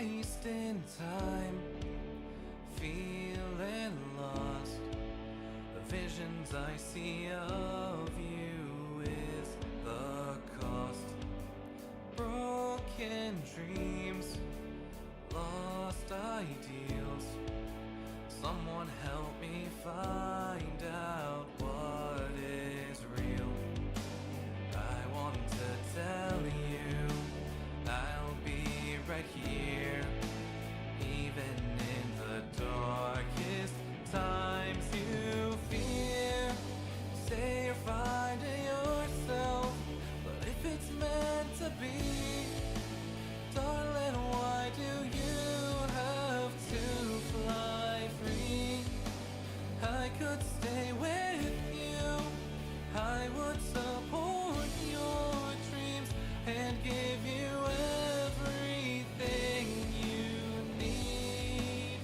wasting time, feeling lost. The visions I see of you is the cost. Broken dreams, lost ideals. Someone help me find out what is real. I want to tell you I'll be right here, even in the darkest times you fear. Say you're finding yourself, but if it's meant to be, darling, why do you have to fly free? I could stay with you, I would support your dreams and give you everything you need.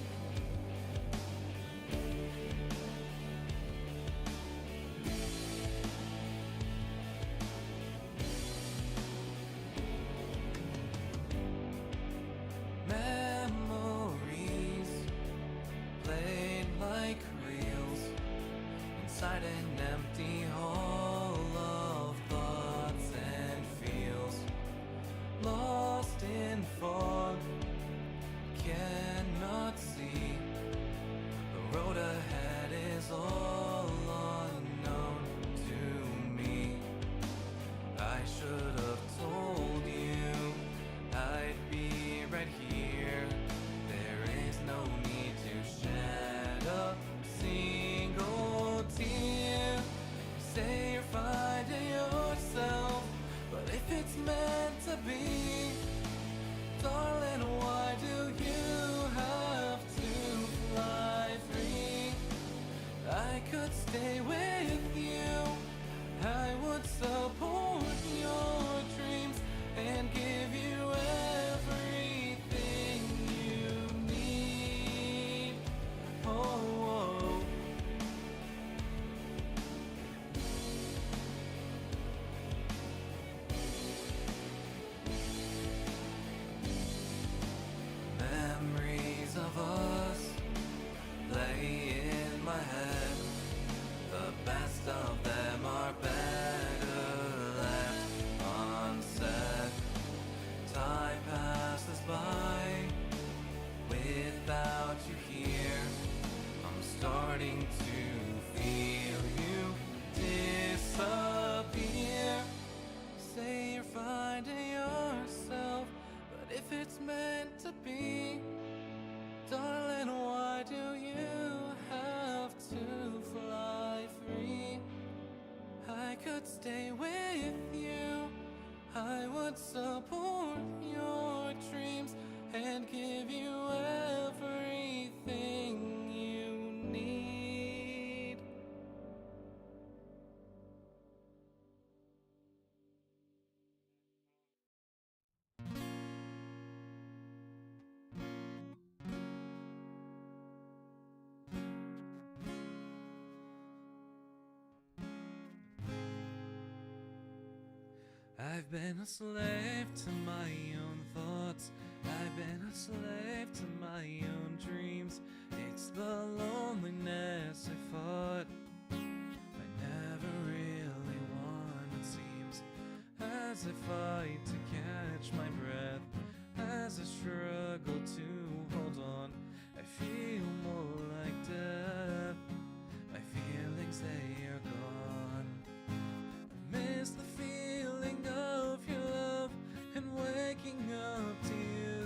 Memories played like reels inside an empty hall of thoughts and feels. Lost in fog, cannot see. The road ahead is all unknown to me. I should have told you I'd be right here. There is no need to shed a single tear. You say you're finding yourself, but if it's meant to be, darling, why do you have to fly free? I could stay with you, I would support your dreams and give you everything you need. Oh, oh. Memories of us play in my head. The best of them are better left unsaid. Time passes by without you here. I'm starting to feel you disappear. Say you're finding yourself, but if it's meant to be, darling, why do you have to fly free? I could stay with you, I would support your dreams and give you everything you need. I've been a slave to my own thoughts, I've been a slave to my own dreams. It's the loneliness I fought, I never really won, it seems. As I fight to catch my breath, as I struggle to hold on, I feel more like death. My feelings, they are gone. I miss the feeling of your love and waking up to you.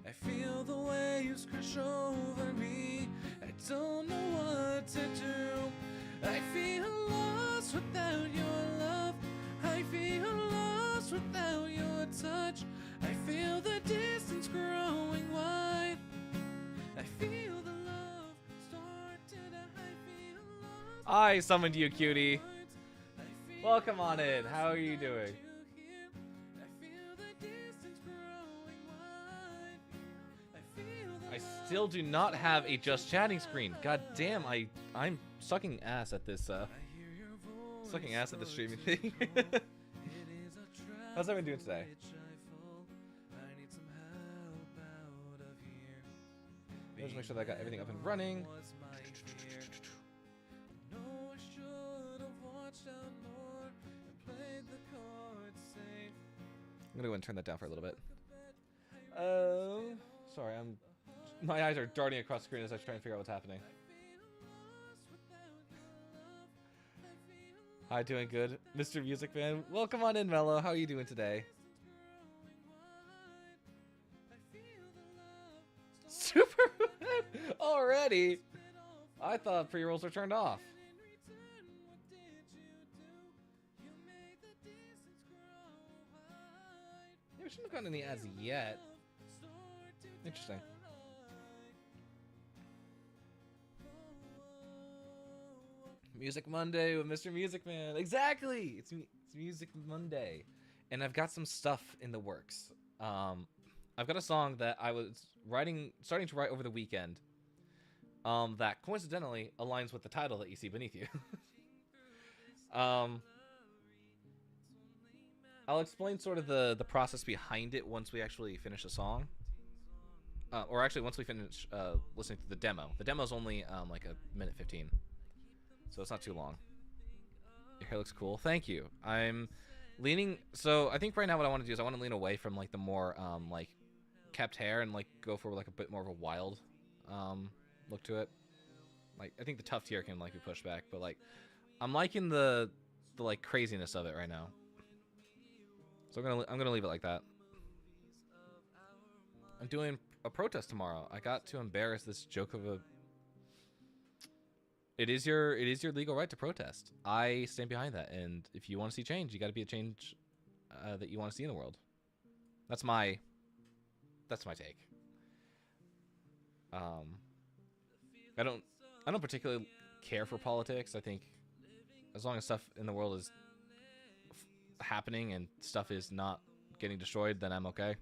I feel the waves crash over me, I don't know what to do. I feel lost without your love, I feel lost without your touch. I feel the distance growing wide, I feel the love start to die. I feel lost. I summoned you, cutie. Welcome on in. How are you doing? I still do not have a just chatting screen. God damn, I'm sucking ass at this streaming thing. How's everyone doing today? just make sure that I got everything up and running. I'm gonna go and turn that down for a little bit. Sorry, my eyes are darting across the screen as I try and figure out what's happening. Hi, doing good, Mr. Music Man. Welcome on in, Mello. How are you doing today? Superman already? I thought pre-rolls were turned off. Yeah, we shouldn't have gotten any ads yet. Interesting. Music Monday with Mr. Music Man. Exactly! It's Music Monday. And I've got some stuff in the works. I've got a song that I was starting to write over the weekend. That coincidentally aligns with the title that you see beneath you. I'll explain sort of the process behind it once we actually finish the song. Or actually, once we finish listening to the demo. The demo's only like a minute 15. So it's not too long. Your hair looks cool. Thank you. I'm leaning... So I think right now what I want to do is I want to lean away from like the more like kept hair and like go for like a bit more of a wild look to it. Like I think the tuft here can like be pushed back, but like I'm liking the like craziness of it right now. So I'm gonna leave it like that. I'm doing a protest tomorrow. I got to embarrass this joke of a... It is your legal right to protest. I stand behind that, and if you want to see change, you got to be a change that you want to see in the world. That's my take. I don't particularly care for politics. I think as long as stuff in the world is happening and stuff is not getting destroyed, then I'm okay.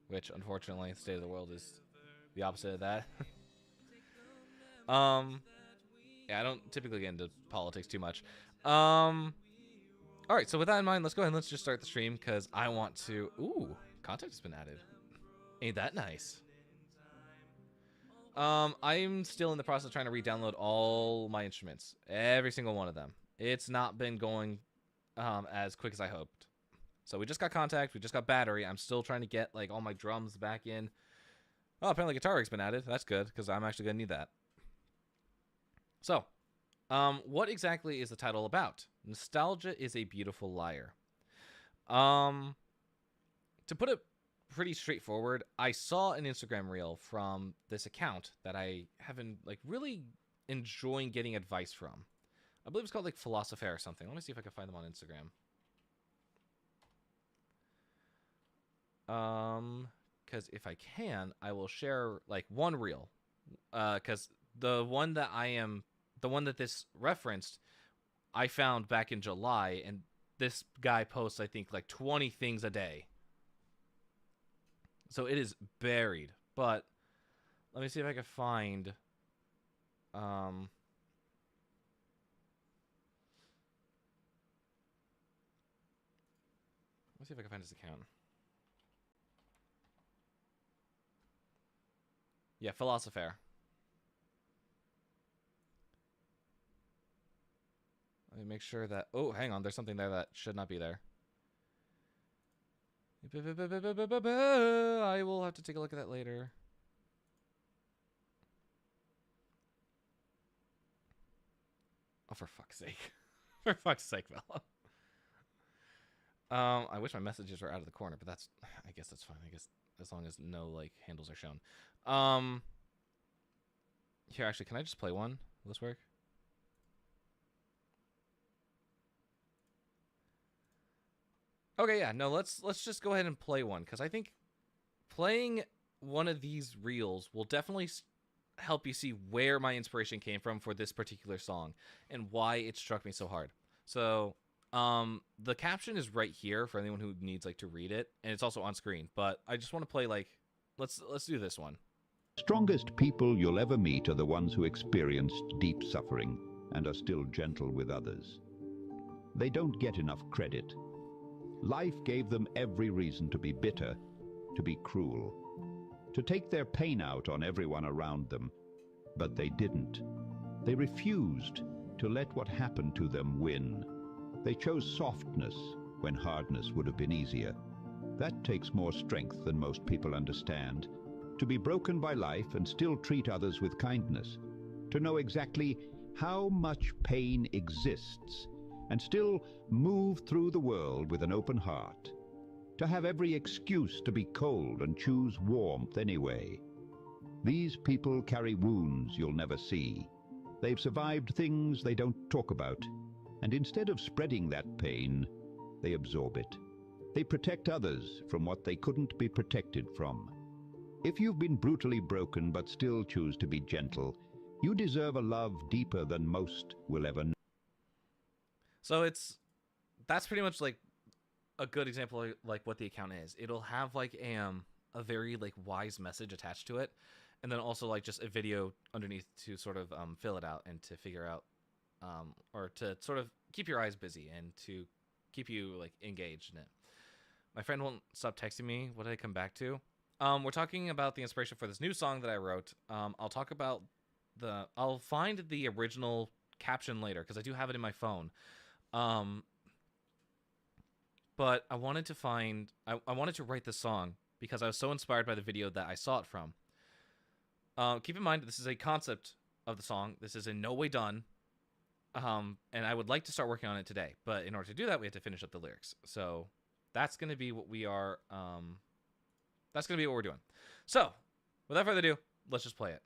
Which unfortunately, the state of the world is the opposite of that. Yeah, I don't typically get into politics too much. Alright, so with that in mind, let's go ahead and let's just start the stream, because I want to... Ooh, content has been added. Ain't that nice? I'm still in the process of trying to re-download all my instruments. Every single one of them. It's not been going as quick as I hoped. So we just got Contact, we just got Battery. I'm still trying to get like all my drums back in. Oh, apparently Guitar Rig's been added. That's good, because I'm actually going to need that. So, what exactly is the title about? Nostalgia is a beautiful liar. To put it pretty straightforward, I saw an Instagram reel from this account that I have been like really enjoying getting advice from. I believe it's called like Philosopher or something. Let me see if I can find them on Instagram. Because if I can, I will share like one reel. Because the one that this referenced, I found back in July, and this guy posts, I think, like 20 things a day. So it is buried. But let me see if I can find... Let's see if I can find his account. Yeah, Philosopher. Let me make sure that... Oh, hang on. There's something there that should not be there. I will have to take a look at that later. Oh, for fuck's sake. For fuck's sake, Bella. I wish my messages were out of the corner, but that's... I guess that's fine. I guess as long as no, like, handles are shown. Here, actually, can I just play one? Will this work? Okay, yeah, no, let's just go ahead and play one, because I think playing one of these reels will definitely help you see where my inspiration came from for this particular song and why it struck me so hard. So, the caption is right here for anyone who needs like to read it, and it's also on screen. But I just want to play like, let's do this one. Strongest people you'll ever meet are the ones who experienced deep suffering and are still gentle with others. They don't get enough credit. Life gave them every reason to be bitter, to be cruel. to take their pain out on everyone around them. But they didn't. They refused to let what happened to them win. They chose softness when hardness would have been easier. That takes more strength than most people understand. To be broken by life and still treat others with kindness. To know exactly how much pain exists and still move through the world with an open heart. To have every excuse to be cold and choose warmth anyway. These people carry wounds you'll never see. They've survived things they don't talk about, and instead of spreading that pain, they absorb it. They protect others from what they couldn't be protected from. If you've been brutally broken but still choose to be gentle, you deserve a love deeper than most will ever know. So that's pretty much like a good example of like what the account is. It'll have like a very like wise message attached to it, and then also like just a video underneath to sort of fill it out and to figure out or to sort of keep your eyes busy and to keep you like engaged in it. My friend won't stop texting me. What did I come back to? We're talking about the inspiration for this new song that I wrote. I'll find the original caption later because I do have it in my phone. But I wanted to I wanted to write this song because I was so inspired by the video that I saw it from. Keep in mind, this is a concept of the song. This is in no way done. And I would like to start working on it today. But in order to do that, we have to finish up the lyrics. So that's going to be what we are. That's going to be what we're doing. So without further ado, let's just play it.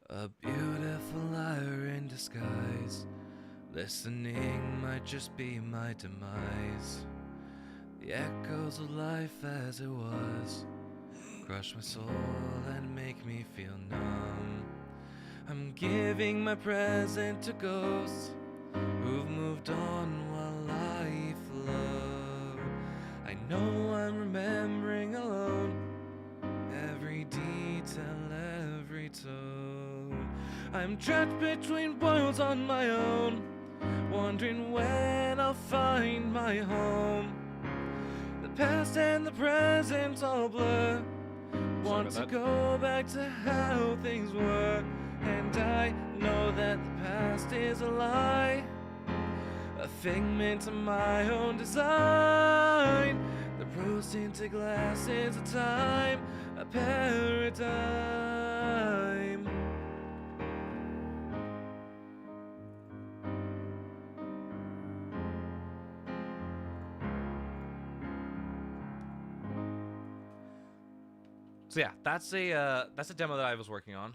A beautiful liar in disguise. Listening might just be my demise. The echoes of life as it was crush my soul and make me feel numb. I'm giving my present to ghosts who've moved on while I flow. I know I'm remembering alone every detail, every tone. I'm trapped between worlds on my own, wondering when I'll find my home. The past and the present all blur. Want to go back to how things were, and I know that the past is a lie, a figment of my own design. The rose tinted glasses of time, a paradigm. So yeah, that's a demo that I was working on.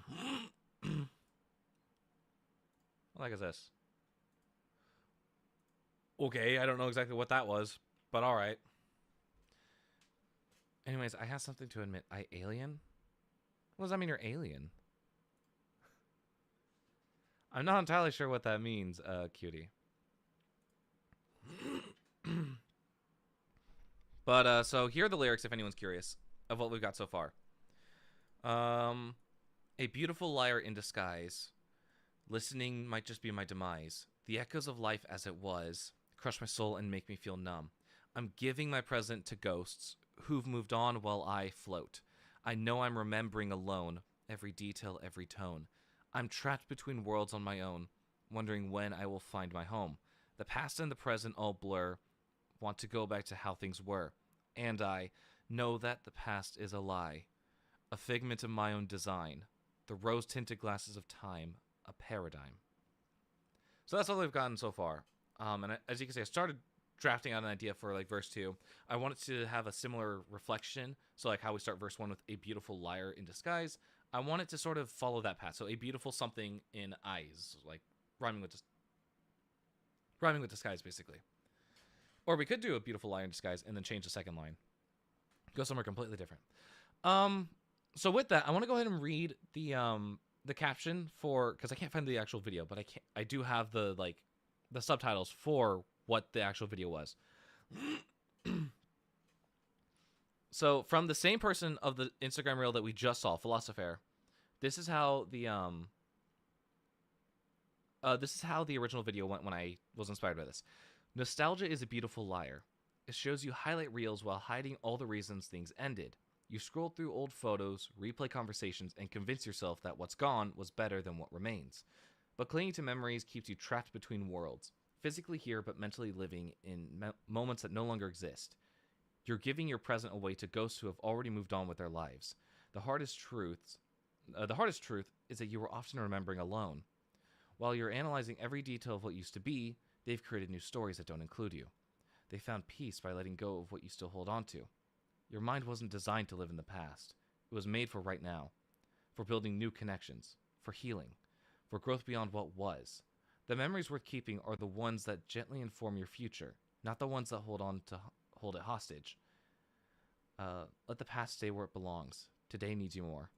What the heck is this? Okay, I don't know exactly what that was, but all right. Anyways, I have something to admit. I alien? What does that mean, you're alien? I'm not entirely sure what that means, cutie. But so here are the lyrics if anyone's curious of what we've got so far. A beautiful liar in disguise. Listening might just be my demise. The echoes of life as it was crush my soul and make me feel numb. I'm giving my present to ghosts who've moved on while I float. I know I'm remembering alone every detail, every tone. I'm trapped between worlds on my own, wondering when I will find my home. The past and the present all blur. Want to go back to how things were. And I know that the past is a lie, a figment of my own design. The rose-tinted glasses of time, a paradigm. So that's all we've gotten so far. And as you can see, I started drafting out an idea for like verse 2. I wanted to have a similar reflection. So like how we start verse 1 with a beautiful liar in disguise. I want it to sort of follow that path. So a beautiful something in eyes, like rhyming with disguise, basically. Or we could do a beautiful liar in disguise and then change the second line. Go somewhere completely different. So with that, I want to go ahead and read the caption for, because I can't find the actual video, but I do have the subtitles for what the actual video was. So from the same person of the Instagram reel that we just saw, Philosopher, this is how the original video went when I was inspired by this. Nostalgia is a beautiful liar. It shows you highlight reels while hiding all the reasons things ended. You scroll through old photos, replay conversations, and convince yourself that what's gone was better than what remains. But clinging to memories keeps you trapped between worlds, physically here but mentally living in moments that no longer exist. You're giving your present away to ghosts who have already moved on with their lives. The hardest truth is that you are often remembering alone. While you're analyzing every detail of what used to be, they've created new stories that don't include you. They found peace by letting go of what you still hold on to. Your mind wasn't designed to live in the past. It was made for right now, for building new connections, for healing, for growth beyond what was. The memories worth keeping are the ones that gently inform your future, not the ones that hold it hostage. Let the past stay where it belongs. Today needs you more.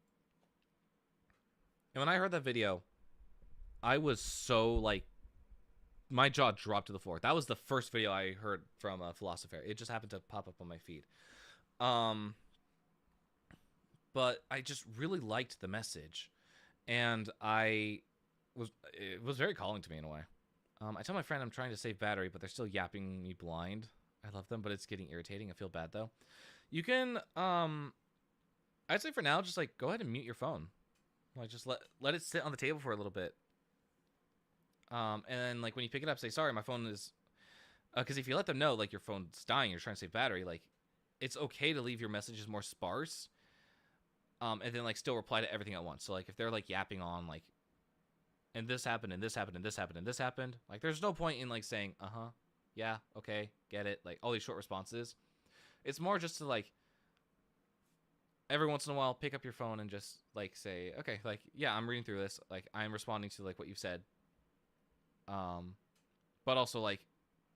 And when I heard that video, I was so like, my jaw dropped to the floor. That was the first video I heard from Philosopher. It just happened to pop up on my feed. But I just really liked the message, and it was very calling to me in a way. I tell my friend I'm trying to save battery, but they're still yapping me blind. I love them, but it's getting irritating. I feel bad though. You can, I'd say for now, just like go ahead and mute your phone. Like just let it sit on the table for a little bit. And then like when you pick it up, say, sorry, my phone is, because if you let them know like your phone's dying, you're trying to save battery, like it's okay to leave your messages more sparse. And then like still reply to everything at once. So like if they're like yapping on like, and this happened, and this happened, and this happened, and this happened, like there's no point in like saying, yeah, okay, get it, like all these short responses. It's more just to like every once in a while pick up your phone and just like say, okay, like yeah, I'm reading through this, like I'm responding to like what you've said. But also like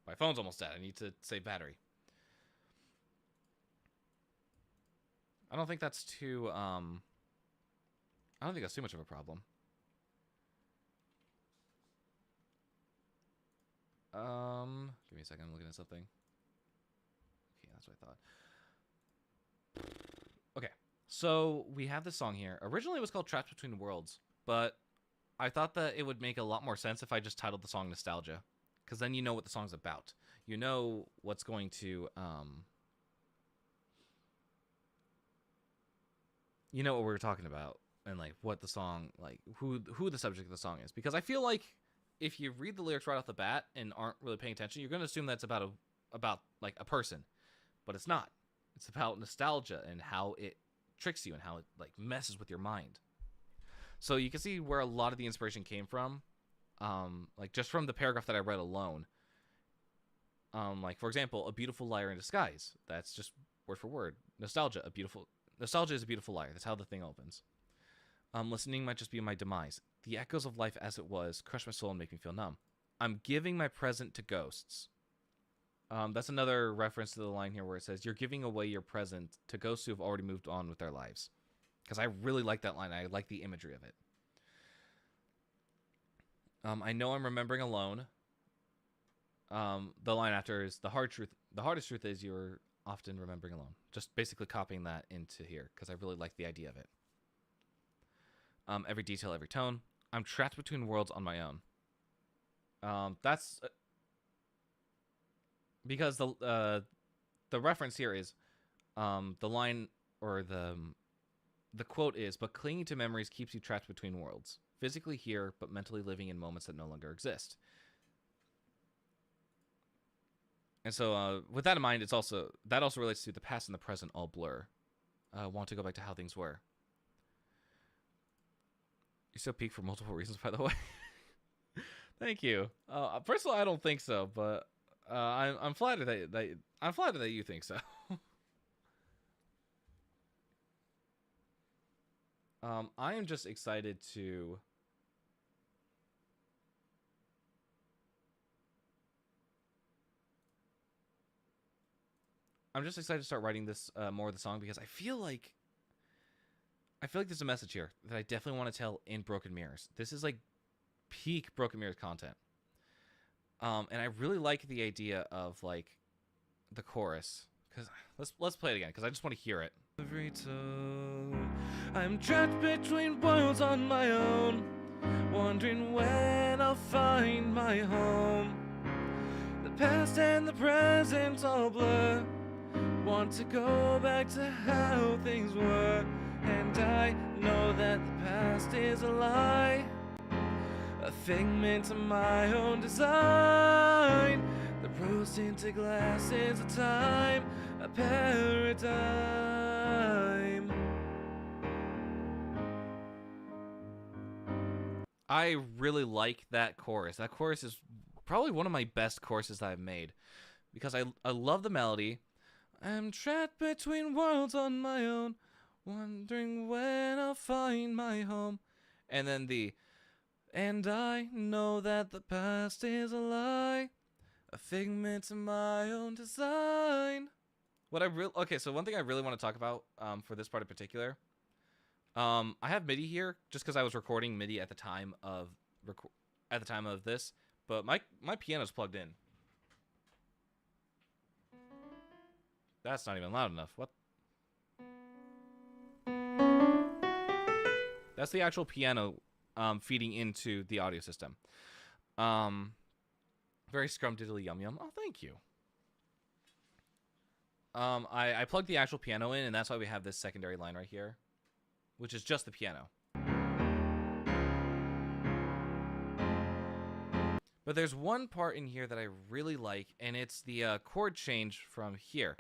my phone's almost dead. I need to save battery. I don't think that's too I don't think that's too much of a problem. Give me a second, I'm looking at something. Okay, that's what I thought. Okay, so we have this song here. Originally it was called Trapped Between Worlds, but I thought that it would make a lot more sense if I just titled the song Nostalgia, because then you know what the song's about. You know what's going to, you know what we're talking about, and like what the song, like who the subject of the song is. Because I feel like if you read the lyrics right off the bat and aren't really paying attention, you're going to assume that's about like a person, but it's not. It's about nostalgia and how it tricks you and how it like messes with your mind. So you can see where a lot of the inspiration came from, like just from the paragraph that I read alone. Like for example, a beautiful liar in disguise. That's just word for word. Nostalgia is a beautiful liar. That's how the thing opens. Listening might just be my demise. The echoes of life as it was crush my soul and make me feel numb. I'm giving my present to ghosts. That's another reference to the line here where it says, you're giving away your present to ghosts who have already moved on with their lives. Because I really like that line. I like the imagery of it. I know I'm remembering alone. The line after is, the hardest truth is you're often remembering alone. Just basically copying that into here because I really like the idea of it. Every detail, every tone. I'm trapped between worlds on my own. That's because the reference here is the line or the quote is, but clinging to memories keeps you trapped between worlds, physically here but mentally living in moments that no longer exist. And so with that in mind, that also relates to the past and the present all blur. Want to go back to how things were. You're so peak for multiple reasons, by the way. Thank you. First of all, I don't think so, but I'm flattered that you think so. I am just excited to. I'm just excited to start writing this more of the song because I feel like there's a message here that I definitely want to tell in Broken Mirrors. This is like peak Broken Mirrors content. And I really like the idea of like the chorus. Cause let's play it again because I just want to hear it. Every tone, I'm trapped between worlds on my own, wondering when I'll find my home. The past and the present all blur, Want to go back to how things were, and I know that the past is a lie, a figment of my own design. The rose tinted glasses of time, a paradigm. I really like that chorus. That chorus is probably one of my best choruses that I've made because I love the melody. I'm trapped between worlds on my own, wondering when I'll find my home. And then and I know that the past is a lie, a figment of my own design. Okay, so one thing I really want to talk about for this part in particular, I have MIDI here just because I was recording MIDI at the time of this, but my piano's plugged in. That's not even loud enough. What? That's the actual piano feeding into the audio system. Very scrumdiddly yum yum. Oh, thank you. I plugged the actual piano in, and that's why we have this secondary line right here, which is just the piano. But there's one part in here that I really like, and it's the chord change from here.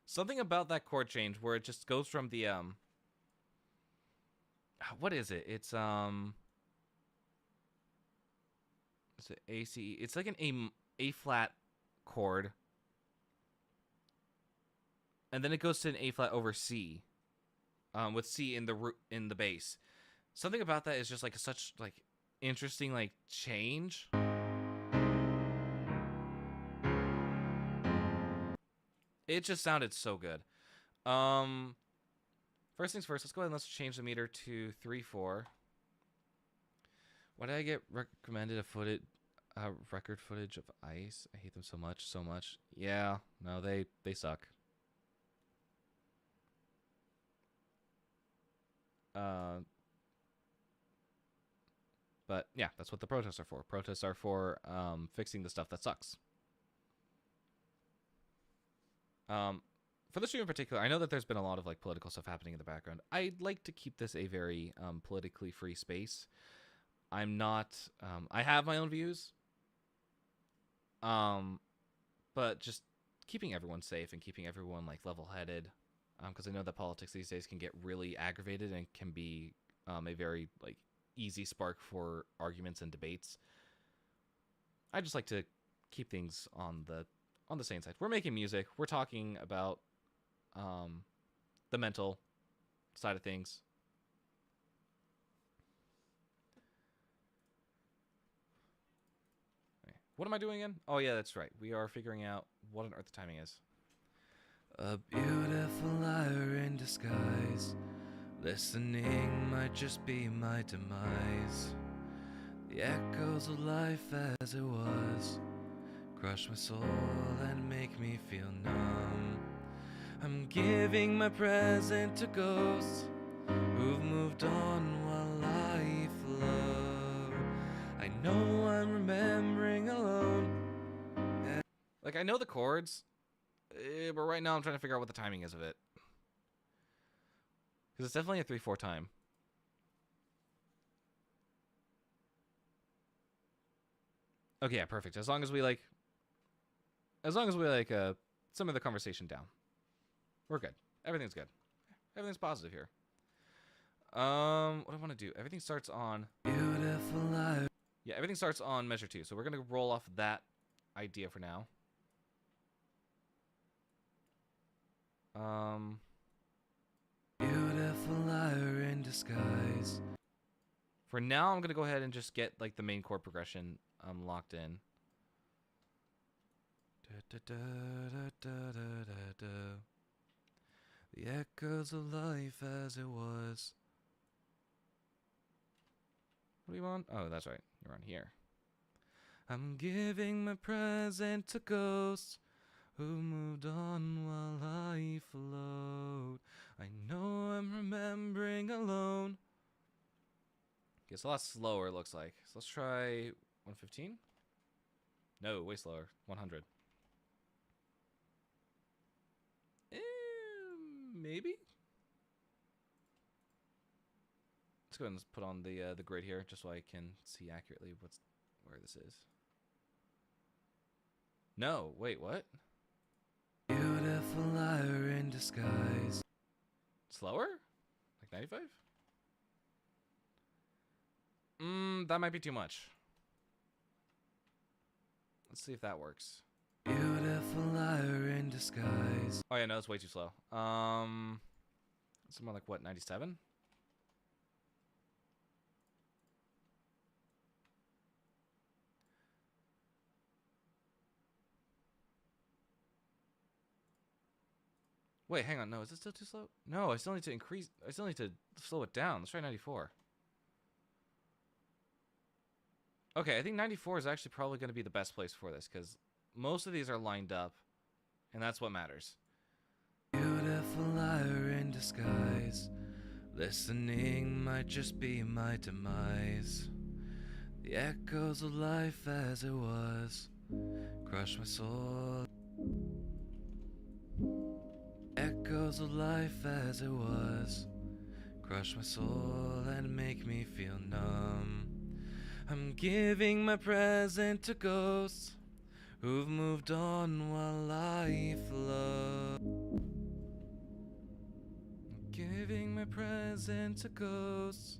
Something about that chord change where it just goes from the what is it? It's an A C. It's like an A flat chord, and then it goes to an A flat over C, with C in the bass. Something about that is just like such like interesting like change. It just sounded so good. First things first, let's go ahead and let's change the meter to 3/4. Why did I get recommended a record footage of Ice? I hate them so much, so much. Yeah, no, they suck. But yeah, that's what the protests are for. Protests are for fixing the stuff that sucks. For this stream in particular, I know that there's been a lot of like political stuff happening in the background. I'd like to keep this a very politically free space. I'm not. I have my own views. But just keeping everyone safe and keeping everyone like level-headed, because I know that politics these days can get really aggravated and can be a very like easy spark for arguments and debates. I just like to keep things on the same side. We're making music. We're talking about the mental side of things. Okay. What am I doing again? Oh, yeah, that's right. We are figuring out what on earth the timing is. A beautiful liar in disguise. Listening might just be my demise. The echoes of life as it was crush my soul and make me feel numb. I'm giving my present to ghosts who've moved on while I flow. I know I'm remembering alone. Like, I know the chords, but right now I'm trying to figure out what the timing is of it. Because it's definitely a 3/4 time. Okay, yeah, perfect. As long as we simmer the conversation down, we're good. Everything's good. Everything's positive here. What do I want to do? Everything starts on Beautiful life. Yeah, everything starts on measure 2. So we're gonna roll off that idea for now. Beautiful liar in disguise. For now, I'm gonna go ahead and just get like the main chord progression locked in. The echoes of life as it was. What do you want? Oh, that's right. You're on here. I'm giving my present to ghosts who moved on while I float. I know I'm remembering alone. It's a lot slower, it looks like. So let's try 115. No, way slower. 100. Maybe. Let's go ahead and put on the grid here, just so I can see accurately where this is. No, wait, what? Beautiful liar in disguise. Slower? Like 95? That might be too much. Let's see if that works. Beautiful liar in disguise. Oh yeah, no, it's way too slow. Somewhere like what, 97? Wait, hang on. No, is it still too slow? No, I still need to increase. I still need to slow it down. Let's try 94. Okay, I think 94 is actually probably going to be the best place for this because most of these are lined up, and that's what matters. Beautiful liar in disguise. Listening might just be my demise. The echoes of life as it was crush my soul. Echoes of life as it was crush my soul and make me feel numb. I'm giving my present to ghosts who've moved on while life flows. I'm giving my present to ghosts.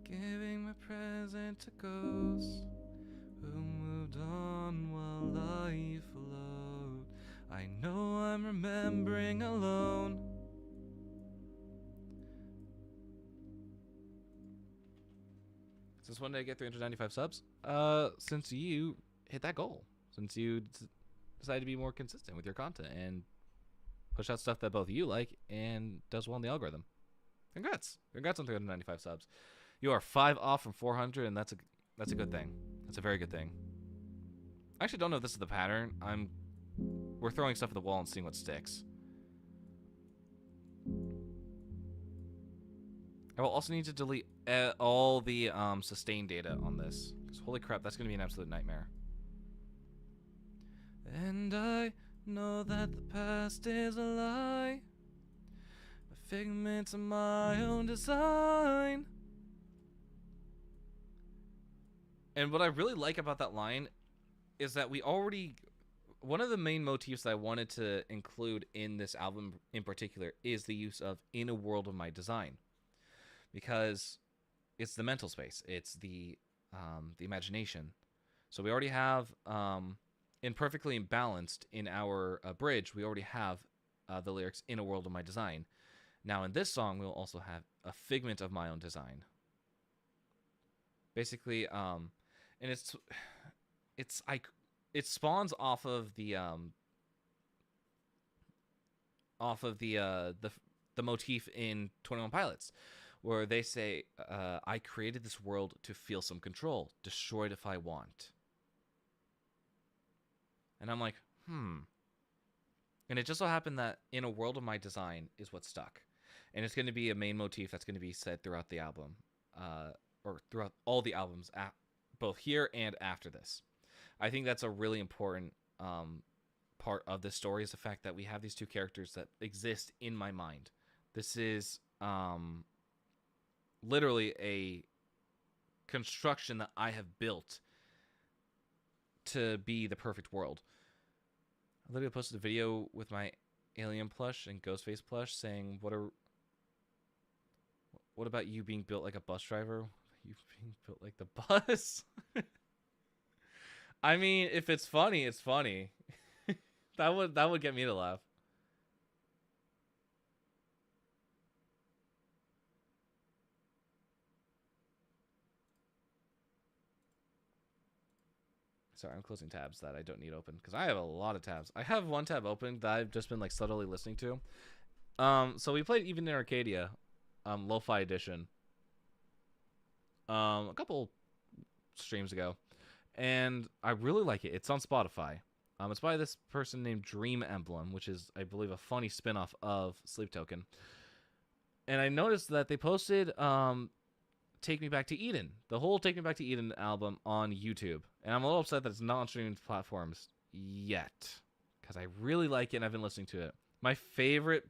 Giving my present to ghosts who moved on while life flowed. I know I'm remembering alone. Since one day I get 395 subs? Since you hit that goal. Since you decided to be more consistent with your content and push out stuff that both you like and does well in the algorithm. Congrats. Congrats on 395 subs. You are 5 off from 400, and that's a good thing. That's a very good thing. I actually don't know if this is the pattern. We're throwing stuff at the wall and seeing what sticks. I will also need to delete all the sustain data on this. Because holy crap, that's going to be an absolute nightmare. And I know that the past is a lie, a figment of my own design. And what I really like about that line is that we already... One of the main motifs that I wanted to include in this album in particular is the use of "in a world of my design," because it's the mental space, it's the imagination. So we already have in Perfectly Imbalanced in our bridge, we already have the lyrics "in a world of my design." Now in this song, we'll also have a figment of my own design. Basically, and it spawns off of the motif in 21 Pilots, where they say, I created this world to feel some control, destroy it if I want. And I'm like, And it just so happened that "in a world of my design" is what stuck. And it's going to be a main motif that's going to be said throughout the album, or throughout all the albums, both here and after this. I think that's a really important part of this story, is the fact that we have these two characters that exist in my mind. This is literally a construction that I have built to be the perfect world. I literally posted a video with my Alien plush and Ghostface plush saying, what about you being built like a bus driver? You being built like the bus? I mean, if it's funny, it's funny. that would get me to laugh. Sorry, I'm closing tabs that I don't need open because I have a lot of tabs. I have one tab open that I've just been like subtly listening to. So we played Even in Arcadia, Lo-Fi Edition, a couple streams ago, and I really like it. It's on Spotify. It's by this person named Dream Emblem, which is, I believe, a funny spin-off of Sleep Token. And I noticed that they posted Take Me Back to Eden, the whole Take Me Back to Eden album on YouTube. And I'm a little upset that it's not on streaming platforms yet, because I really like it and I've been listening to it. My favorite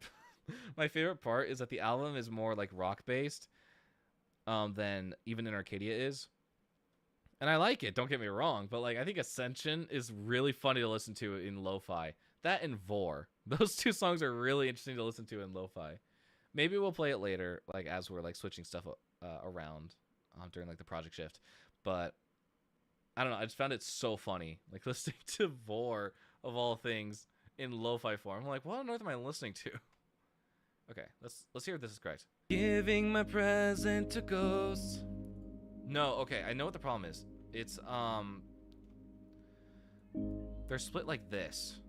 my favorite part is that the album is more like rock-based than even in Arcadia is. And I like it, don't get me wrong, but like I think Ascension is really funny to listen to in lo-fi. That and Vor. Those two songs are really interesting to listen to in lo-fi. Maybe we'll play it later, like as we're like switching stuff around during like the project shift. But I don't know, I just found it so funny, like listening to Vor of all things in lo-fi form. I'm like, what on earth am I listening to? Okay, let's hear if this is correct. Giving my present to ghosts. No, okay, I know what the problem is. It's they're split like this.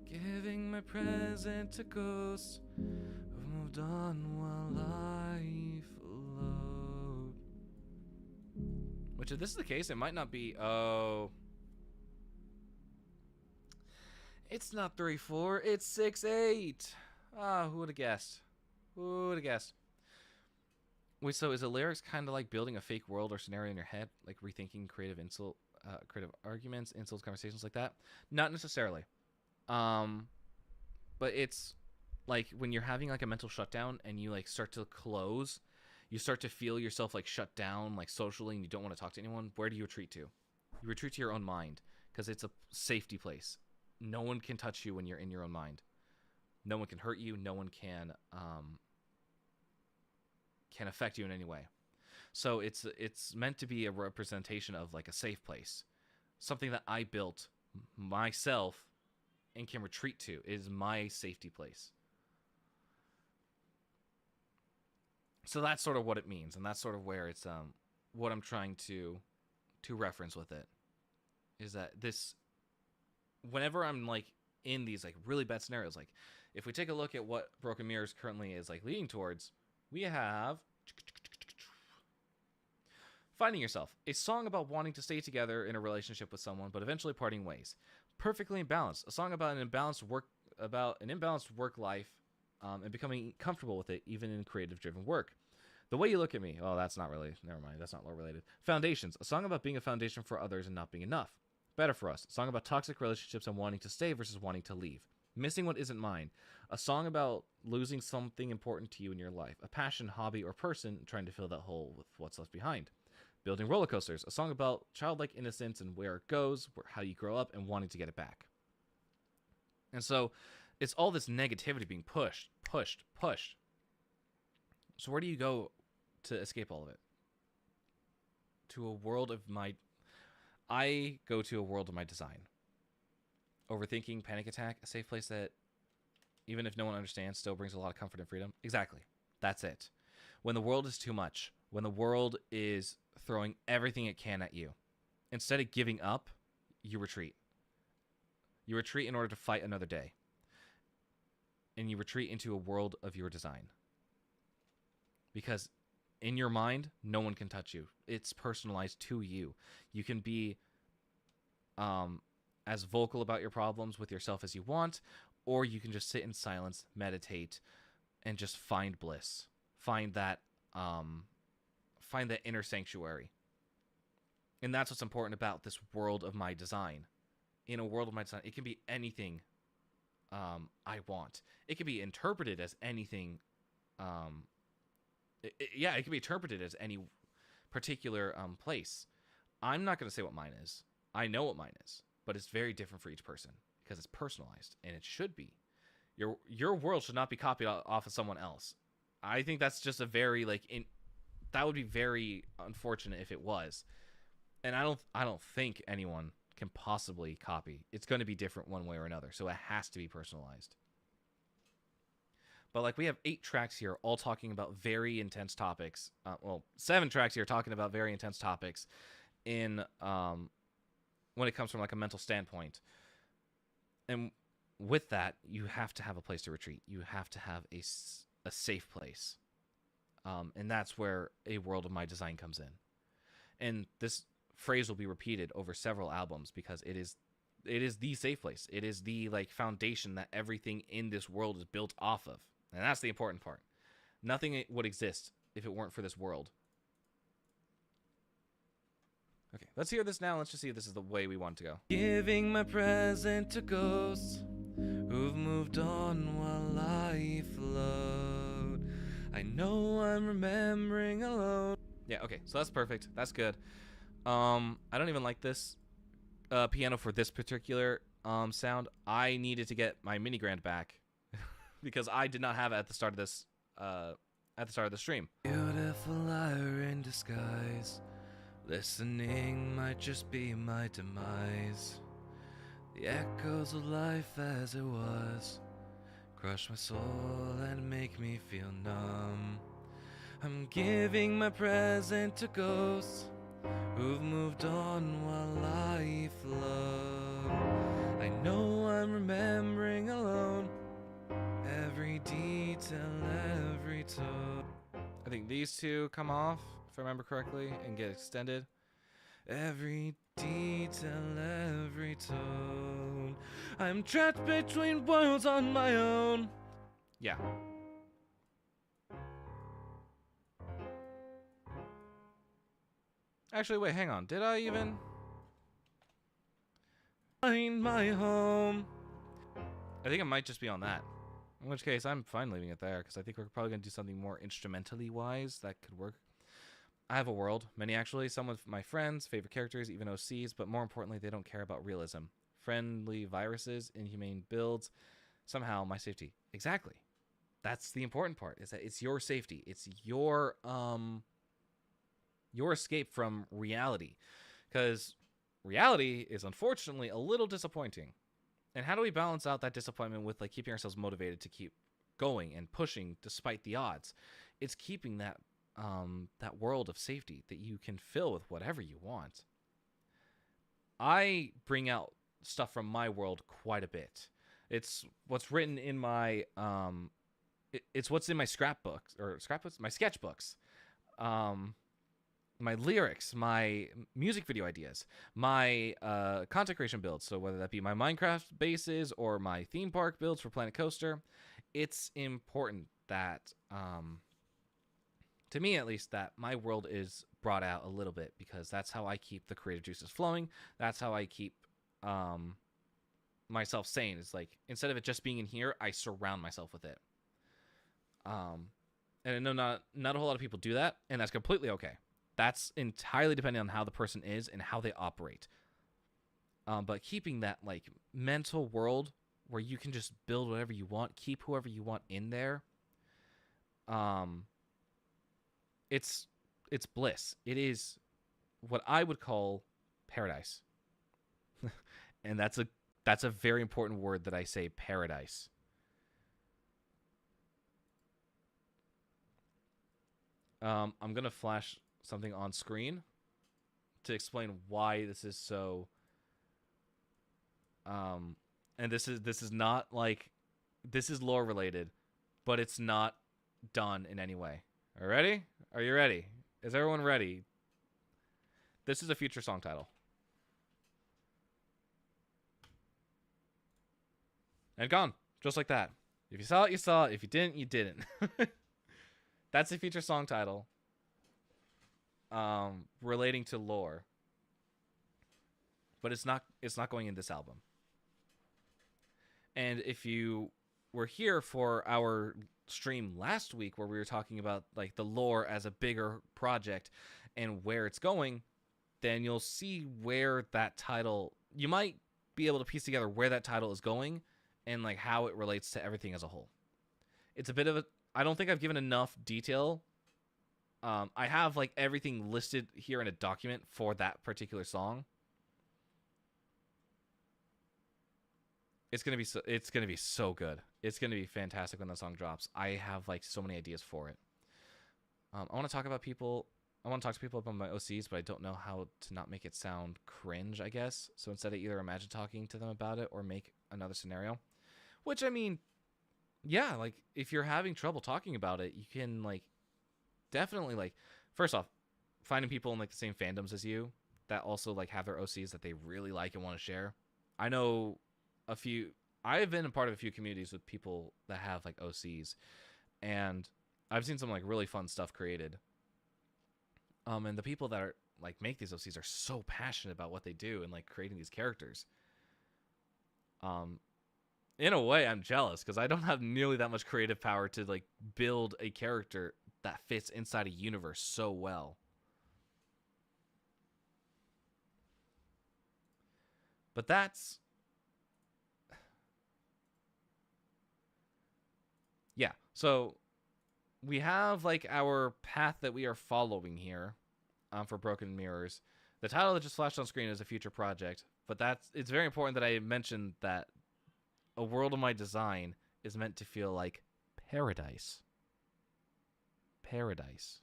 Giving my present to ghosts who've moved on while life flowed. Which, if this is the case, it might not be. Oh, it's not 3/4. It's 6/8. Ah, who would have guessed? Who would have guessed? Wait, so is the lyrics kind of like building a fake world or scenario in your head, like rethinking creative creative arguments, insults, conversations like that? Not necessarily. But it's like when you're having like a mental shutdown and you like start to close, you start to feel yourself like shut down, like socially, and you don't want to talk to anyone. Where do you retreat to? You retreat to your own mind because it's a safety place. No one can touch you when you're in your own mind. No one can hurt you. No one can affect you in any way. So it's meant to be a representation of like a safe place, something that I built myself and can retreat to. Is my safety place. So that's sort of what it means, and that's sort of where it's what I'm trying to reference with it, is that this, whenever I'm like in these like really bad scenarios, like if we take a look at what Broken Mirrors currently is like leading towards, we have Finding Yourself, a song about wanting to stay together in a relationship with someone but eventually parting ways. Perfectly Imbalanced, a song about an imbalanced work life and becoming comfortable with it even in creative driven work. The Way You Look at Me, oh, that's not really, never mind, that's not lore related. Foundations, a song about being a foundation for others and not being enough. Better For Us, a song about toxic relationships and wanting to stay versus wanting to leave. Missing What Isn't Mine, a song about losing something important to you in your life, a passion, hobby, or person, trying to fill that hole with what's left behind. Building Roller Coasters, a song about childlike innocence and where it goes, how you grow up, and wanting to get it back. And so it's all this negativity being pushed. So where do you go to escape all of it? To a world of my... I go to a world of my design. Overthinking, panic attack, a safe place that, even if no one understands, still brings a lot of comfort and freedom. Exactly. That's it. When the world is too much, when the world is throwing everything it can at you, instead of giving up, you retreat. You retreat in order to fight another day. And you retreat into a world of your design. Because in your mind, no one can touch you. It's personalized to you. You can be as vocal about your problems with yourself as you want, or you can just sit in silence, meditate, and just find bliss. Find that inner sanctuary. And that's what's important about this world of my design. In a world of my design, it can be anything I want. It can be interpreted as anything. It can be interpreted as any particular place. I'm not going to say what mine is. I know what mine is, but it's very different for each person because it's personalized, and it should be. Your world should not be copied off of someone else. I think that's just a very that would be very unfortunate if it was. And I don't think anyone can possibly copy. It's going to be different one way or another, so it has to be personalized. But we have 8 tracks here, all talking about very intense topics. 7 tracks here talking about very intense topics in when it comes from a mental standpoint. And with that, you have to have a place to retreat. You have to have a safe place. And that's where A World of My Design comes in. And this phrase will be repeated over several albums because it is the safe place. It is the like foundation that everything in this world is built off of. And that's the important part. Nothing would exist if it weren't for this world. Okay, let's hear this now. Let's just see if this is the way we want to go. Giving my present to ghosts who've moved on while I float. I know I'm remembering alone. Yeah, okay, so that's perfect. That's good. I don't even like this piano for this particular sound. I needed to get my mini grand back because I did not have it at the start of this stream. Beautiful liar in disguise. Listening might just be my demise. The echoes of life as it was crush my soul and make me feel numb. I'm giving my present to ghosts who've moved on while I float. I know I'm remembering alone every detail, every tone. I think these two come off, if I remember correctly, and get extended. Every detail, every tone. I'm trapped between worlds on my own. Yeah. Actually, wait, hang on. Did I even? Find my home. I think it might just be on that. In which case, I'm fine leaving it there, because I think we're probably going to do something more instrumentally wise that could work. I have a world, many actually, some of my friends, favorite characters, even OCs, but more importantly, they don't care about realism. Friendly viruses, inhumane builds, somehow my safety. Exactly. That's the important part, is that it's your safety. It's your escape from reality. Because reality is unfortunately a little disappointing. And how do we balance out that disappointment with like keeping ourselves motivated to keep going and pushing despite the odds? It's keeping that world of safety that you can fill with whatever you want. I bring out stuff from my world quite a bit. It's what's written in my it's what's in my scrapbooks, my sketchbooks, my lyrics, my music video ideas, my content creation builds. So whether that be my Minecraft bases or my theme park builds for Planet Coaster, it's important that to me at least, that my world is brought out a little bit, because that's how I keep the creative juices flowing. That's how I keep myself sane. It's like, instead of it just being in here, I surround myself with it. And I know not a whole lot of people do that, and that's completely okay. That's entirely depending on how the person is and how they operate. But keeping that like mental world where you can just build whatever you want, keep whoever you want in there, it's bliss. It is what I would call paradise. And that's a very important word that I say, paradise. I'm going to flash something on screen to explain why this is so and this is not like, this is lore related, but it's not done in any way. Are you ready? Are you ready? Is everyone ready? This is a future song title. And gone. Just like that. If you saw it, you saw it. If you didn't, you didn't. That's a future song title. Relating to lore. But it's not going in this album. And if you were here for our stream last week where we were talking about like the lore as a bigger project and where it's going, then you'll see where that title, you might be able to piece together where that title is going and like how it relates to everything as a whole. It's a bit of a, I don't think I've given enough detail. I have like everything listed here in a document for that particular song. It's gonna be so good. It's gonna be fantastic when that song drops. I have like so many ideas for it. I want to talk to people about my OCs, but I don't know how to not make it sound cringe, I guess. So instead, I either imagine talking to them about it or make another scenario. Which, I mean, yeah, like if you're having trouble talking about it, you can like definitely like, first off, finding people in like the same fandoms as you that also like have their OCs that they really like and want to share. I know a few. I've been a part of a few communities with people that have like OCs, and I've seen some like really fun stuff created. And the people that are like make these OCs are so passionate about what they do and like creating these characters. In a way, I'm jealous because I don't have nearly that much creative power to like build a character that fits inside a universe so well. But that's... yeah, so we have like our path that we are following here for Broken Mirrors. The title that just flashed on screen is a future project, but it's very important that I mention that a world of my design is meant to feel like paradise. Paradise.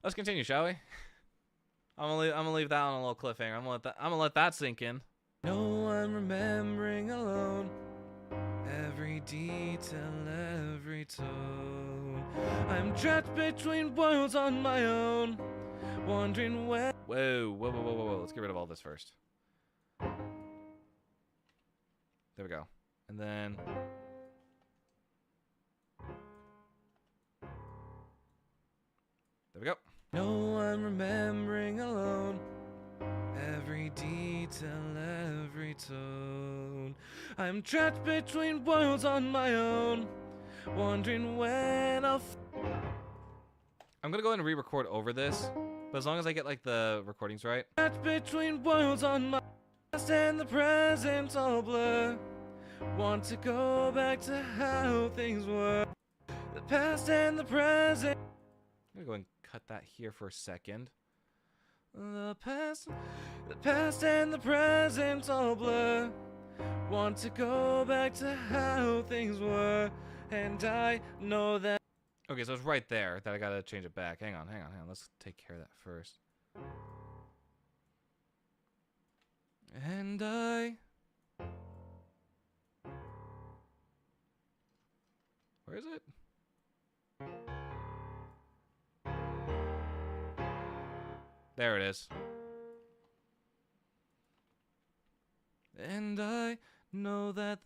Let's continue, shall we? I'm gonna leave that on a little cliffhanger. I'm gonna let that sink in. No, I'm remembering alone every detail, every tone. I'm trapped between worlds on my own, wondering where. Whoa. Let's get rid of all this first. There we go. And then... there we go. No, I'm remembering alone every detail, every tone. I'm trapped between worlds on my own, wondering when I'll... I'm gonna go ahead and re-record over this, but as long as I get like the recordings right. Trapped between worlds on my past and the present all blur. Want to go back to how things were. The past and the present. I'm gonna go ahead and cut that here for a second. The past and the present all blur. Want to go back to how things were, and I know that. Okay, so it's right there that I gotta change it back. Hang on. Let's take care of that first. And I. Where is it? There it is. And I know that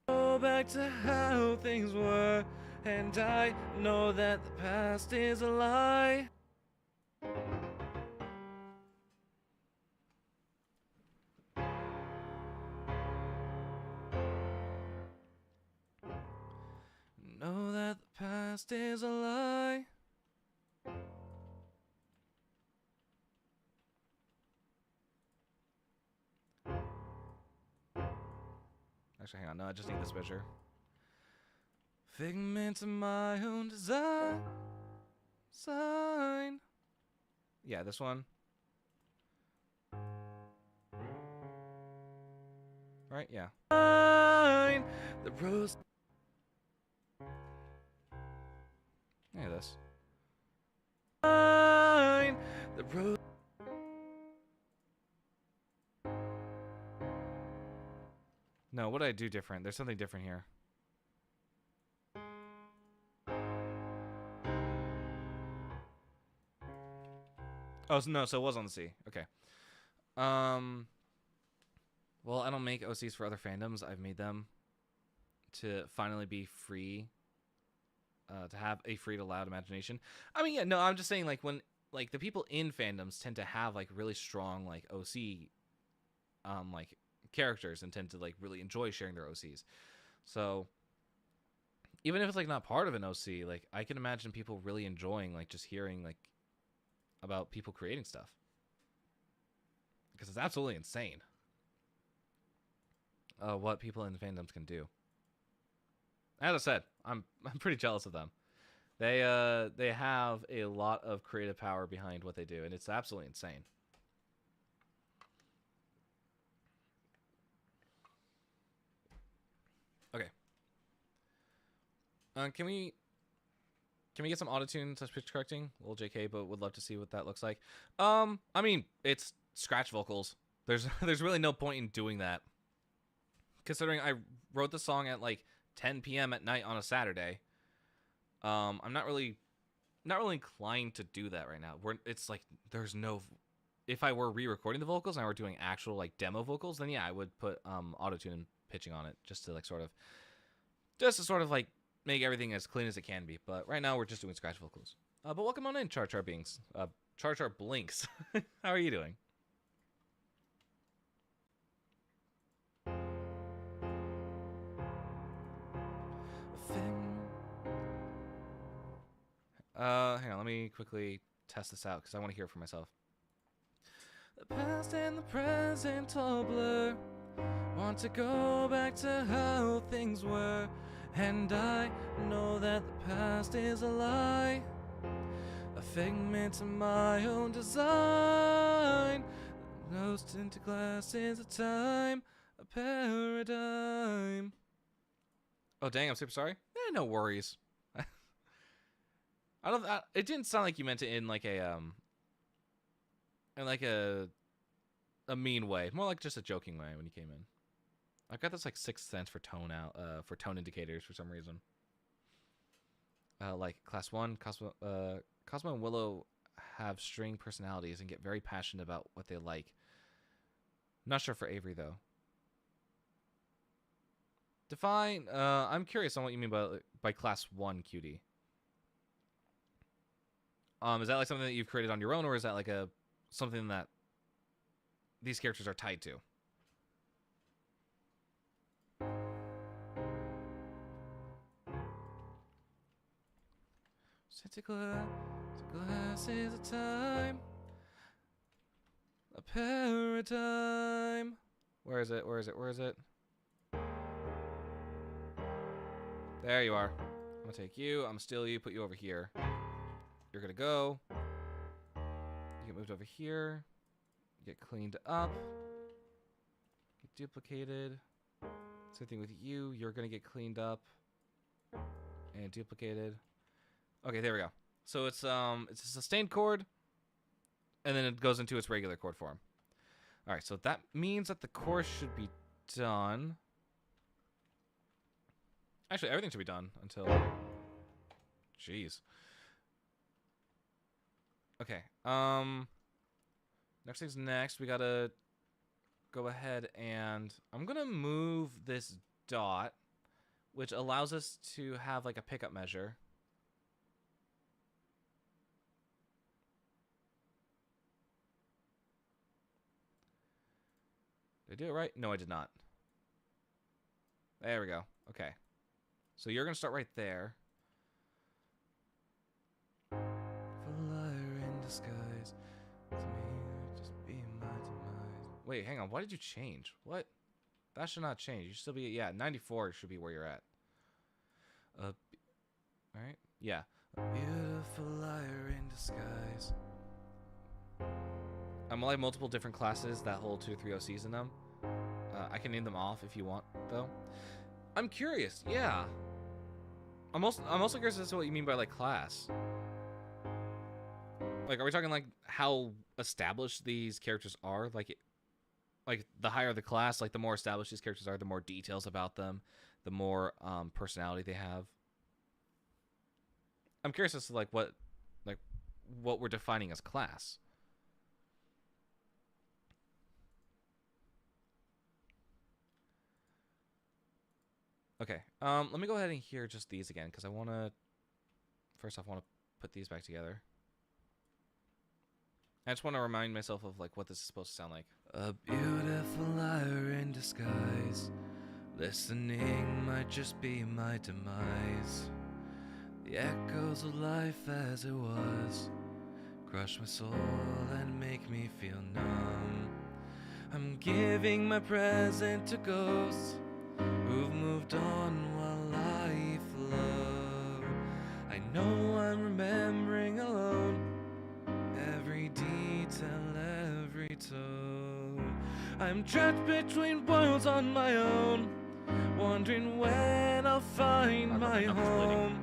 go back to how things were, and I know that the past is a lie. Know that the past is a lie. Actually, hang on. No, I just need this picture. Figment of my own design. Yeah, this one. Right? Yeah. The rose. Yeah, this. The rose. No, what did I do different? There's something different here. Oh, no, so it was on the C. Okay. Well, I don't make OCs for other fandoms. I've made them to finally be free, to have a free to loud imagination. I mean, yeah, no, I'm just saying, like, when, like, the people in fandoms tend to have, like, really strong, like, OC, like, characters and tend to, like, really enjoy sharing their OCs. So, even if it's, like, not part of an OC, like, I can imagine people really enjoying, like, just hearing, like, about people creating stuff. Because it's absolutely insane what people in the fandoms can do. As I said, I'm pretty jealous of them. They have a lot of creative power behind what they do, and it's absolutely insane. Okay. Can we get some autotune / pitch correcting? A little JK, but would love to see what that looks like. I mean, it's scratch vocals. There's really no point in doing that. considering I wrote the song at like 10 p.m. at night on a Saturday. I'm not really inclined to do that right now. It's like there's no. If I were re-recording the vocals and I were doing actual like demo vocals, then yeah, I would put auto-tune and pitching on it just to sort of like make everything as clean as it can be. But right now we're just doing scratch vocals. But welcome on in, Char Char Beings. Char Char Blinks. How are you doing? Hang on, let me quickly test this out because I want to hear it for myself. The past and the present all blur. Want to go back to how things were. And I know that the past is a lie, a figment of my own design. Ghost into glass is a time, a paradigm. Oh dang, I'm super sorry. No worries. I don't. It didn't sound like you meant it in like a mean way. More like just a joking way when you came in. I've got this like 6th sense for tone indicators for some reason. Like class 1, Cosmo and Willow have string personalities and get very passionate about what they like. Not sure for Avery though. Define. I'm curious on what you mean by class 1, QD. Is that like something that you've created on your own, or is that like something that these characters are tied to? Glass is a time, a paradigm. Where is it? Where is it? Where is it? There you are. I'm gonna take you. I'm gonna steal you. Put you over here. You're gonna go. You get moved over here. Get cleaned up. Get duplicated. Same thing with you. You're gonna get cleaned up and duplicated. Okay, there we go. So it's a sustained chord, and then it goes into its regular chord form. All right, so that means that the chorus should be done. Actually, everything should be done until. Jeez. Okay. Next thing's next. We gotta go ahead and I'm gonna move this dot, which allows us to have like a pickup measure. Did I do it right? No, I did not. There we go. Okay. So you're gonna start right there. Disguise to me, just be my demise. Wait, hang on. Why did you change? What? That should not change. You should still be 94 should be where you're at. All right. Yeah. A beautiful liar in disguise. I'm like multiple different classes that hold 2 3 OCs in them. I can name them off if you want, though. I'm curious. Yeah. I'm also curious as to what you mean by like class. Like, are we talking like how established these characters are? Like the higher the class, like the more established these characters are, the more details about them, the more personality they have. I'm curious as to like what we're defining as class. Okay, let me go ahead and hear just these again because I want to. First off, I want to put these back together. I just want to remind myself of like what this is supposed to sound like. A beautiful liar in disguise. Listening might just be my demise. The echoes of life as it was crush my soul and make me feel numb. I'm giving my present to ghosts who've moved on while I flow. I know I'm remembering alone every detail, every tone. I'm trapped between worlds on my own, wondering when I'll find my home.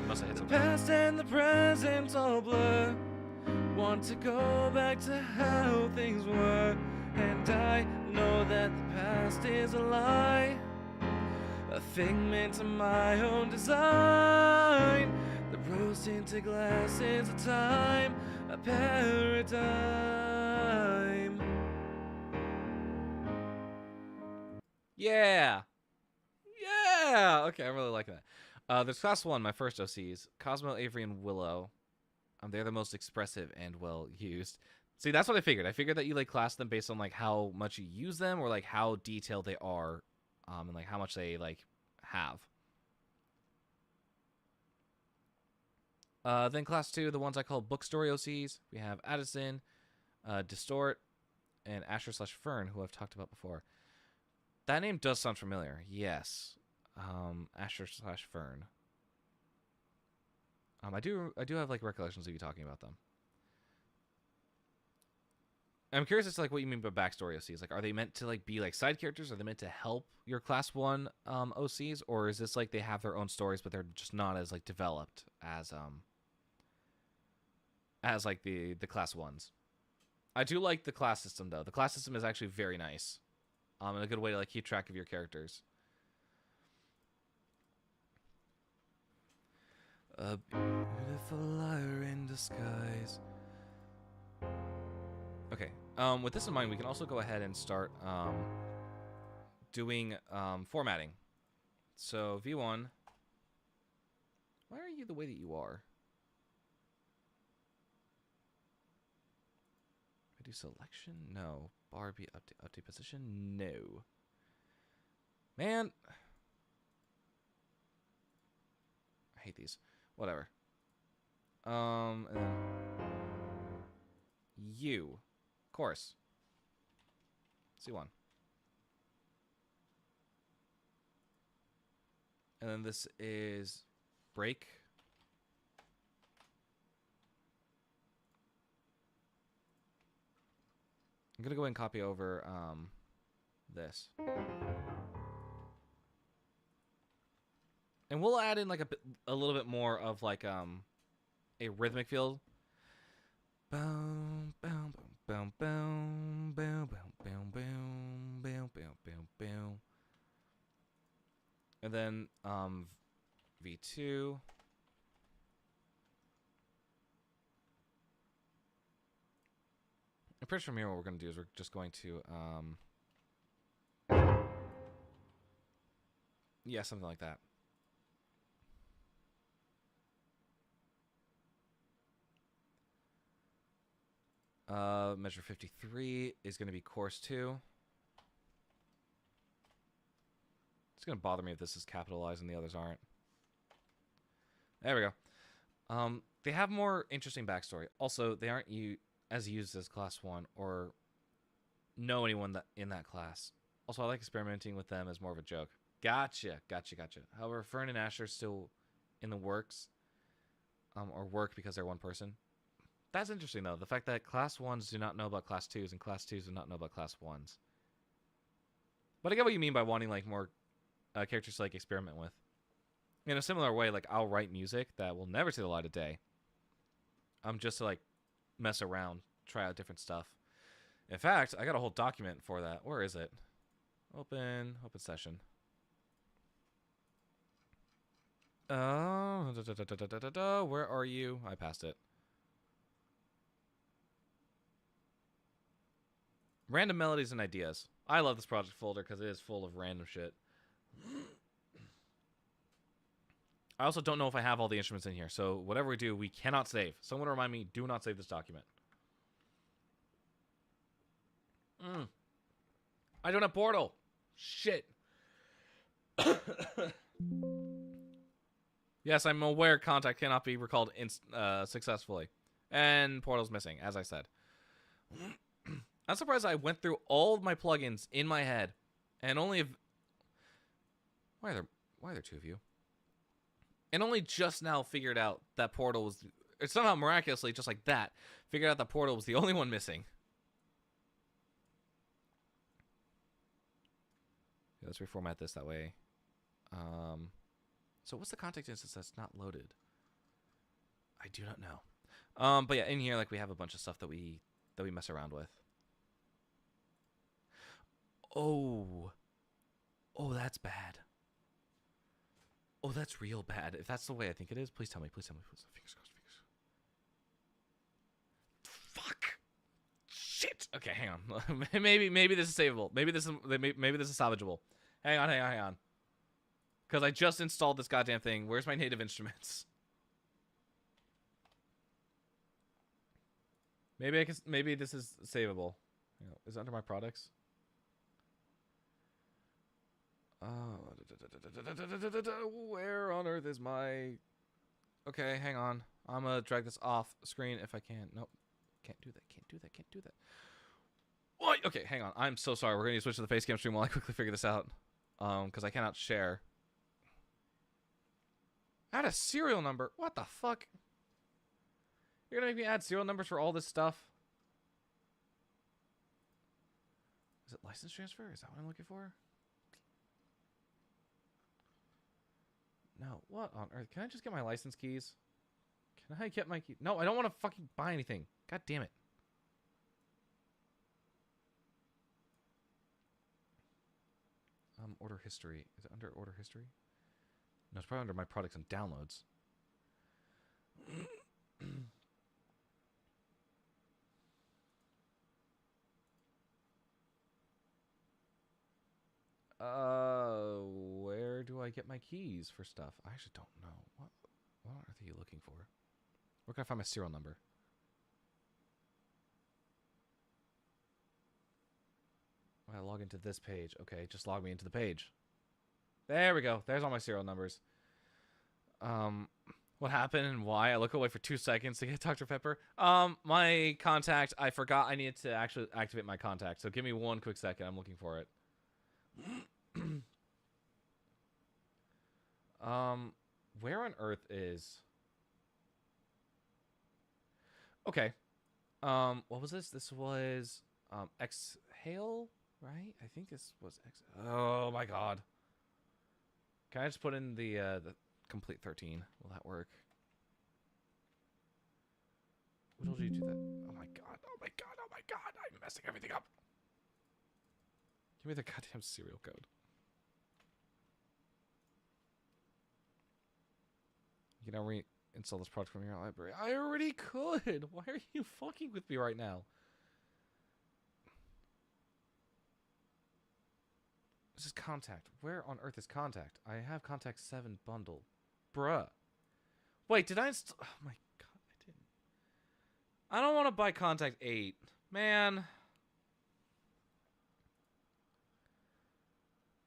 The past and the present all blur. Want to go back to how things were, and I Know that the past is a lie, a figment of my own design. The rose tinted glasses of time, a paradigm. Yeah. Yeah. Okay, I really like that. There's class 1, my first OCs, Cosmo, Avery, and Willow. They're the most expressive and well used. See, that's what I figured. I figured that you like class them based on like how much you use them or like how detailed they are, and like how much they like have. Then class 2, the ones I call book story OCs. We have Addison, Distort, and Asher/Fern, who I've talked about before. That name does sound familiar. Yes, Asher/Fern. I do have like recollections of you talking about them. I'm curious as to like what you mean by backstory OCs. Like, are they meant to like be like side characters? Are they meant to help your class 1 OCs, or is this like they have their own stories but they're just not as like developed as like the class 1s? I do like the class system though. The class system is actually very nice, and a good way to like keep track of your characters. A beautiful liar in disguise. Okay. With this in mind, we can also go ahead and start doing formatting. So V1. Why are you the way that you are? I do selection? No. Bar B update position? No. Man. I hate these. Whatever. And then you. Of course. C1. And then this is break. I'm going to go ahead and copy over this. And we'll add in like a little bit more of like a rhythmic feel. Boom, boom, boom, boom, boom, boom, boom, boom, boom, boom, boom, boom. And then V2. I'm pretty sure from here what we're going to do is we're just going to yeah, something like that. Measure 53 is going to be course 2. It's going to bother me if this is capitalized and the others aren't. There we go. They have more interesting backstory. Also, they aren't as used as class 1 or know anyone in that class. Also, I like experimenting with them as more of a joke. Gotcha. However, Fern and Asher are still in the works, or work because they're one person. That's interesting, though. The fact that class 1s do not know about class 2s and class 2s do not know about class 1s. But I get what you mean by wanting like more characters to like experiment with. In a similar way, like I'll write music that will never see the light of day. Just to like mess around, try out different stuff. In fact, I got a whole document for that. Where is it? Open session. Where are you? I passed it. Random melodies and ideas. I love this project folder because it is full of random shit. I also don't know if I have all the instruments in here, so whatever we do, we cannot save. Someone remind me, do not save this document. I don't have Portal. Shit. Yes, I'm aware contact cannot be recalled successfully. And Portal's missing, as I said. I'm surprised I went through all of my plugins in my head and only why are there two of you? And only just now figured out that Portal was somehow miraculously just like that figured out that Portal was the only one missing. Yeah, let's reformat this that way. So what's the contact instance that's not loaded? I do not know. But yeah, in here like we have a bunch of stuff that we mess around with. Oh. Oh, that's bad. Oh, that's real bad. If that's the way I think it is, please tell me. Please tell me. Please. Fingers crossed. Fingers. Fuck. Shit. Okay, hang on. maybe this is savable. Maybe this is salvageable. Hang on. Because I just installed this goddamn thing. Where's my native instruments? Maybe this is savable. Is it under my products? Where on earth is my... Okay, hang on. I'm gonna drag this off screen if I can. Nope. Can't do that. What? Okay, hang on. I'm so sorry. We're gonna switch to the Facecam stream while I quickly figure this out. Because I cannot share. Add a serial number? What the fuck? You're gonna make me add serial numbers for all this stuff? Is it license transfer? Is that what I'm looking for? No, what on earth? Can I just get my license keys? Can I get my key? No, I don't want to fucking buy anything. God damn it. Order history. Is it under order history? No, it's probably under my products and downloads. Where do I get my keys for stuff? I actually don't know. What on earth are you looking for? Where can I find my serial number? I log into this page. Okay, just log me into the page. There we go. There's all my serial numbers. What happened and why? I look away for 2 seconds to get Dr. Pepper. My contact, I forgot I needed to actually activate my contact. So give me 1 quick second. I'm looking for it. Where on earth is... Okay. What was this? This was, Exhale, right? I think this was oh my god. Can I just put in the complete 13? Will that work? What told you to do that? Oh my god. Oh my god. Oh my god. I'm messing everything up. Give me the goddamn serial code. You can now reinstall this product from your library. I already could. Why are you fucking with me right now? This is Contact. Where on earth is Contact? I have Contact 7 bundle. Bruh. Wait, did I install... Oh my god, I didn't. I don't want to buy Contact 8. Man.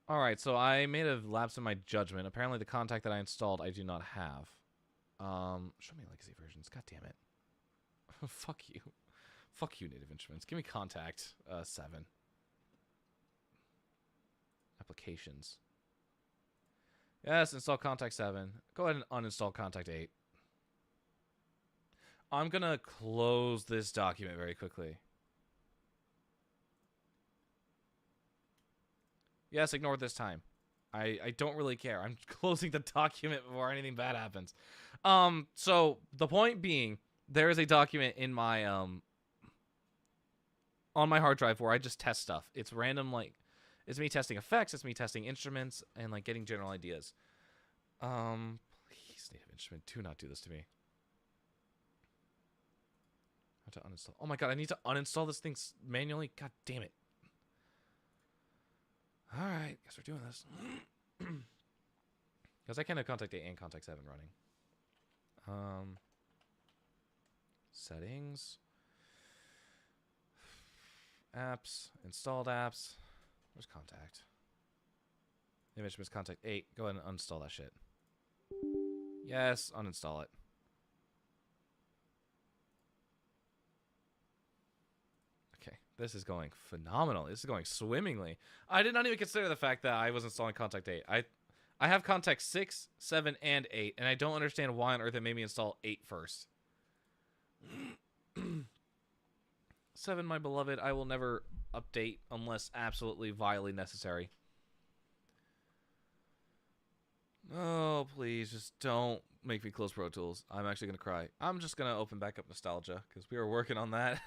Alright, so I made a lapse in my judgment. Apparently the Contact that I installed I do not have. Show me legacy versions. God damn it. Fuck you. Fuck you, Native Instruments. Give me Contact 7. Applications. Yes, install Contact 7. Go ahead and uninstall Contact 8. I'm gonna close this document very quickly. Yes, ignore it this time. I don't really care. I'm closing the document before anything bad happens. So the point being, there is a document in my on my hard drive where I just test stuff. It's random, like, it's me testing effects, it's me testing instruments, and like getting general ideas. Please, Native Instrument, do not do this to me. How to uninstall? Oh my god, I need to uninstall this thing manually. God damn it. All right, guess we're doing this. Because I can have Contact 8 and Contact 7 running. Settings. Apps. Installed apps. Where's Contact? Image was Contact 8. Go ahead and uninstall that shit. Yes, uninstall it. Okay, this is going phenomenal. This is going swimmingly. I did not even consider the fact that I was installing Contact 8. I have Contact 6, 7, and 8, and I don't understand why on earth it made me install 8 first. 7, my beloved, I will never update unless absolutely vilely necessary. Oh, please, just don't make me close Pro Tools. I'm actually going to cry. I'm just going to open back up Nostalgia, because we were working on that.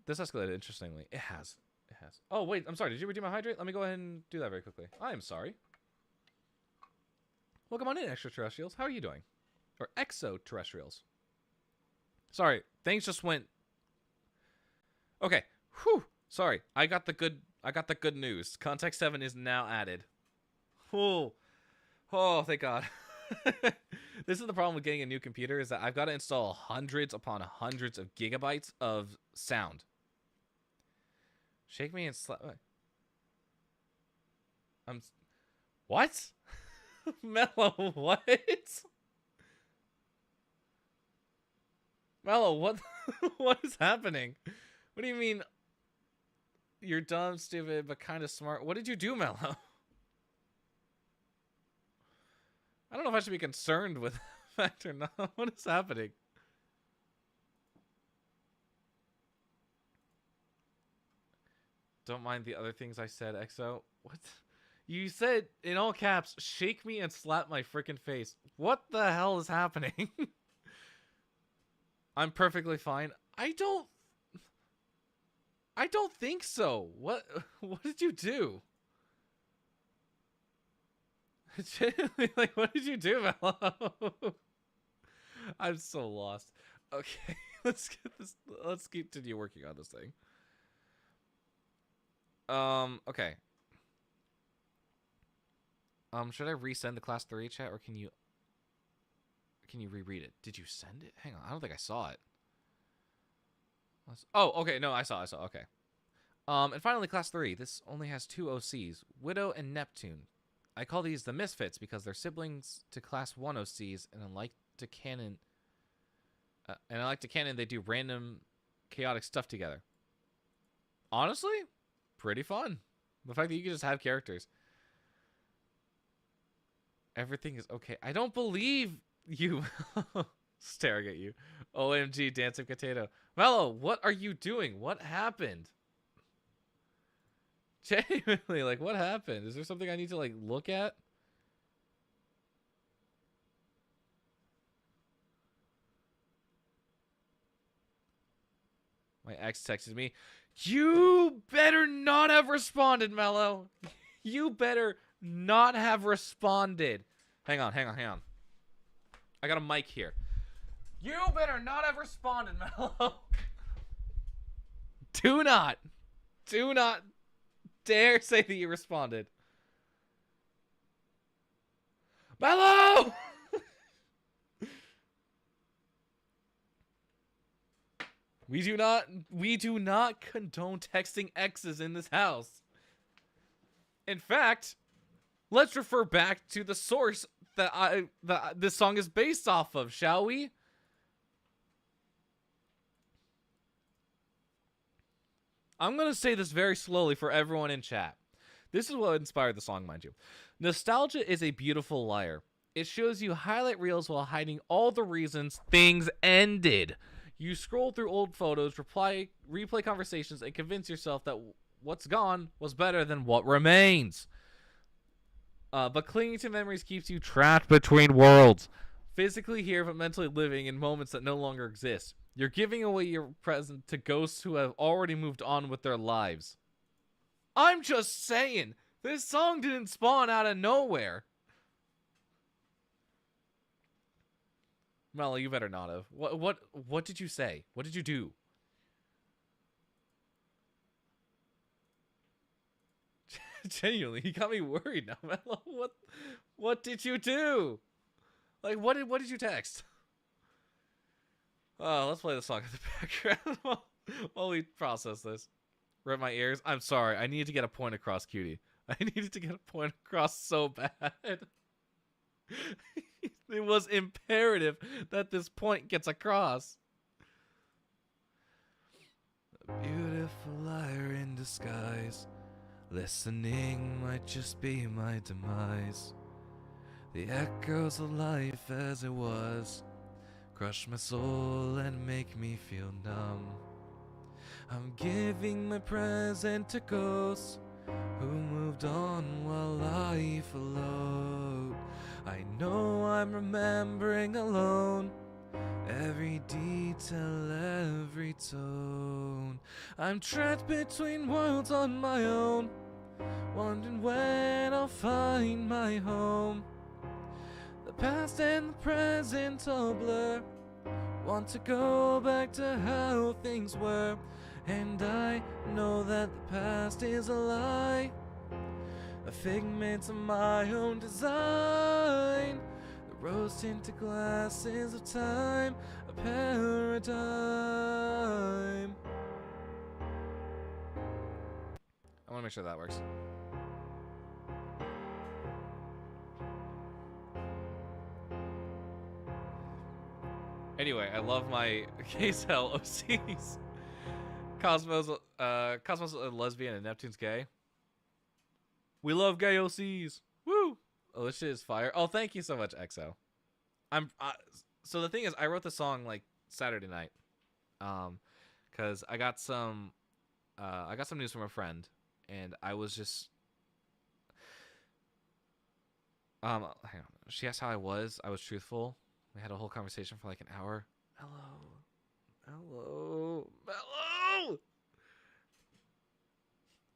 This escalated interestingly. It has. It has. Oh wait, I'm sorry. Did you redeem my hydrate? Let me go ahead and do that very quickly. I am sorry. Welcome on in, extraterrestrials. How are you doing? Or exoterrestrials. Sorry, things just went. Okay. Whew. Sorry. I got the good news. Context 7 is now added. Oh. Oh, thank God. This is the problem with getting a new computer, is that I've got to install hundreds upon hundreds of gigabytes of sound. Shake me and slap. What? Mellow, what? Mellow, what? What is happening? What do you mean? You're dumb, stupid, but kind of smart. What did you do, Mellow? I don't know if I should be concerned with the fact or not. What is happening? Don't mind the other things I said, EXO. What? You said, in all caps, shake me and slap my freaking face. What the hell is happening? I'm perfectly fine. I don't think so. What did you do? Like, what did you do, Mello? I'm so lost. Okay, let's continue working on this thing. Okay. Should I resend the class 3 chat, or can you reread it? Did you send it? Hang on, I don't think I saw it. Oh, okay, no, I saw, okay. And finally, class 3. This only has 2 OCs, Widow and Neptune. I call these the Misfits because they're siblings to class 1 OCs, and I like to canon, they do random chaotic stuff together. Honestly, pretty fun. The fact that you can just have characters. Everything is okay. I don't believe you. Staring at you. OMG, dancing potato. Mello, what are you doing? What happened? Genuinely, like, what happened? Is there something I need to, like, look at? My ex texted me. You better not have responded, Mello. You better not have responded. Hang on. I got a mic here. You better not have responded, Mello. Do not dare say that you responded. Mello! We do not condone texting exes in this house. In fact, let's refer back to the source that this song is based off of, shall we? I'm going to say this very slowly for everyone in chat. This is what inspired the song, mind you. Nostalgia is a beautiful liar. It shows you highlight reels while hiding all the reasons things ended. You scroll through old photos, replay conversations, and convince yourself that what's gone was better than what remains. But clinging to memories keeps you trapped between worlds. Physically here, but mentally living in moments that no longer exist. You're giving away your present to ghosts who have already moved on with their lives. I'm just saying, this song didn't spawn out of nowhere. Mello, you better not have. What did you say? What did you do? Genuinely, he got me worried now, Mello. What did you do? Like, what did you text? Oh, let's play the song in the background while we process this. Rip my ears. I'm sorry. I needed to get a point across, cutie. I needed to get a point across so bad. It was imperative that this point gets across. A beautiful liar in disguise. Listening might just be my demise. The echoes of life as it was crush my soul and make me feel numb. I'm giving my present to ghosts who moved on while life followed. I know I'm remembering alone, every detail, every tone. I'm trapped between worlds on my own, wondering when I'll find my home. The past and the present all blur, want to go back to how things were. And I know that the past is a lie, a figment of my own design. The rose-tinted glasses of time, a paradigm. I want to make sure that works. Anyway, I love my KSL OCs. Cosmos a lesbian and Neptune's gay. We love gay OCs. Woo! Oh, this shit is fire. Oh, thank you so much, EXO. So the thing is, I wrote the song like Saturday night, cause I got some news from a friend, and I was just, hang on. She asked how I was. I was truthful. We had a whole conversation for like an hour. Hello.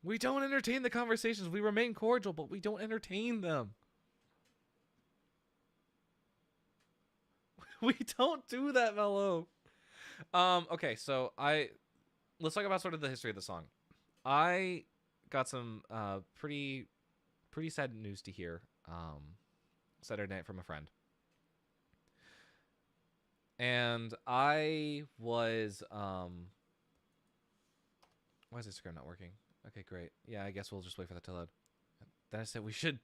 We don't entertain the conversations. We remain cordial, but we don't entertain them. We don't do that, Mello. Okay, so let's talk about sort of the history of the song. I got some pretty sad news to hear Saturday night from a friend. And I was why is Instagram not working? Okay, great. Yeah, I guess we'll just wait for that to load. Then I said we should.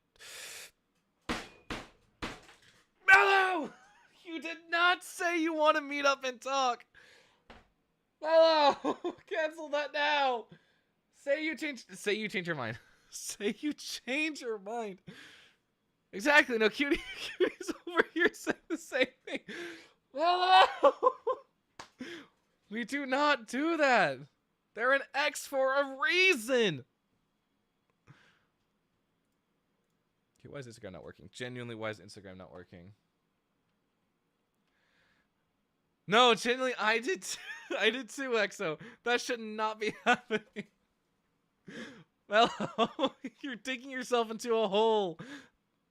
Mello! You did not say you want to meet up and talk. Mello! Cancel that now. Say you change your mind. Say you change your mind. Exactly. No, Cutie's over here saying the same thing. Mello! We do not do that. They're an X for a reason. Okay, why is Instagram not working? Genuinely, why is Instagram not working? No, genuinely, I did too, EXO. That should not be happening. Mello, you're digging yourself into a hole.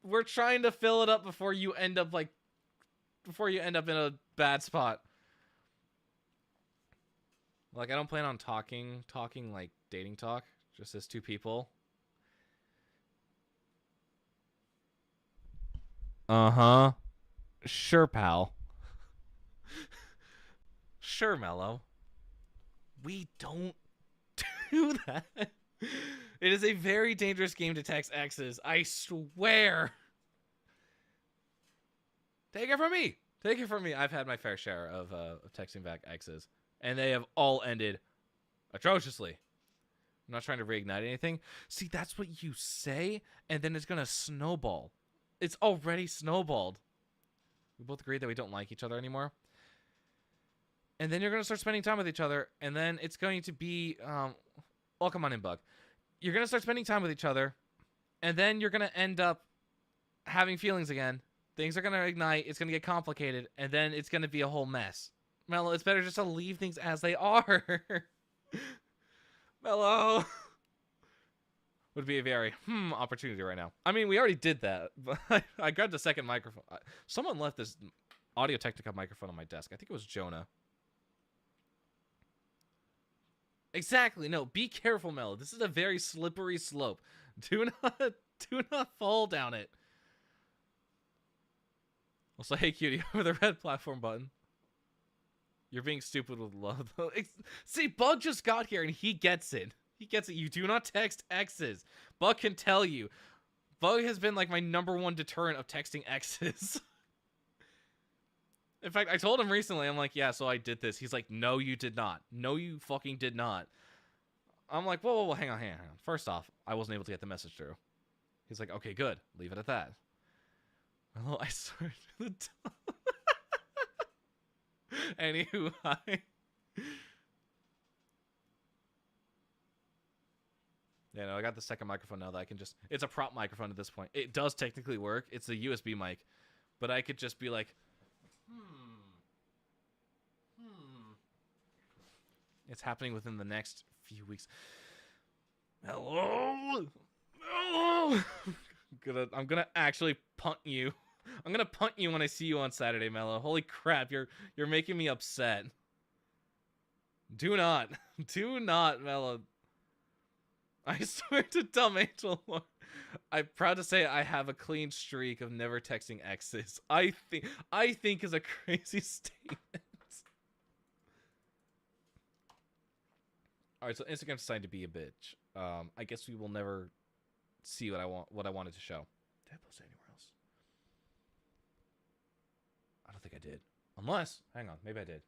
We're trying to fill it up before you end up in a bad spot. Like, I don't plan on talking like dating talk, just as two people. Uh-huh. Sure, pal. Sure, Mello. We don't do that. It is a very dangerous game to text exes. I swear. Take it from me. Take it from me. I've had my fair share of texting back exes, and they have all ended atrociously. I'm not trying to reignite anything. See, that's what you say, and then it's going to snowball. It's already snowballed. We both agree that we don't like each other anymore. And then you're going to start spending time with each other, and then it's going to be... well, come on in, Bug. You're going to start spending time with each other, and then you're going to end up having feelings again. Things are going to ignite. It's going to get complicated, and then it's going to be a whole mess. Mello, it's better just to leave things as they are. Mello. Would be a very opportunity right now. I mean, we already did that, but I grabbed a second microphone. Someone left this Audio Technica microphone on my desk. I think it was Jonah. Exactly. No, be careful, Mello. This is a very slippery slope. Do not fall down it. Also, hey, cutie, over the red platform button. You're being stupid with love, though. See, Bug just got here, and he gets it. He gets it. You do not text exes. Bug can tell you. Bug has been, like, my #1 deterrent of texting exes. In fact, I told him recently, I'm like, yeah, so I did this. He's like, no, you did not. No, you fucking did not. I'm like, whoa, hang on. First off, I wasn't able to get the message through. He's like, okay, good. Leave it at that. Well, I swear to the top. Anywho, hi. Yeah, no, I got the second microphone now that I can just... It's a prop microphone at this point. It does technically work. It's a USB mic. But I could just be like... It's happening within the next few weeks. Hello. Oh! I'm gonna actually punt you. I'm gonna punt you when I see you on Saturday, Mello. Holy crap, you're making me upset. Do not, Mello. I swear to dumb Angel Lord, I'm proud to say I have a clean streak of never texting exes. I think is a crazy statement. All right, so Instagram's decided to be a bitch. I guess we will never see what I wanted to show. Did I post it anywhere else? I don't think I did. Unless, hang on, maybe I did.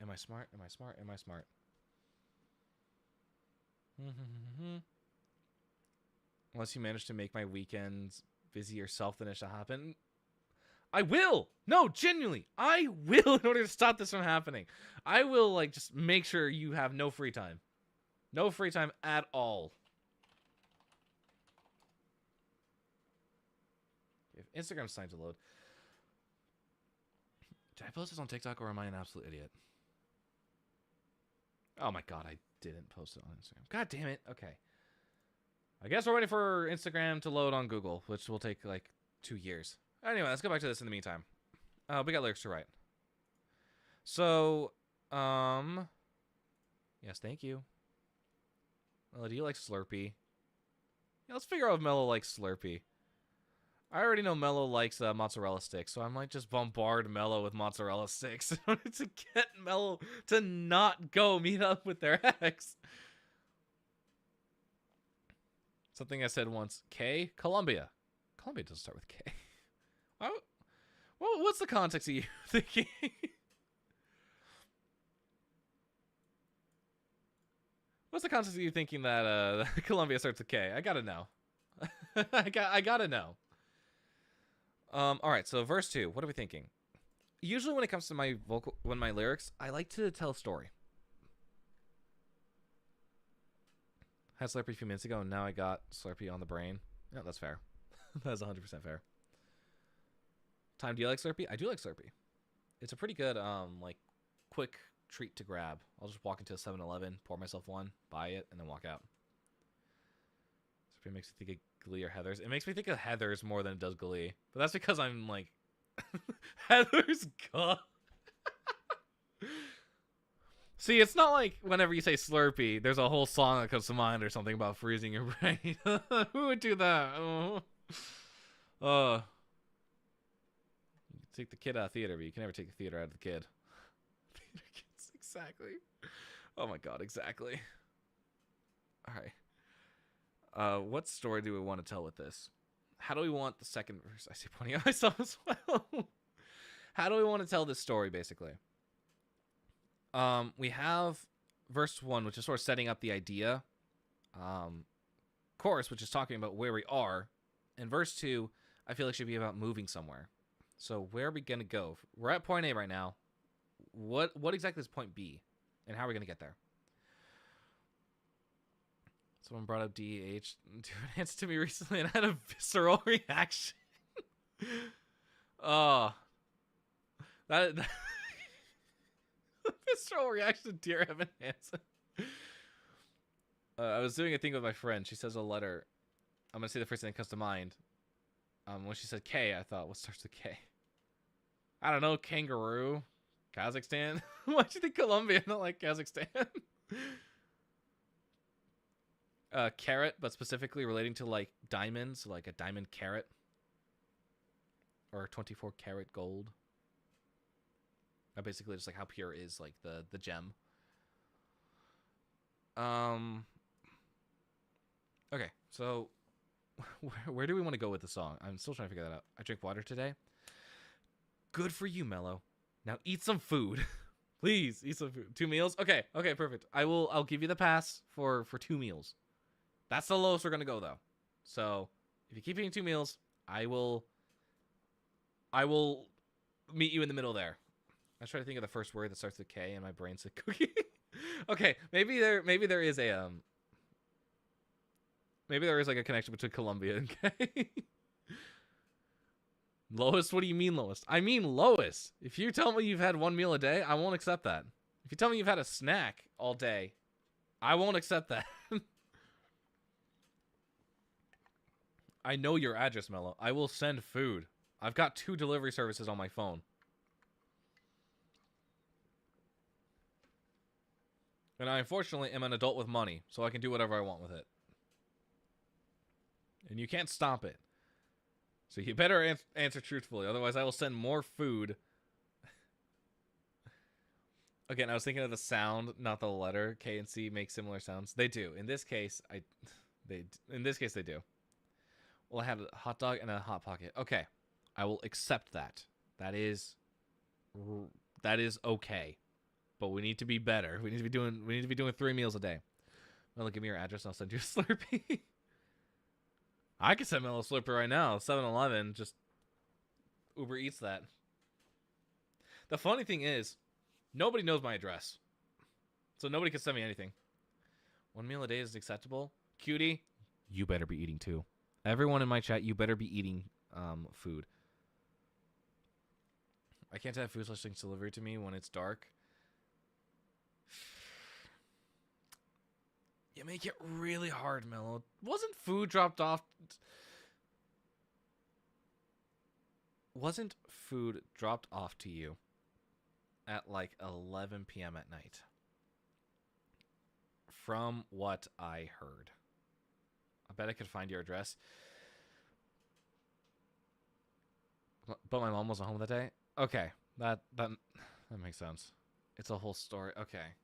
Am I smart? Unless you manage to make my weekends busy yourself, then it shall happen. I will! No, genuinely, I will in order to stop this from happening. I will, like, just make sure you have no free time. No free time at all. If Instagram's time to load. Did I post this on TikTok or am I an absolute idiot? Oh my god, I didn't post it on Instagram. God damn it. Okay. I guess we're waiting for Instagram to load on Google, which will take like 2 years. Anyway, let's go back to this in the meantime. We got lyrics to write. So, yes, thank you. Mello, do you like Slurpee? Yeah, let's figure out if Mello likes Slurpee. I already know Mello likes mozzarella sticks, so I might just bombard Mello with mozzarella sticks in order to get Mello to not go meet up with their ex. Something I said once. K? Colombia. Colombia doesn't start with K. What's the context of you thinking? What's the context of you thinking that Colombia starts with K? I gotta know. I gotta know. All right, so verse 2. What are we thinking? Usually when it comes to my lyrics, I like to tell a story. Had Slurpee a few minutes ago, and now I got Slurpee on the brain. Yeah, that's fair. That's 100% fair. Time, do you like Slurpee? I do like Slurpee. It's a pretty good, like, quick treat to grab. I'll just walk into a 7-Eleven, pour myself one, buy it, and then walk out. Slurpee makes me think of Glee or Heathers. It makes me think of Heathers more than it does Glee. But that's because I'm, like, Heathers, God. See, it's not like whenever you say Slurpee, there's a whole song that comes to mind or something about freezing your brain. Who would do that? You can take the kid out of theater, but you can never take the theater out of the kid. Theater kids, exactly. Oh my god, exactly. Alright. What story do we want to tell with this? How do we want the second verse? I see pointing at myself as well. How do we want to tell this story, basically? We have verse 1, which is sort of setting up the idea. Chorus, which is talking about where we are. And verse 2, I feel like should be about moving somewhere. So where are we going to go? We're at point A right now. What exactly is point B? And how are we going to get there? Someone brought up DEH to enhance to me recently and I had a visceral reaction. Oh. That visceral reaction to Dear Evan Hansen. I was doing a thing with my friend. She says a letter. I'm going to say the first thing that comes to mind. When she said K, I thought, what starts with K? I don't know, kangaroo? Kazakhstan? Why'd you think Colombia, not like Kazakhstan? Carat, but specifically relating to like diamonds, like a diamond carat. Or 24 karat gold. Basically just like how pure is like the gem. Okay, so where do we want to go with the song? I'm still trying to figure that out. I drink water today. Good for you, Mello. Now eat some food. Please eat some food. 2 meals? Okay, perfect. I'll give you the pass for 2 meals. That's the lowest we're gonna go though. So if you keep eating 2 meals, I will meet you in the middle there. I was trying to think of the first word that starts with K and my brain said cookie. Okay, maybe there is a maybe there is like a connection between Colombia and K. Lowest? What do you mean lowest? I mean lowest. If you tell me you've had 1 meal a day, I won't accept that. If you tell me you've had a snack all day, I won't accept that. I know your address, Mello. I will send food. I've got 2 delivery services on my phone. And I unfortunately am an adult with money, so I can do whatever I want with it. And you can't stop it. So you better answer truthfully, otherwise I will send more food. Again, I was thinking of the sound, not the letter. K and C make similar sounds. They do. In this case, they do. Well, I had a hot dog and a hot pocket. Okay, I will accept that. That is okay. But we need to be better. We need to be doing 3 meals a day. Well, give me your address and I'll send you a Slurpee. I can send Mello a Slurpee right now. 7-Eleven just Uber Eats that. The funny thing is, nobody knows my address. So nobody can send me anything. 1 meal a day is acceptable. Cutie, you better be eating too. Everyone in my chat, you better be eating food. I can't have food things delivered to me when it's dark. You make it really hard, Mello. Wasn't food dropped off to you at like 11 p.m. at night? From what I heard. I bet I could find your address. But my mom wasn't home that day? Okay. That makes sense. It's a whole story. Okay.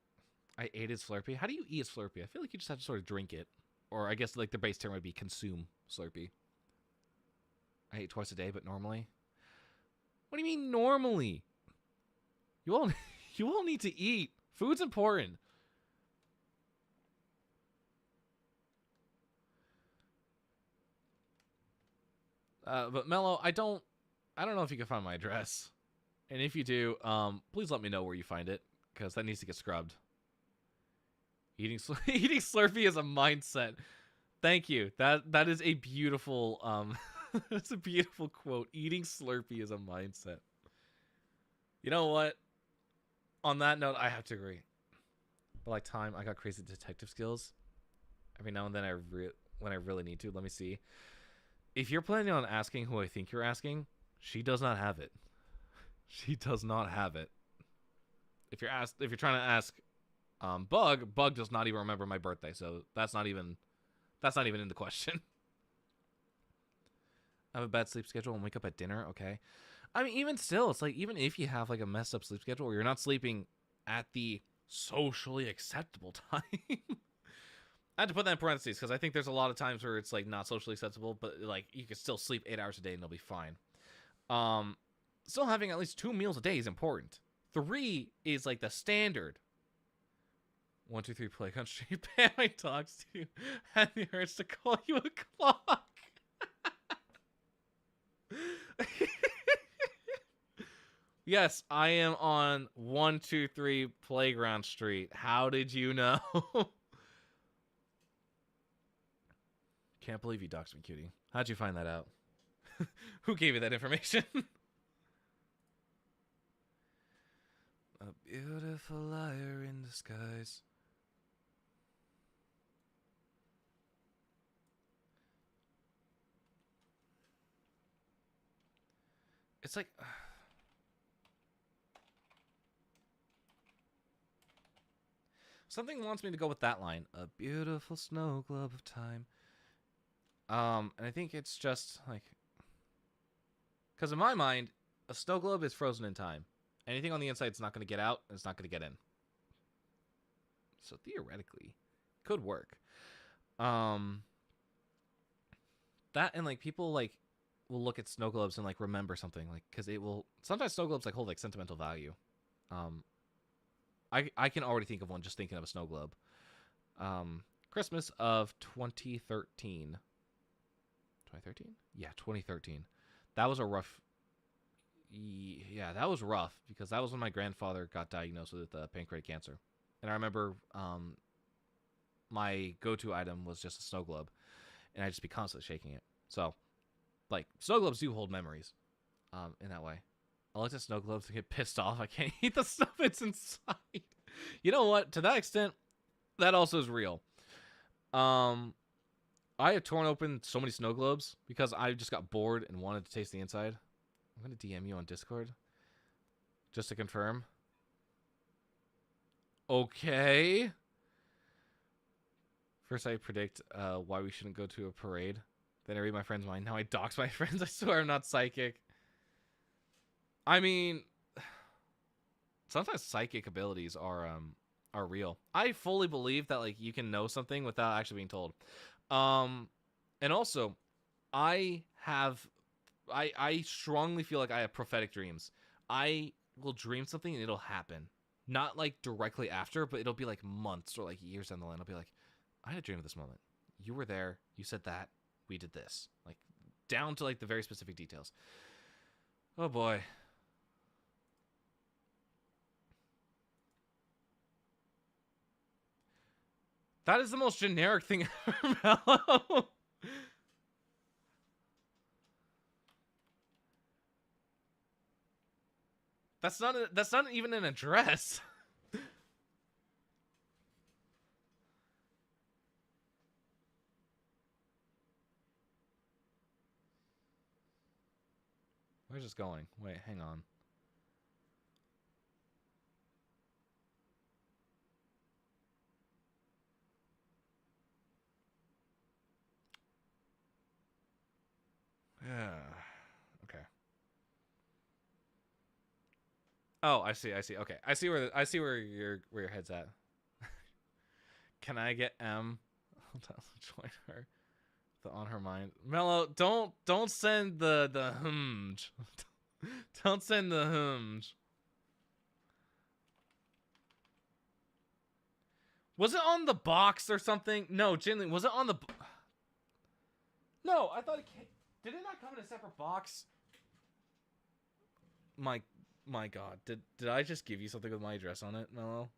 I ate his Slurpee. How do you eat a Slurpee? I feel like you just have to sort of drink it. Or I guess like the base term would be consume Slurpee. I eat twice a day, but normally? What do you mean normally? You all need to eat. Food's important. But Mello, I don't know if you can find my address. And if you do, please let me know where you find it, because that needs to get scrubbed. Eating Slurpee is a mindset. Thank you. That is a beautiful that's a beautiful quote. Eating Slurpee is a mindset. You know what? On that note, I have to agree. But like time, I got crazy detective skills. Every now and then when I really need to. Let me see. If you're planning on asking who I think you're asking, she does not have it. She does not have it. If you're trying to ask Bug does not even remember my birthday, so that's not even in the question. I have a bad sleep schedule and wake up at dinner, okay? I mean, even still, it's like, even if you have like a messed up sleep schedule or you're not sleeping at the socially acceptable time. I had to put that in parentheses because I think there's a lot of times where it's like not socially acceptable, but like you can still sleep 8 hours a day and it'll be fine. Still having at least 2 meals a day is important. 3 is like the standard. 1, 2, 3, play country. Pam, I talks to you. Had the urge to call you a clock. Yes, I am on 123 Playground Street. How did you know? Can't believe you doxed me, cutie. How'd you find that out? Who gave you that information? A beautiful liar in disguise. It's like... something wants me to go with that line. A beautiful snow globe of time. And I think it's just like... because in my mind, a snow globe is frozen in time. Anything on the inside is not going to get out, and it's not going to get in. So theoretically, could work. That and like people like will look at snow globes and like remember something, like because it will sometimes snow globes like hold like sentimental value. I can already think of one just thinking of a snow globe. Christmas of 2013. 2013? Yeah, 2013. That was a rough. Yeah, that was rough because that was when my grandfather got diagnosed with pancreatic cancer, and I remember my go-to item was just a snow globe, and I'd just be constantly shaking it. So, like, snow globes do hold memories, in that way. I like the snow globes to get pissed off. I can't eat the stuff that's inside. You know what? To that extent, that also is real. I have torn open so many snow globes because I just got bored and wanted to taste the inside. I'm gonna DM you on Discord just to confirm. Okay. First, I predict why we shouldn't go to a parade. Then I read my friend's mind. Now I dox my friends. I swear I'm not psychic. I mean, sometimes psychic abilities are real. I fully believe that like you can know something without actually being told. And also, I strongly feel like I have prophetic dreams. I will dream something and it'll happen. Not like directly after, but it'll be like months or like years down the line. I'll be like, I had a dream of this moment. You were there. You said that. We did this. Like down to like the very specific details. Oh boy. That is the most generic thing ever, Mellow. That's not even an address. Where's this going? Wait, hang on. Yeah. Okay. Oh, I see. Okay. I see where your head's at. Can I get M? Join her. On her mind. Mellow, don't send the hmj. Don't send the hmj. Was it on the box or something? No, Jinling, was it on the No, I thought it came... Did it not come in a separate box? My god. Did I just give you something with my address on it, Mellow?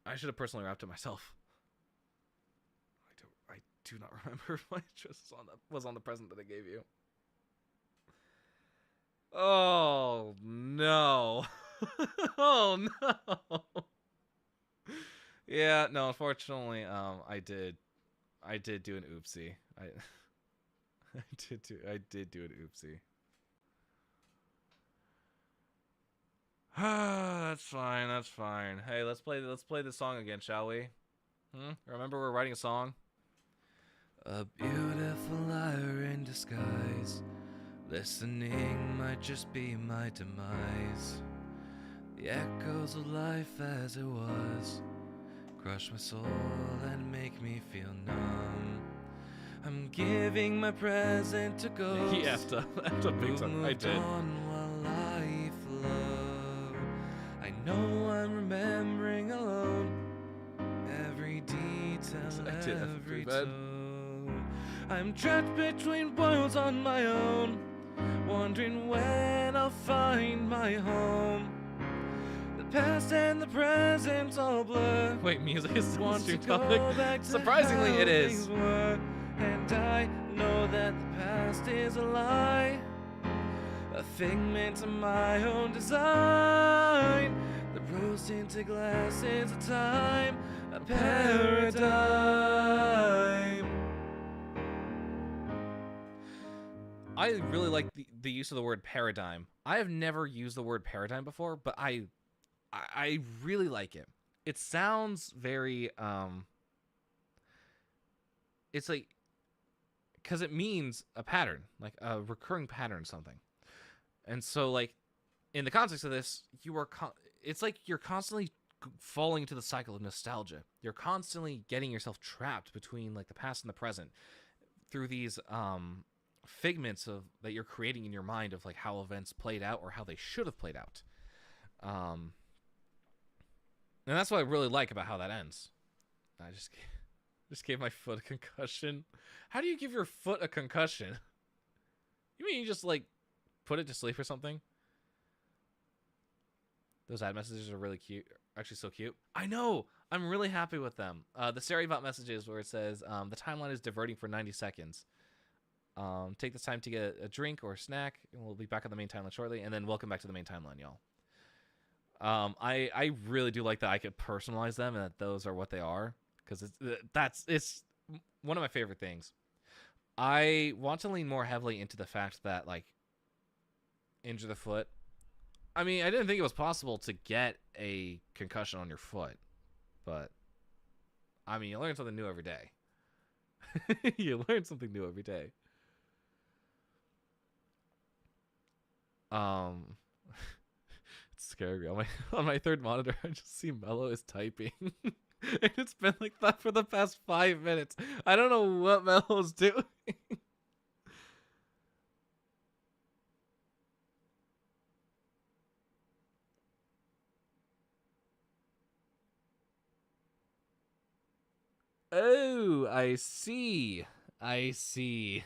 I should have personally wrapped it myself. I do not remember if my address was on the present that I gave you. Oh no. Oh no. Yeah, no, unfortunately, I did do an oopsie. I did do an oopsie. That's fine. Hey, let's play this song again, shall we? Remember we're writing a song? A beautiful liar in disguise. Listening might just be my demise. The echoes of life as it was crush my soul and make me feel numb. I'm giving my present to ghosts. He effed up big time. I did. While life flowed. I know I'm remembering alone every detail, every tone. I'm trapped between worlds on my own, wondering when I'll find my home. The past and the present all blur. Wait, music is still Want stream to go topic? back to Surprisingly, how it is. things were, and I know that the past is a lie, a figment of my own design. The rose tinted glasses of time, a paradigm. I really like the use of the word paradigm. I have never used the word paradigm before, but I really like it. It sounds very it's like, because it means a pattern, like a recurring pattern or something. And so like in the context of this, it's like you're constantly falling into the cycle of nostalgia. You're constantly getting yourself trapped between like the past and the present through these figments of that you're creating in your mind of like how events played out or how they should have played out. And that's what I really like about how that ends. I just gave my foot a concussion. How do you give your foot a concussion? You mean you just like put it to sleep or something? Those ad messages are really cute. Actually so cute. I know. I'm really happy with them. The Seribot messages where it says the timeline is diverting for 90 seconds. Take this time to get a drink or a snack, and we'll be back on the main timeline shortly. And then welcome back to the main timeline, y'all. I really do like that I could personalize them and that those are what they are, because it's one of my favorite things. I want to lean more heavily into the fact that, like, injure the foot. I mean, I didn't think it was possible to get a concussion on your foot, but I mean, you learn something new every day. You learn something new every day. It's scary. On my third monitor, I just see Mello is typing. And it's been like that for the past 5 minutes. I don't know what Mello's doing. Oh, I see. I see.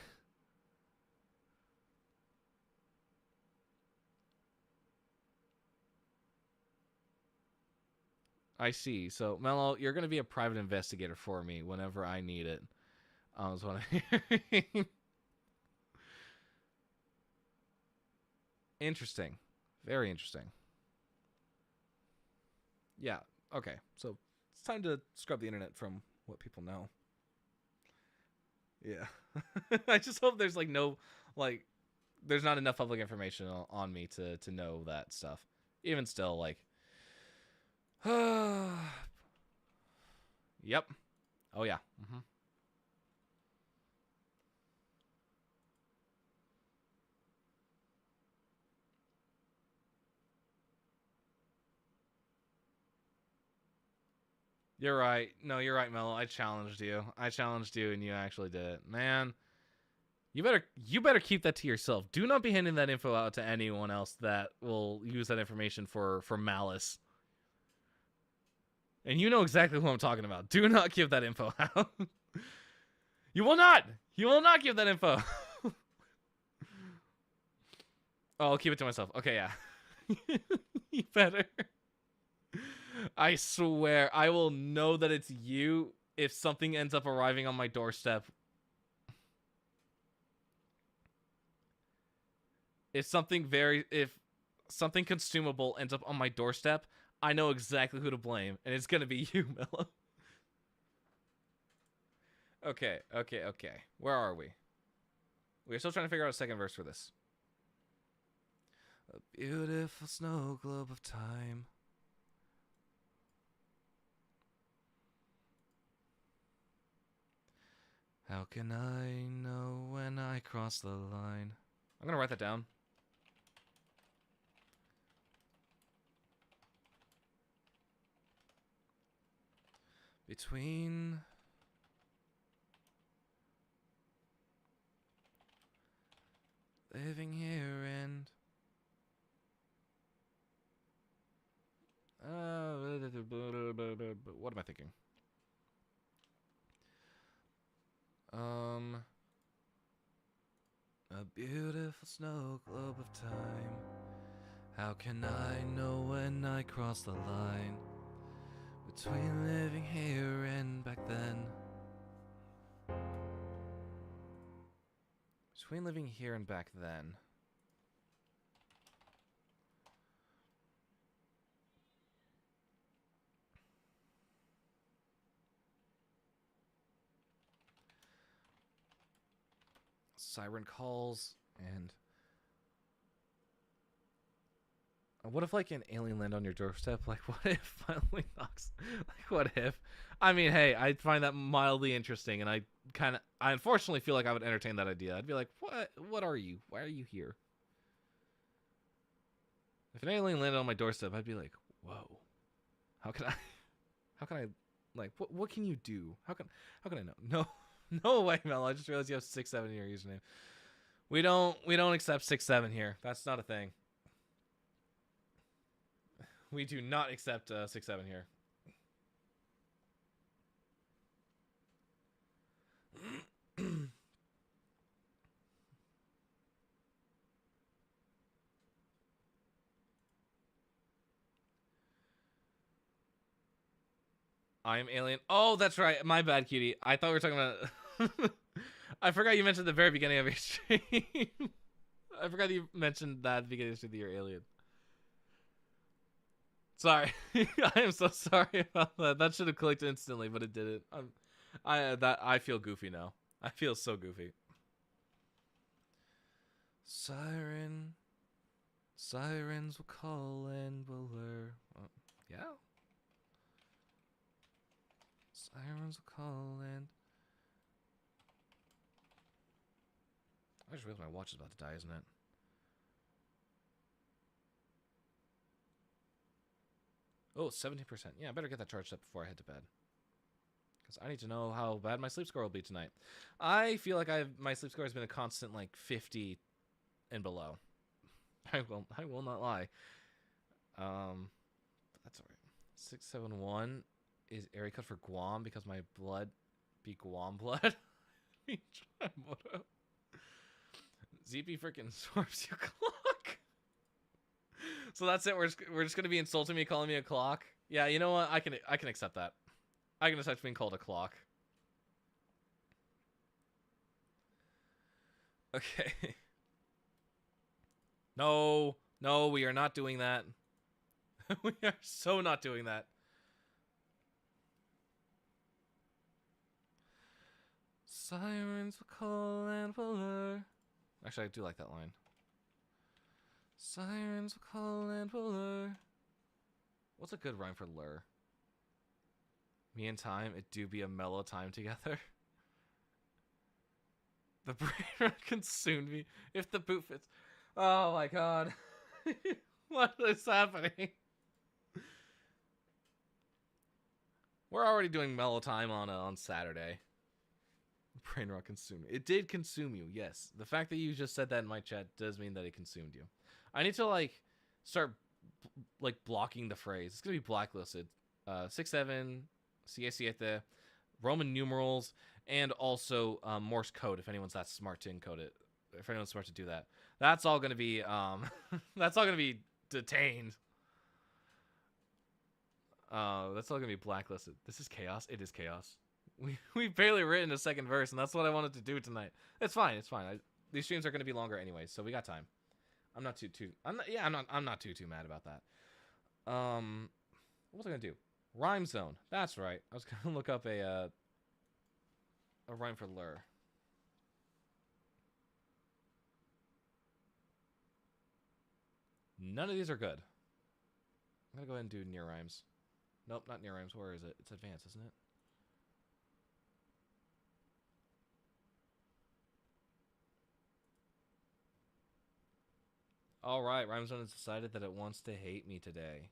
I see. So, Mello, you're going to be a private investigator for me whenever I need it. Is what I'm hearing. Interesting. Very interesting. Yeah. Okay. So, it's time to scrub the internet from what people know. Yeah. I just hope there's, like, no, like, there's not enough public information on me to know that stuff. Even still, like, yep. Oh yeah. You're right. No, you're right, Mello. I challenged you, and you actually did it. Man, you better keep that to yourself. Do not be handing that info out to anyone else that will use that information for malice. And you know exactly who I'm talking about. Do not give that info out. You will not. You will not give that info. Oh, I'll keep it to myself. Okay, yeah. You better. I swear, I will know that it's you if something ends up arriving on my doorstep. If something consumable ends up on my doorstep, I know exactly who to blame, and it's gonna be you, Mello. Okay. Where are we? We're still trying to figure out a second verse for this. A beautiful snow globe of time. How can I know when I cross the line? I'm gonna write that down. Between living here and what am I thinking? A beautiful snow globe of time. How can I know when I cross the line between living here and back then? Between living here and back then. Siren calls and what if, like, an alien land on your doorstep? Like, what if finally knocks? Like, what if? I mean, hey, I find that mildly interesting, and I unfortunately feel like I would entertain that idea. I'd be like, what are you? Why are you here? If an alien landed on my doorstep, I'd be like, whoa, how can I, like, what can you do? How can I know? No way, Mel. I just realized you have 6-7 in your username. We don't accept 6-7 here. That's not a thing. We do not accept 6-7 here. I am alien. Oh, that's right. My bad, cutie. I thought we were talking about... I forgot you mentioned at the very beginning of your stream. I forgot you mentioned that at the beginning of the stream that you're alien. Sorry. I am so sorry about that. That should have clicked instantly, but it didn't. I feel goofy now. I feel so goofy. Siren. Sirens will call and will lure. Yeah. Sirens will call and... I just realized my watch is about to die, isn't it? Oh, 17%. Yeah, I better get that charged up before I head to bed. Because I need to know how bad my sleep score will be tonight. I feel like my sleep score has been a constant, like, 50 and below. I will not lie. But that's alright. 671 is area code for Guam because my blood be Guam blood. ZP freaking swarms you clock. So that's it. We're just gonna be insulting me, calling me a clock. Yeah, you know what? I can accept that. I can accept being called a clock. Okay. No, we are not doing that. We are so not doing that. Sirens will call and will lure. Actually, I do like that line. Sirens will call and will lure. What's a good rhyme for lure? Me and time, it do be a mellow time together. The brain consumed me. If the boot fits. Oh my god. What is happening? We're already doing mellow time on Saturday. Brain rot consumed. It did consume you, yes. The fact that you just said that in my chat does mean that it consumed you. I need to like start like blocking the phrase. It's gonna be blacklisted. 6-7, CS7, Roman numerals, and also Morse code. If anyone's that smart to encode it, if anyone's smart to do that, that's all gonna be that's all gonna be detained. That's all gonna be blacklisted. This is chaos. It is chaos. We've barely written a second verse, and that's what I wanted to do tonight. It's fine. It's fine. These streams are gonna be longer anyway, so we got time. I'm not too mad about that. What was I gonna do? Rhyme zone. That's right. I was gonna look up a rhyme for lure. None of these are good. I'm gonna go ahead and do near rhymes. Nope, not near rhymes. Where is it? It's advanced, isn't it? All right, Rhyme Zone has decided that it wants to hate me today.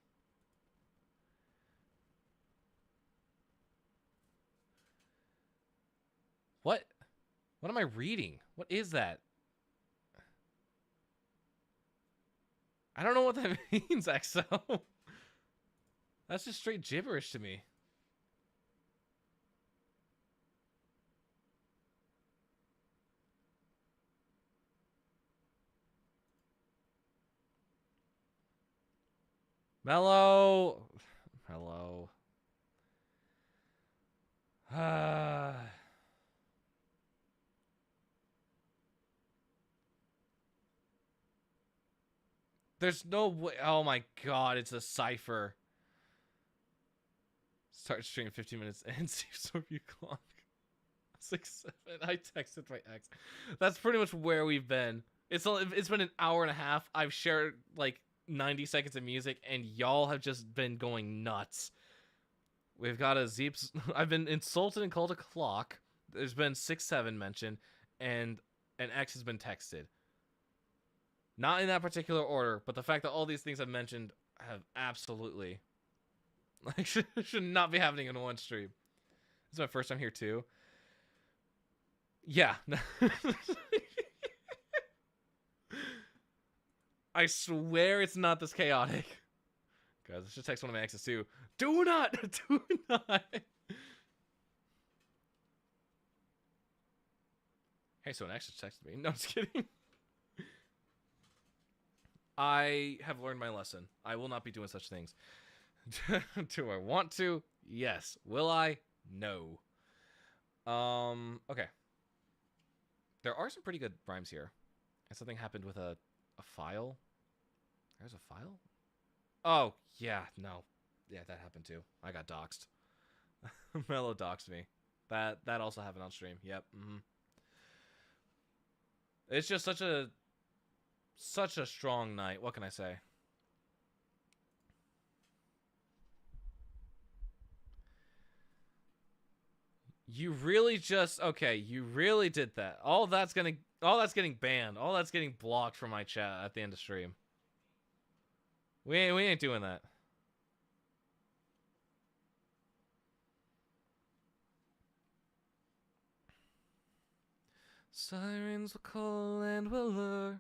What? What am I reading? What is that? I don't know what that means, XO. That's just straight gibberish to me. Mellow. Hello. There's no way. Oh my god, it's a cipher. Start stream 15 minutes and see you clock. 6-7. I texted my ex. That's pretty much where we've been. It's been an hour and a half. I've shared like 90 seconds of music, and y'all have just been going nuts. We've got a Zeeps. I've been insulted and called a clock. There's been 6-7 mentioned, and an X has been texted. Not in that particular order, but the fact that all these things I've mentioned have absolutely like should not be happening in one stream. This is my first time here too. Yeah. I swear it's not this chaotic. Guys, I should text one of my exes too. Do not! Do not! Hey, so an ex just texted me. No, I'm just kidding. I have learned my lesson. I will not be doing such things. Do I want to? Yes. Will I? No. Okay. There are some pretty good rhymes here. And something happened with a file. There's a file? Oh, yeah, no. Yeah, that happened too. I got doxxed. Mello doxed me. That also happened on stream. Yep. It's just such a strong night. What can I say? You really just okay, you really did that. All that's getting banned. All that's getting blocked from my chat at the end of stream. We ain't doing that. Sirens will call and will lure,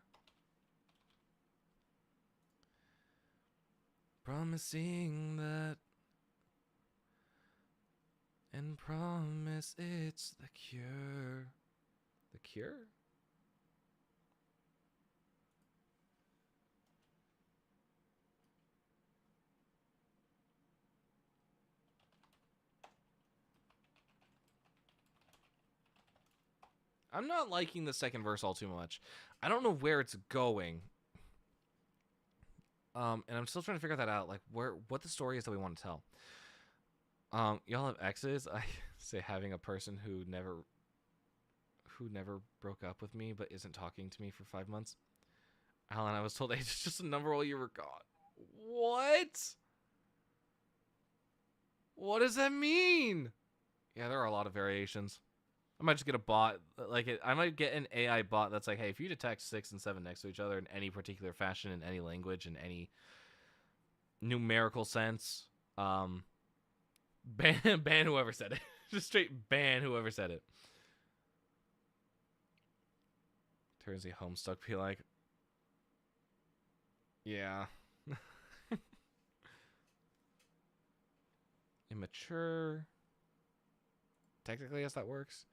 promising that, and promise it's the cure. The cure? I'm not liking the second verse all too much. I don't know where it's going. And I'm still trying to figure that out, like what the story is that we want to tell. Y'all have exes? I say having a person who never broke up with me but isn't talking to me for 5 months. Alan, I was told age is just a number while you were gone. What? What does that mean? Yeah, there are a lot of variations. I might just get a bot, I might get an AI bot that's like, hey, if you detect 6 and 7 next to each other in any particular fashion, in any language, in any numerical sense, ban whoever said it. Just straight ban whoever said it. Turns the Homestuck be like, yeah. Immature. Technically, yes, that works.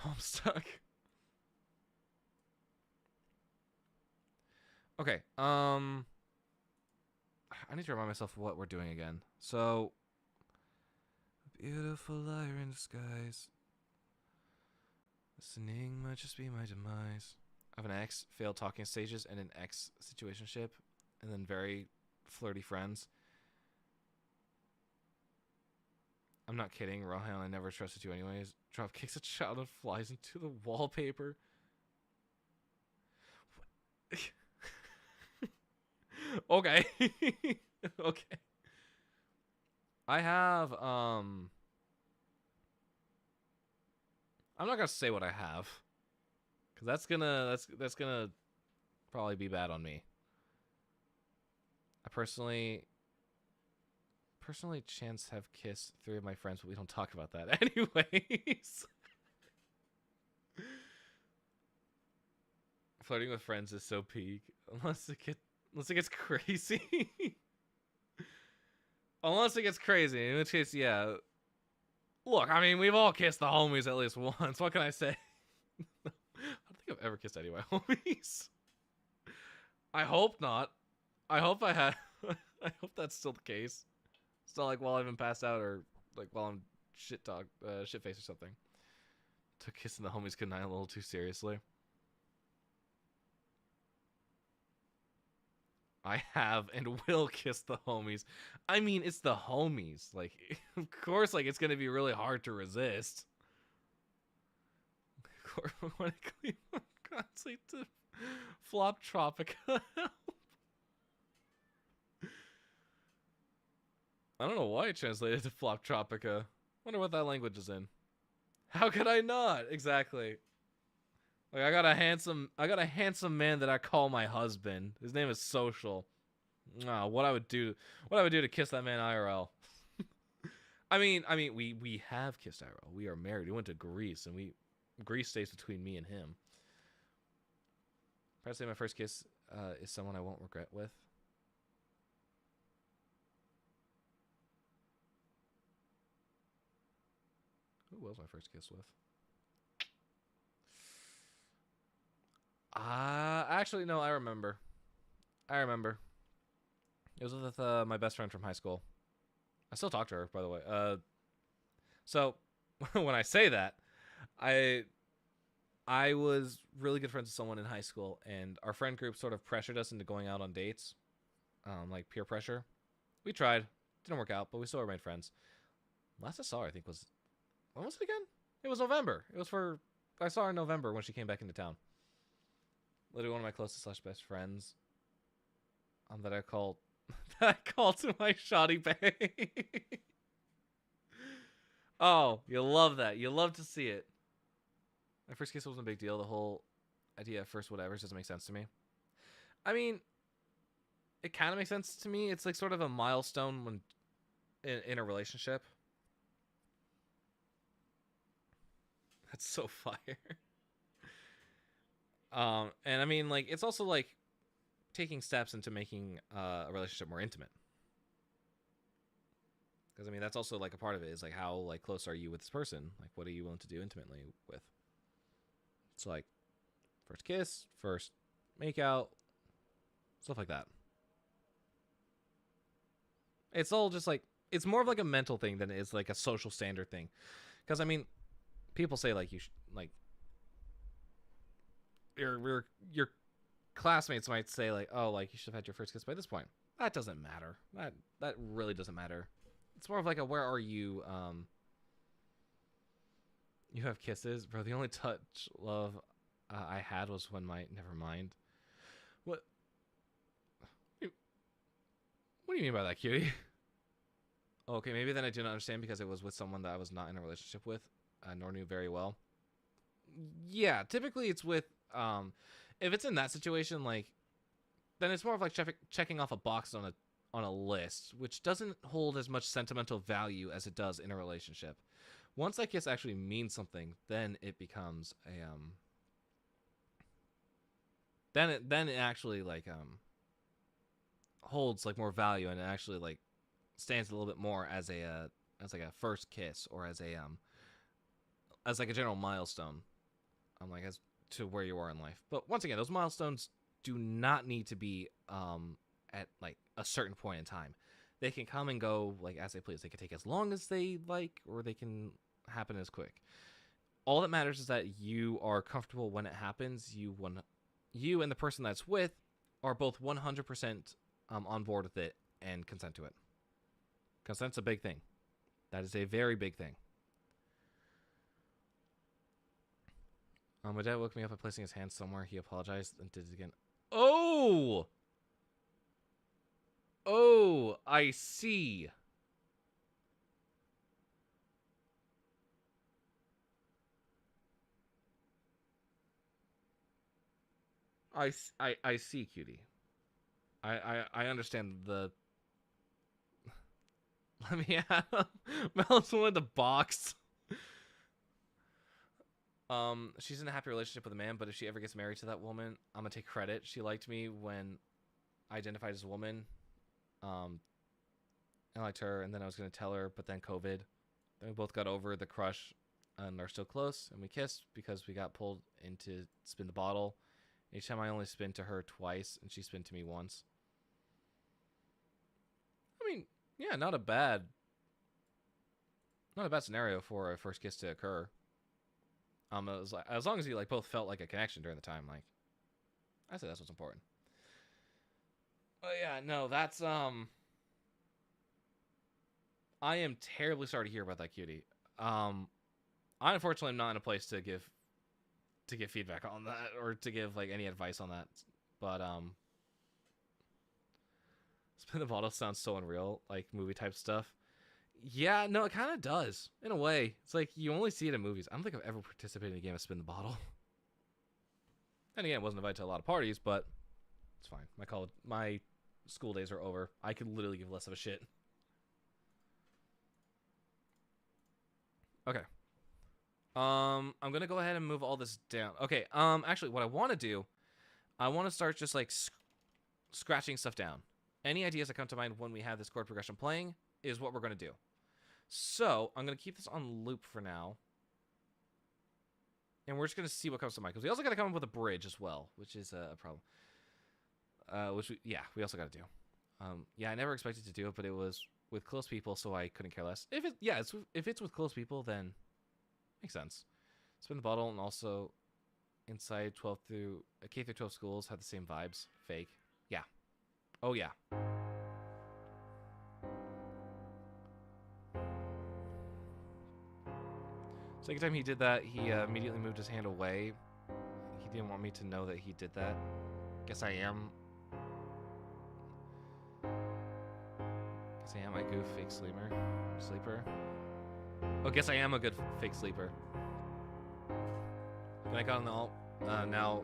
Homestuck. Okay, I need to remind myself what we're doing again. So, beautiful liar in disguise. Listening might just be my demise. I have an ex, failed talking stages, and an ex situationship, and then very flirty friends. I'm not kidding, Rohan, I never trusted you anyways. Drop kicks a child and flies into the wallpaper. Okay. Okay. I have, I'm not gonna say what I have. Cause that's gonna probably be bad on me. I personally chance have kissed 3 of my friends, but we don't talk about that anyways. Flirting with friends is so peak. Unless it gets crazy. Unless it gets crazy, in which case, yeah. Look, I mean, we've all kissed the homies at least once. What can I say? I don't think I've ever kissed any of my homies. I hope not. I hope I have. I hope that's still the case. It's not like while I've been passed out or like while I'm shit face or something. Took kissing the homies goodnight a little too seriously. I have and will kiss the homies. I mean, it's the homies. Like, of course, like, it's going to be really hard to resist. Coronically, translate to Flop Tropica. I don't know why it translated to Flop Tropica. Wonder what that language is in. How could I not? Exactly. Like, I got a handsome man that I call my husband. His name is Social. What I would do to kiss that man IRL. I mean, we have kissed IRL. We are married. We went to Greece, and Greece stays between me and him. I'd say my first kiss is someone I won't regret with. Who was my first kiss with? Actually, no, I remember. It was with my best friend from high school. I still talk to her, by the way. So when I say that, I I was really good friends with someone in high school, and our friend group sort of pressured us into going out on dates, like peer pressure. We tried, didn't work out, but we still remained friends. Last I saw her, I think was, when was it again? It was November. I saw her in November when she came back into town. Literally one of my closest / best friends, that I called to my shoddy bay. Oh, you love that. You love to see it. My first kiss wasn't a big deal. The whole idea of first whatevers doesn't make sense to me. I mean, it kind of makes sense to me. It's like sort of a milestone when in a relationship. That's so fire. And I mean, like, it's also like taking steps into making a relationship more intimate. Because I mean, that's also like a part of it, is like how like close are you with this person? Like, what are you willing to do intimately with? It's like first kiss, first make out, stuff like that. It's all just like, it's more of like a mental thing than it is like a social standard thing. Because I mean, people say like you like your classmates might say like, oh, like you should have had your first kiss by this point. That doesn't matter. That really doesn't matter. It's more of like a, where are you? You have kisses, bro. The only touch love I had was when my, never mind. What do you mean by that, cutie? Okay, maybe then I do not understand because it was with someone that I was not in a relationship with, nor knew very well. Yeah, typically it's with, if it's in that situation, like, then it's more of like checking off a box on a list, which doesn't hold as much sentimental value as it does in a relationship. Once that kiss actually means something, then it becomes a then it actually like holds like more value, and it actually like stands a little bit more as a as like a first kiss, or as a as like a general milestone, like as to where you are in life. But once again, those milestones do not need to be at like a certain point in time. They can come and go like as they please. They can take as long as they like, or they can happen as quick. All that matters is that you are comfortable when it happens. You and the person that's with are both 100% on board with it and consent to it. Consent's a big thing. That is a very big thing. My dad woke me up by placing his hand somewhere. He apologized and did it again. Oh! Oh, I see. I see, cutie. I understand the... Let me have... Mel's wanted the box. She's in a happy relationship with a man, but if she ever gets married to that woman, I'm gonna take credit. She liked me when I identified as a woman. I liked her, and then I was gonna tell her, but then COVID. Then we both got over the crush and are still close, and we kissed because we got pulled into spin the bottle. Each time I only spin to her twice, and she spin to me once. I mean, yeah, not a bad scenario for a first kiss to occur. It was like, as long as you like both felt like a connection during the time, like, I say that's what's important. But yeah, no, that's I am terribly sorry to hear about that, cutie. I unfortunately am not in a place to give feedback on that, or to give like any advice on that. But spin the bottle sounds so unreal, like movie type stuff. Yeah, no, it kind of does in a way. It's like you only see it in movies. I don't think I've ever participated in a game of spin the bottle. And again, I wasn't invited to a lot of parties, but it's fine. My school days are over. I could literally give less of a shit. Okay. I'm gonna go ahead and move all this down. Okay. Actually, what I want to do, I want to start just like scratching stuff down. Any ideas that come to mind when we have this chord progression playing is what we're gonna do. So I'm gonna keep this on loop for now, and we're just gonna see what comes to mind, because we also gotta come up with a bridge as well, which is a problem. We also gotta do. Yeah, I never expected to do it, but it was with close people, so I couldn't care less. If it's with close people, then makes sense. Spin the bottle, and also inside 12 through K through 12 schools have the same vibes. Fake. Yeah. Oh yeah. Second time he did that, he immediately moved his hand away. He didn't want me to know that he did that. Guess I am. Guess I am a goof fake sleeper. Oh, guess I am a good fake sleeper. And I got on the alt now.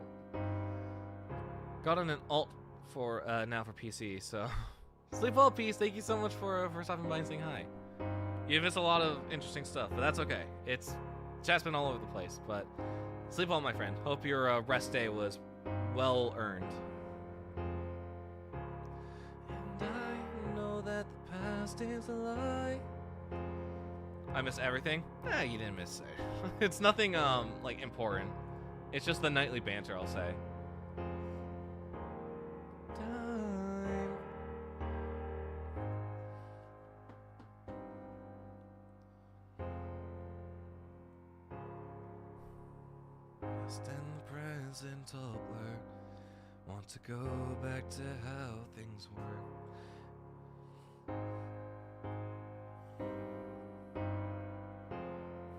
Got on an alt for now for PC. So sleep well, peace. Thank you so much for stopping by and saying hi. You missed a lot of interesting stuff, but that's okay. Chat's been all over the place, but sleep well, my friend. Hope your rest day was well earned. And I know that the past is a lie. I missed everything. Nah, you didn't miss it. It's nothing like important. It's just the nightly banter, I'll say. Time. Past and the present all blur. Want to go back to how things were.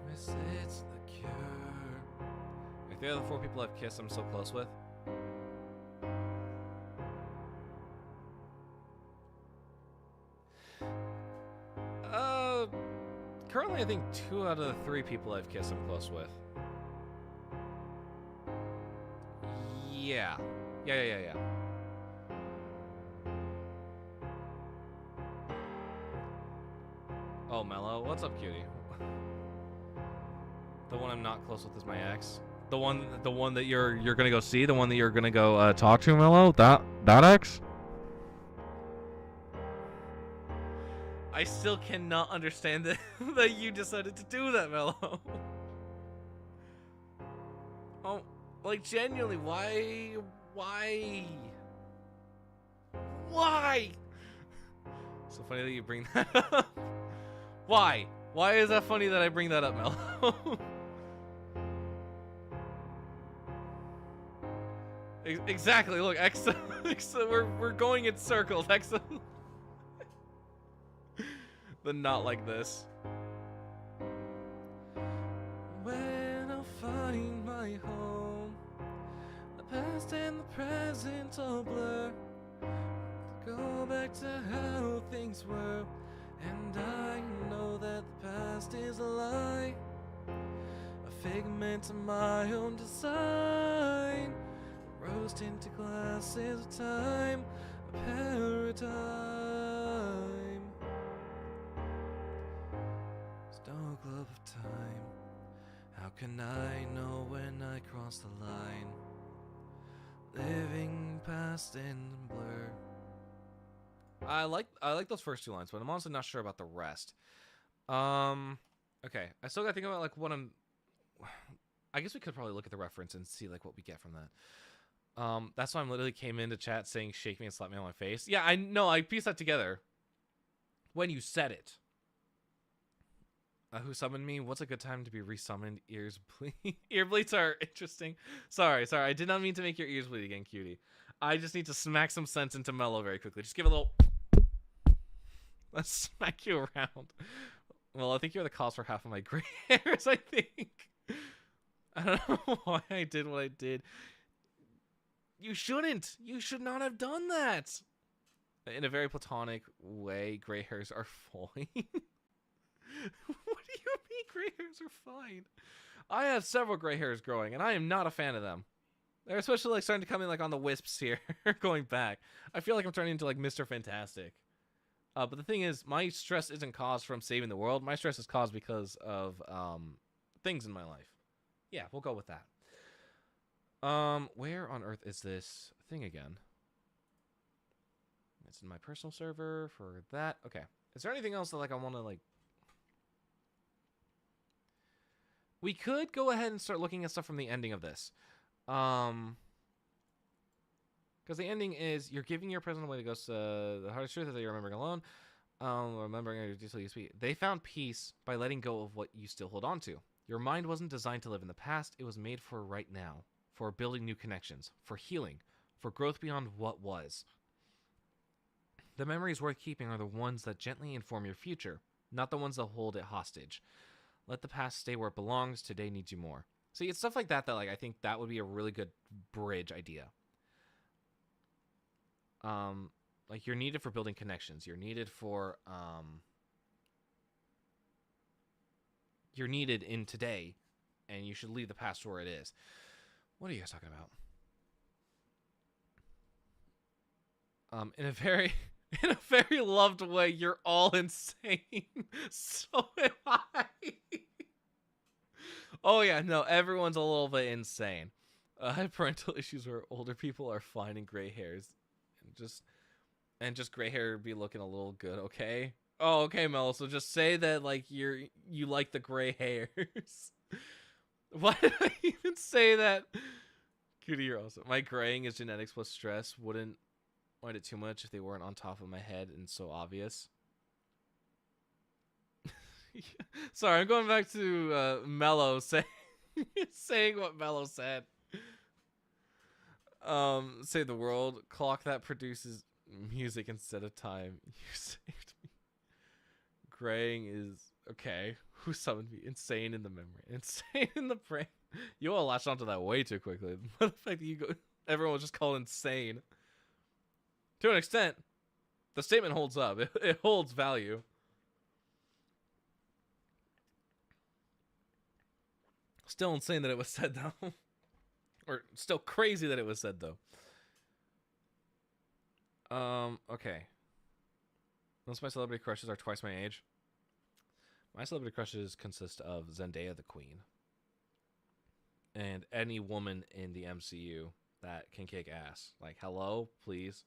Miss it's the cure. If they're the 4 people I've kissed, I'm so close with. Currently, I think 2 out of the 3 people I've kissed, I'm close with. Yeah. Yeah. Oh, Mello, what's up, cutie? The one I'm not close with is my ex. The one that you're gonna go see, the one that you're gonna go talk to, Mello. That ex. I still cannot understand that that you decided to do that, Mello. Oh, like genuinely, why? So funny that you bring that up. Why? Why is that funny that I bring that up, Mello? Exactly. Look, X. We're going in circles. X. But not like this. When I'll find my home, the past and the present all blur. Go back to how things were, and I know that the past is a lie, a figment of my own design, rose tinted glasses of time, a paradigm. Snow globe of time, how can I know when I cross the line? Living past in blur. I like those first 2 lines, but I'm honestly not sure about the rest. Okay, I still gotta think about like what I'm. I guess we could probably look at the reference and see like what we get from that. That's why I literally came into chat saying "shake me and slap me on my face." Yeah, I know. I pieced that together when you said it. Who summoned me? What's a good time to be resummoned? Ears bleed. Ear bleeds are interesting. Sorry. I did not mean to make your ears bleed again, cutie. I just need to smack some sense into Mello very quickly. Just give a little. Let's smack you around. Well, I think you're the cause for half of my gray hairs, I think. I don't know why I did what I did. You shouldn't. You should not have done that. In a very platonic way, gray hairs are fine. What do you mean gray hairs are fine? I have several gray hairs growing, and I am not a fan of them. They're especially like starting to come in like on the wisps here, going back. I feel like I'm turning into like Mr. Fantastic. But the thing is, my stress isn't caused from saving the world. My stress is caused because of things in my life. Yeah, we'll go with that. Where on earth is this thing again? It's in my personal server for that. Okay. Is there anything else that like I want to like? We could go ahead and start looking at stuff from the ending of this. Because the ending is you're giving your present away to ghosts. The hardest truth is that you're remembering alone. Remembering until you speak. They found peace by letting go of what you still hold on to. Your mind wasn't designed to live in the past. It was made for right now. for building new connections, for healing, for growth beyond what was. The memories worth keeping are the ones that gently inform your future, not the ones that hold it hostage. Let the past stay where it belongs. Today needs you more. See, it's stuff like that like I think that would be a really good bridge idea. Like you're needed for building connections. You're needed for you're needed in today, and you should leave the past where it is. What are you guys talking about? In a very loved way, you're all insane. So am I. Oh yeah, no, everyone's a little bit insane. I have parental issues where older people are fine in gray hairs, and just gray hair be looking a little good. Okay. Oh, okay, Mel. So just say that like you like the gray hairs. Why did I even say that? Cutie, you're awesome. My graying is genetics plus stress. Wouldn't mind it too much if they weren't on top of my head and so obvious. Sorry, I'm going back to Mello saying what Mello said. Save the world. Clock that produces music instead of time. You saved me. Graying is okay. Who summoned me? Insane in the memory. Insane in the brain. You all latched onto that way too quickly. But the fact that everyone was just called insane. To an extent, the statement holds up. It holds value. Still insane that it was said, though. Or still crazy that it was said, though. Okay. Most of my celebrity crushes are twice my age. My celebrity crushes consist of Zendaya the Queen. And any woman in the MCU that can kick ass. Like, hello, please.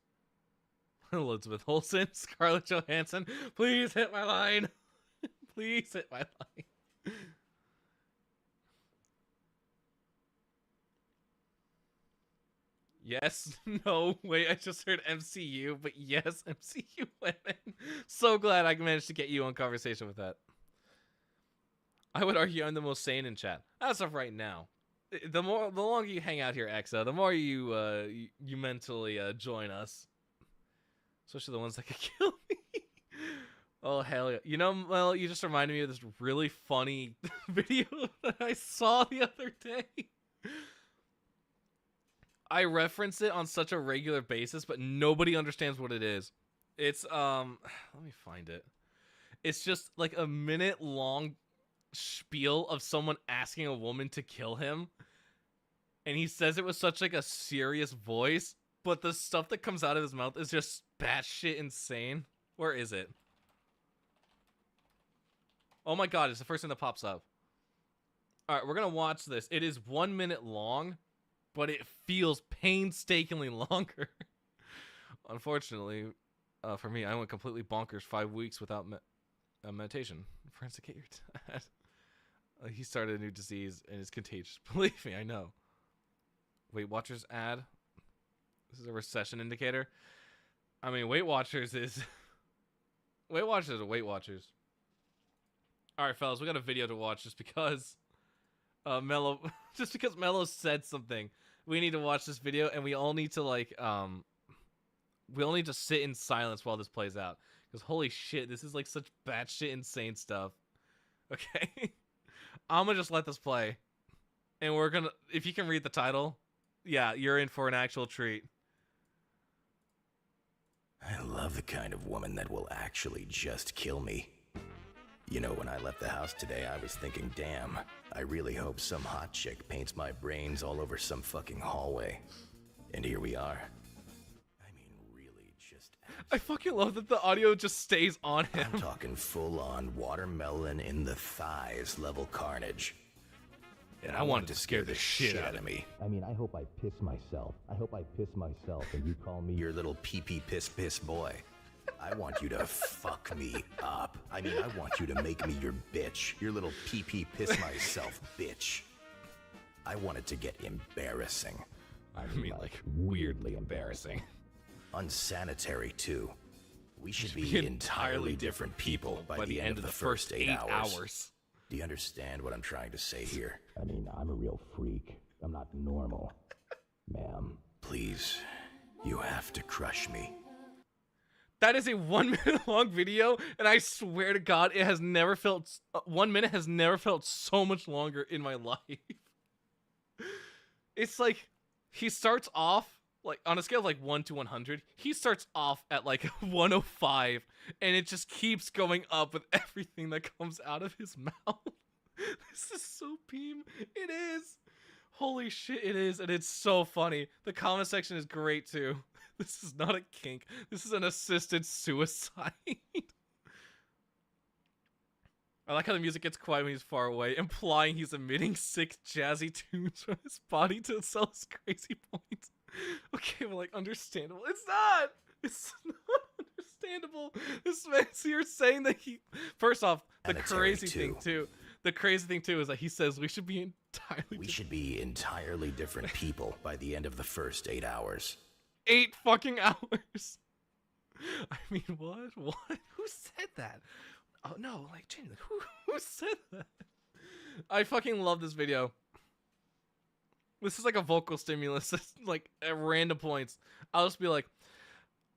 Elizabeth Olsen, Scarlett Johansson, please hit my line. Please hit my line. Yes, no, wait, I just heard MCU, but yes, MCU women. So glad I managed to get you on conversation with that. I would argue I'm the most sane in chat. As of right now. The longer you hang out here, Exa, the more you mentally join us. Especially the ones that could kill me. Oh, hell yeah. You know, well, you just reminded me of this really funny video that I saw the other day. I reference it on such a regular basis, but nobody understands what it is. It's, let me find it. It's just like a minute long spiel of someone asking a woman to kill him. And he says it with such like a serious voice, but the stuff that comes out of his mouth is just batshit insane. Where is it? Oh my god, it's the first thing that pops up. Alright, we're gonna watch this. It is 1 minute long, but it feels painstakingly longer. Unfortunately, for me, I went completely bonkers 5 weeks without meditation. Friends, to get your dad. He started a new disease and it's contagious. Believe me, I know. Weight Watchers ad. This is a recession indicator. I mean, Weight Watchers is... Weight Watchers are Weight Watchers. Alright, fellas, we got a video to watch just because... Mello... just because Mello said something. We need to watch this video, and we all need to, like, we all need to sit in silence while this plays out. Because holy shit, this is, like, such batshit insane stuff. Okay? I'm gonna just let this play. And we're gonna... If you can read the title... Yeah, you're in for an actual treat. I love the kind of woman that will actually just kill me. You know, when I left the house today, I was thinking, damn, I really hope some hot chick paints my brains all over some fucking hallway. And here we are. I mean, really just... I fucking love that the audio just stays on him. I'm talking full-on watermelon in the thighs level carnage. And I wanted to scare the shit out of me. I mean, I hope I piss myself. I hope I piss myself and you call me your little pee-pee piss boy. I want you to fuck me up. I mean, I want you to make me your bitch. Your little pee-pee piss myself bitch. I want it to get embarrassing. I mean, like, weirdly embarrassing. Unsanitary, too. We should be entirely different people by the end of the first 8 hours. Do you understand what I'm trying to say here? I mean, I'm a real freak. I'm not normal. Ma'am, please, you have to crush me. That is a 1 minute long video, and I swear to God, it has never felt 1 minute has never felt so much longer in my life. It's like he starts off like on a scale of like 1 to 100. He starts off at like 105, and it just keeps going up with everything that comes out of his mouth. This is so beam. It is. Holy shit, it is, and it's so funny. The comment section is great too. This is not a kink. This is an assisted suicide. I like how the music gets quiet when he's far away, implying he's emitting sick jazzy tunes from his body to sell his crazy points. Okay, well, like, understandable. It's not! It's not understandable. This man's here saying that he... First off, the crazy thing, too. The crazy thing, too, is that he says we should be entirely different people by the end of the first 8 hours. 8 fucking hours. I mean, what? What? Who said that? Oh, no, like, genuinely, who said that? I fucking love this video. This is like a vocal stimulus, like, at random points. I'll just be like,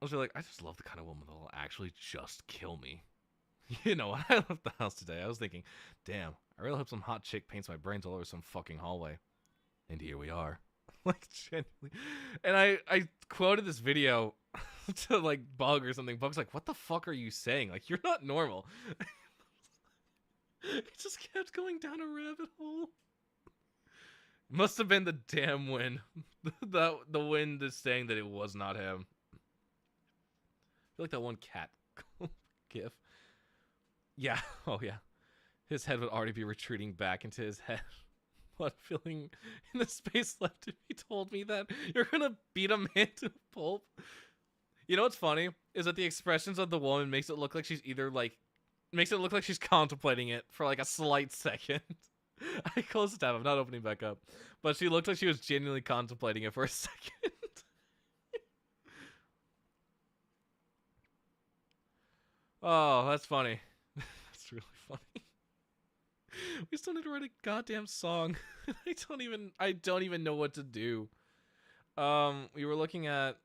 I just love the kind of woman that will actually just kill me. You know, when I left the house today, I was thinking, damn, I really hope some hot chick paints my brains all over some fucking hallway. And here we are. Like, genuinely. And I quoted this video to, like, Bug or something. Bug's like, what the fuck are you saying? Like, you're not normal. It just kept going down a rabbit hole. Must have been the damn wind. The wind is saying that it was not him. I feel like that one cat gif. Yeah, oh yeah. His head would already be retreating back into his head. What feeling in the space left if he told me that you're gonna beat a man to pulp? You know what's funny? Is that the expressions of the woman makes it look like she's makes it look like she's contemplating it for like a slight second. I closed the tab, I'm not opening back up. But she looked like she was genuinely contemplating it for a second. Oh, that's funny. That's really funny. We still need to write a goddamn song. I don't even know what to do. We were looking at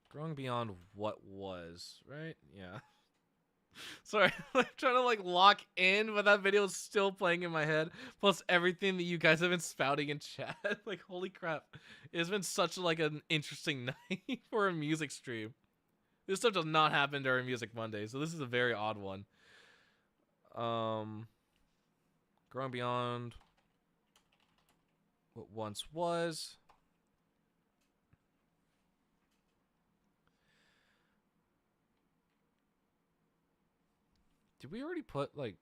growing beyond what was, right? Yeah. Sorry, I'm trying to like lock in, but that video is still playing in my head. Plus everything that you guys have been spouting in chat. Like, holy crap. It's been such like an interesting night for a music stream. This stuff does not happen during Music Monday, so this is a very odd one. Growing beyond what once was. Did we already put, like...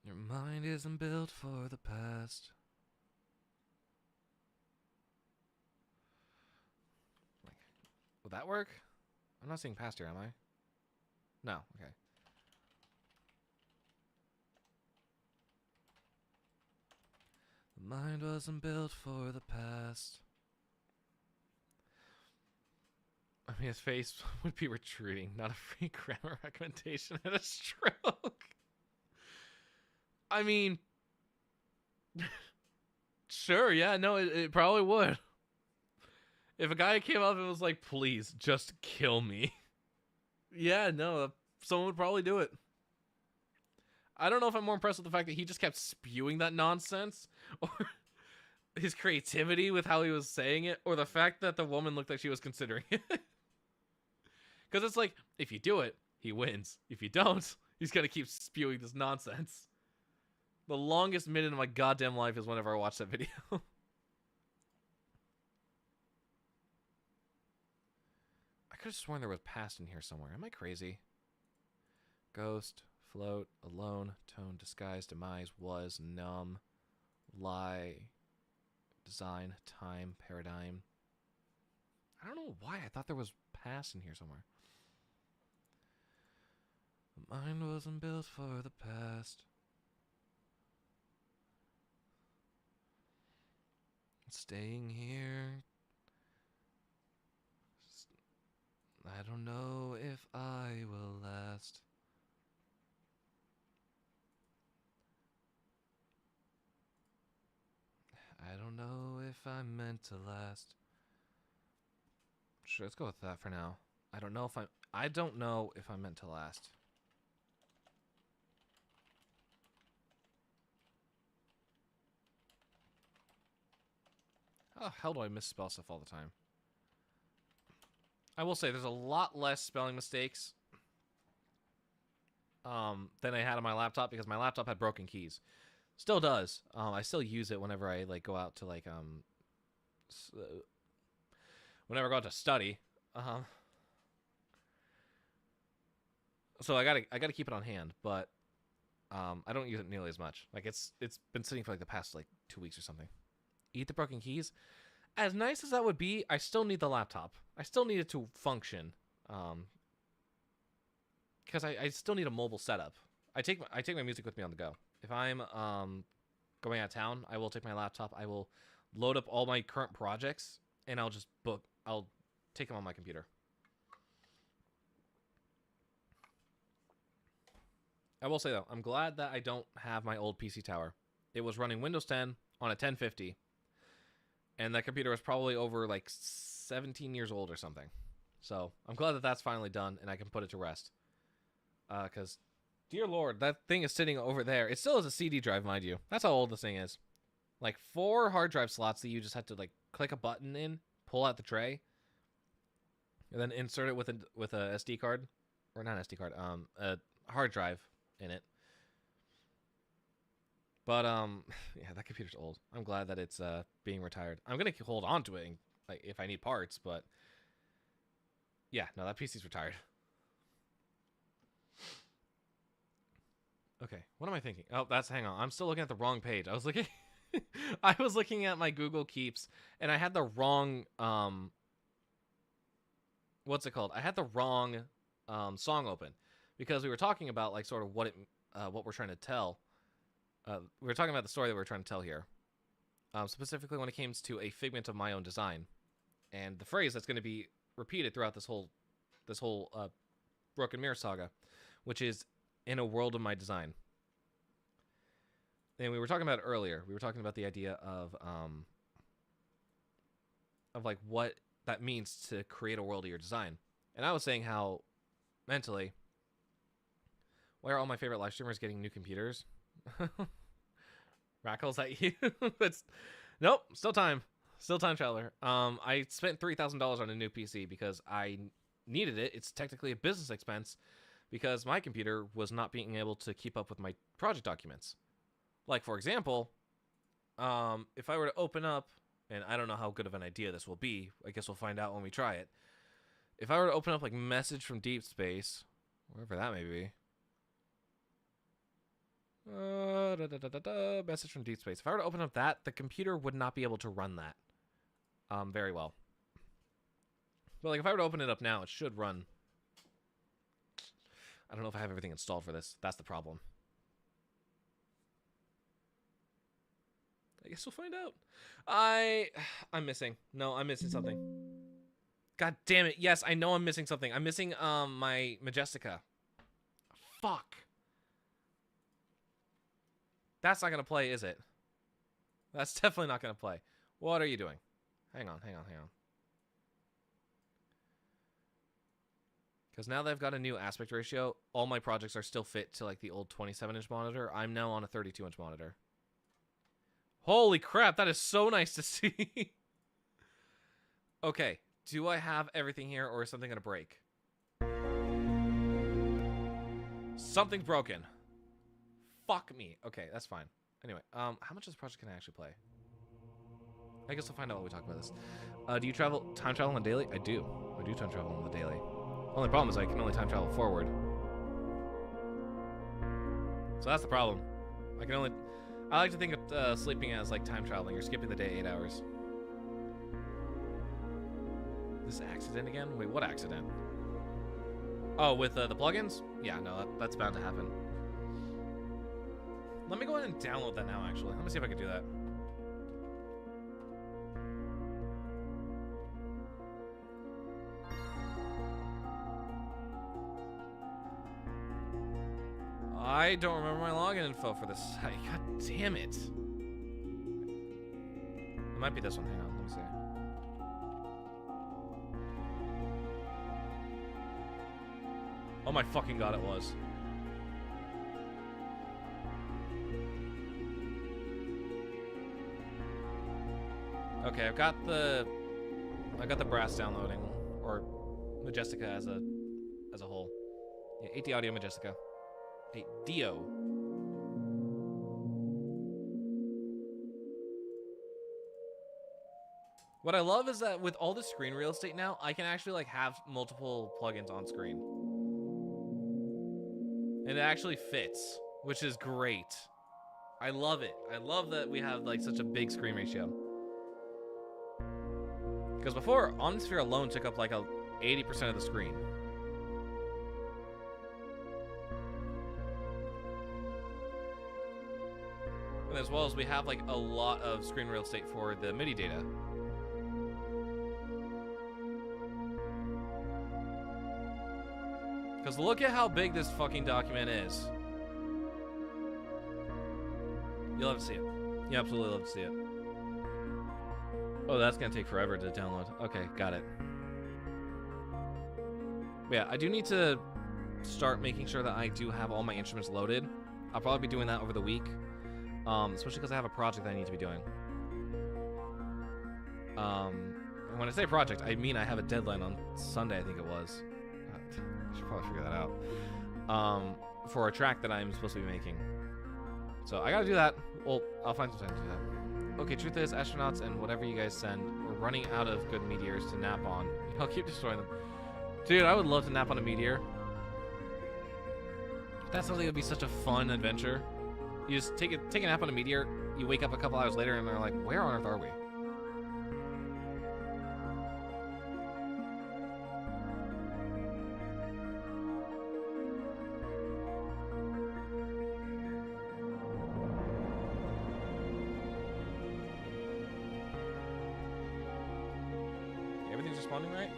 Your mind isn't built for the past. Like, will that work? I'm not seeing past here, am I? No, okay. The mind wasn't built for the past. I mean, his face would be retreating, not a free grammar recommendation and a stroke. I mean, sure, yeah, no, it probably would. If a guy came up and was like, please, just kill me. Yeah, no, someone would probably do it. I don't know if I'm more impressed with the fact that he just kept spewing that nonsense, or his creativity with how he was saying it, or the fact that the woman looked like she was considering it. Because it's like, if you do it, he wins. If you don't, he's going to keep spewing this nonsense. The longest minute of my goddamn life is whenever I watch that video. I could have sworn there was past in here somewhere. Am I crazy? Ghost, float, alone, tone, disguise, demise, was, numb, lie, design, time, paradigm. I don't know why I thought there was past in here somewhere. The mind wasn't built for the past. staying here. I don't know if I will last. I don't know if I'm meant to last. Sure, let's go with that for now. I don't know if I'm meant to last. How the hell do I misspell stuff all the time? I will say there's a lot less spelling mistakes than I had on my laptop because my laptop had broken keys. Still does. I still use it whenever I like go out to like whenever I go out to study. So I gotta keep it on hand, but I don't use it nearly as much. Like it's been sitting for like the past like 2 weeks or something. Eat the broken keys. As nice as that would be, I still need the laptop. I still need it to function. Because I still need a mobile setup. I take my music with me on the go. If I'm going out of town, I will take my laptop. I will load up all my current projects, and I'll take them on my computer. I will say though, I'm glad that I don't have my old PC tower. It was running Windows 10 on a 1050, and that computer was probably over like 17 years old or something. So I'm glad that that's finally done, and I can put it to rest. Because, dear Lord, that thing is sitting over there. It still has a CD drive, mind you. That's how old this thing is. Like 4 hard drive slots that you just had to like click a button in, pull out the tray, and then insert it with a SD card, or not SD card, a hard drive in it. But yeah, that computer's old. I'm glad that it's being retired. I'm gonna hold on to it, like if I need parts. But yeah, no, that PC's retired. Okay, what am I thinking? Oh, hang on. I'm still looking at the wrong page. I was looking I was looking at my Google Keeps, and I had the wrong what's it called? I had the wrong song open because we were talking about like sort of what we're trying to tell. We were talking about the story that we're trying to tell here. Specifically when it came to a figment of my own design. And the phrase that's going to be repeated throughout this whole Broken Mirror saga, which is in a world of my design. And we were talking about it earlier. We were talking about the idea of like what that means to create a world of your design. And I was saying how mentally, why are all my favorite live streamers getting new computers? Rackles at you. Nope, still time traveler. I spent $3,000 on a new PC because I needed it. It's technically a business expense because my computer was not being able to keep up with my project documents. Like, for example, if I were to open up, and I don't know how good of an idea this will be, I guess we'll find out when we try it. If I were to open up like Message from Deep Space, wherever that may be. Message from Deep Space. If I were to open up that, the computer would not be able to run that very well. But like if I were to open it up now, it should run. I don't know if I have everything installed for this. That's the problem. I guess we'll find out. I'm missing. No, I'm missing something. God damn it. Yes, I know I'm missing something. I'm missing my Majestica. Fuck. That's not going to play, is it? That's definitely not going to play. What are you doing? Hang on. Because now that I've got a new aspect ratio, all my projects are still fit to like the old 27-inch monitor. I'm now on a 32-inch monitor. Holy crap, that is so nice to see. Okay, do I have everything here or is something going to break? Something's broken. Fuck me. Okay, that's fine. Anyway, how much of this project can I actually play? I guess we'll find out when we talk about this. Do you time travel on the daily? I do. I do time travel on the daily. Only problem is I can only time travel forward. So that's the problem. I like to think of sleeping as like time traveling. You're skipping the day 8 hours. This accident again? Wait, what accident? Oh, with the plugins? Yeah, no, that's bound to happen. Let me go ahead and download that now, actually. Let me see if I can do that. I don't remember my login info for this site. God damn it. It might be this one. Hang on, let me see. Oh my fucking god, it was. Okay, I've got the brass downloading, or Majestica as a whole. Yeah, 8D Audio Majestica. 8Dio. What I love is that with all the screen real estate now, I can actually like have multiple plugins on screen. And it actually fits, which is great. I love it. I love that we have like such a big screen ratio. Because before, Omnisphere alone took up like 80% of the screen. And as well as we have like a lot of screen real estate for the MIDI data. Because look at how big this fucking document is. You'll love to see it. You absolutely love to see it. Oh, that's gonna take forever to download. Okay, got it. But yeah, I do need to start making sure that I do have all my instruments loaded. I'll probably be doing that over the week. Especially because I have a project that I need to be doing. And when I say project, I mean I have a deadline on Sunday, I think it was. I should probably figure that out. For a track that I'm supposed to be making. So I gotta do that. Well, I'll find some time to do that. Okay, truth is, astronauts and whatever you guys send, we're running out of good meteors to nap on. I'll keep destroying them. Dude, I would love to nap on a meteor. That sounds like it would be such a fun adventure. You just take a nap on a meteor, you wake up a couple hours later and they're like, where on earth are we? Everything's responding right?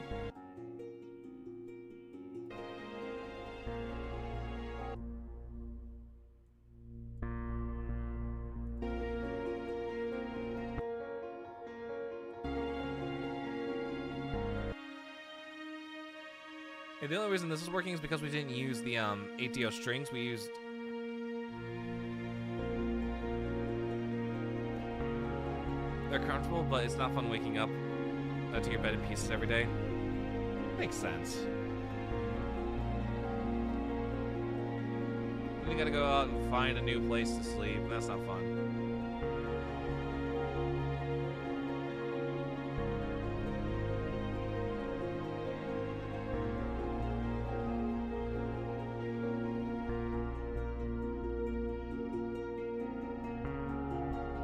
Yeah, the only reason this is working is because we didn't use the 8Dio strings. We used... They're comfortable, but it's not fun waking up to your bed in pieces every day. Makes sense. We gotta go out and find a new place to sleep. That's not fun.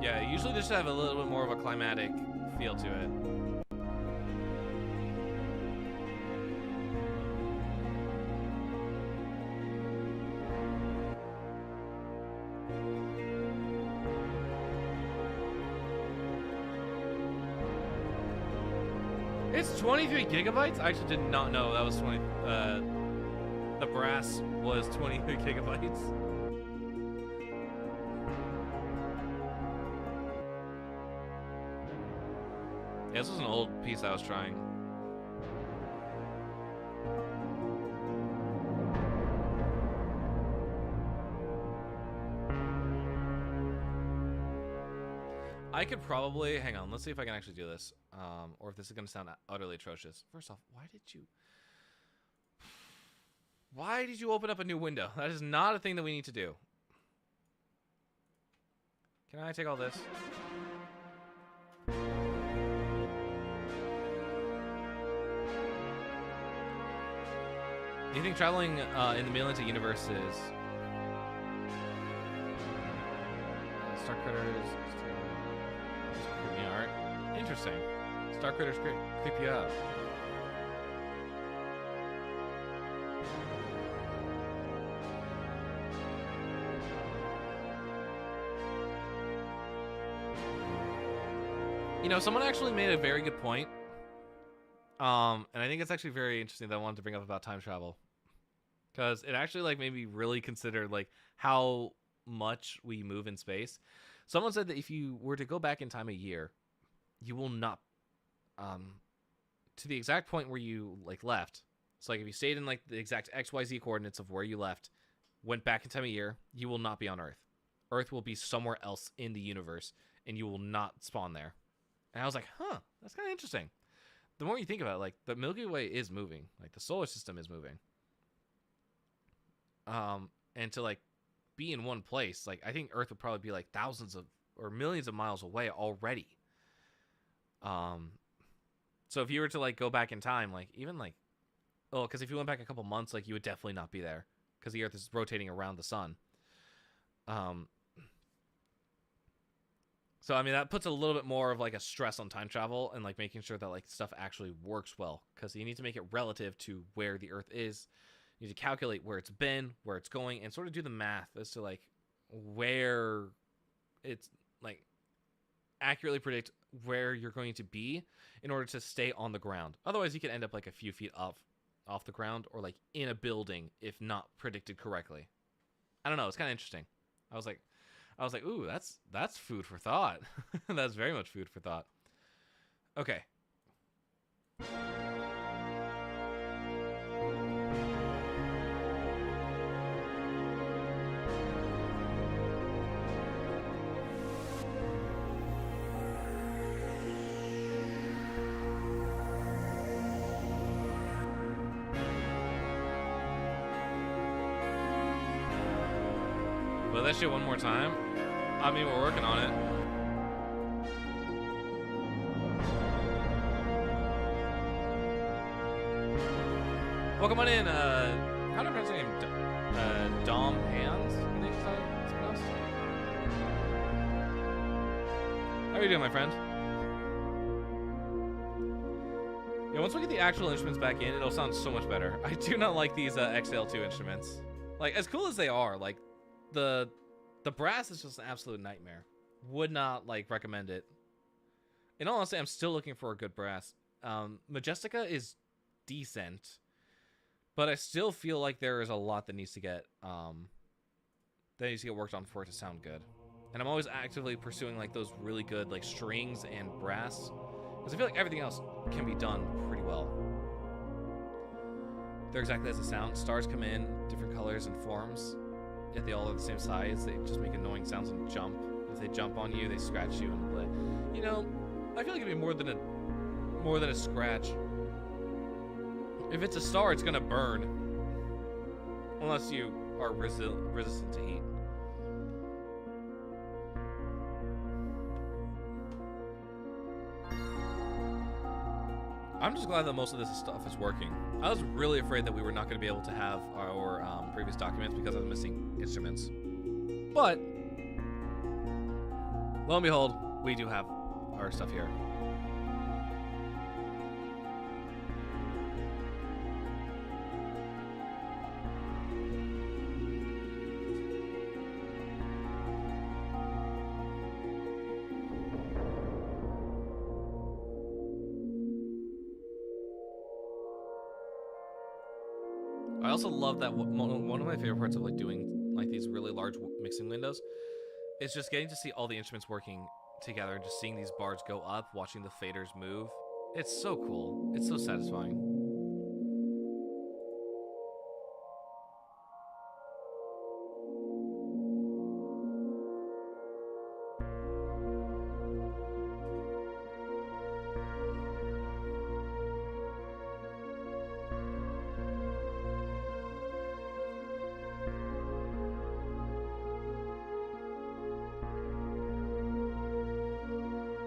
Yeah, usually just have a little bit more of a climatic feel to it. It's 23 gigabytes? I actually did not know that was 20. The brass was 23 gigabytes. Yeah, this was an old piece I was trying. I could probably, hang on, let's see if I can actually do this. Or if this is going to sound utterly atrocious. First off, why did you open up a new window? That is not a thing that we need to do. Can I take all this? Do you think traveling in the Millenta universe is... Star Critters... creepy art? Interesting. Star Critters creep you out. You know, someone actually made a very good point. And I think it's actually very interesting that I wanted to bring up about time travel. because it actually like made me really consider like how much we move in space. Someone said that if you were to go back in time a year, you will not to the exact point where you like left. So like if you stayed in like the exact XYZ coordinates of where you left, went back in time a year, you will not be on Earth. Earth will be somewhere else in the universe, and you will not spawn there. And I was like, huh, that's kind of interesting. The more you think about it, like the Milky Way is moving, like the solar system is moving. And to like be in one place, like I think Earth would probably be like thousands of or millions of miles away already. So if you were to like go back in time, like even like, oh, because if you went back a couple months, like you would definitely not be there because the Earth is rotating around the sun. So I mean that puts a little bit more of like a stress on time travel and like making sure that like stuff actually works well, because you need to make it relative to where the Earth is. You need to calculate where it's been, where it's going, and sort of do the math as to like where it's like accurately predict where you're going to be in order to stay on the ground. Otherwise you could end up like a few feet off the ground or like in a building if not predicted correctly. I don't know, it's kind of interesting. I was like, ooh, that's food for thought. That's very much food for thought. Okay. Well, that shit one more time. I mean, we're working on it. Welcome on in. How do I pronounce your name? Dom Hands, I think is how it's pronounced. How are you doing, my friend? Yeah, once we get the actual instruments back in, it'll sound so much better. I do not like these XL2 instruments. Like, as cool as they are, like, the brass is just an absolute nightmare. Would not like recommend it. In all honesty, I'm still looking for a good brass. Majestica is decent, but I still feel like there is a lot that needs to get worked on for it to sound good. And I'm always actively pursuing like those really good like strings and brass, because I feel like everything else can be done pretty well. They're exactly as they sound. Stars come in different colors and forms. If they all are the same size, they just make annoying sounds and jump. If they jump on you, they scratch you and play. You know, I feel like it'd be more than a scratch. If it's a star, it's gonna burn, unless you are resistant to heat. I'm just glad that most of this stuff is working. I was really afraid that we were not going to be able to have our previous documents because I was missing instruments. But, lo and behold, we do have our stuff here. I also love that one of my favorite parts of like doing like these really large mixing windows is just getting to see all the instruments working together and just seeing these bars go up, watching the faders move. It's so cool. It's so satisfying.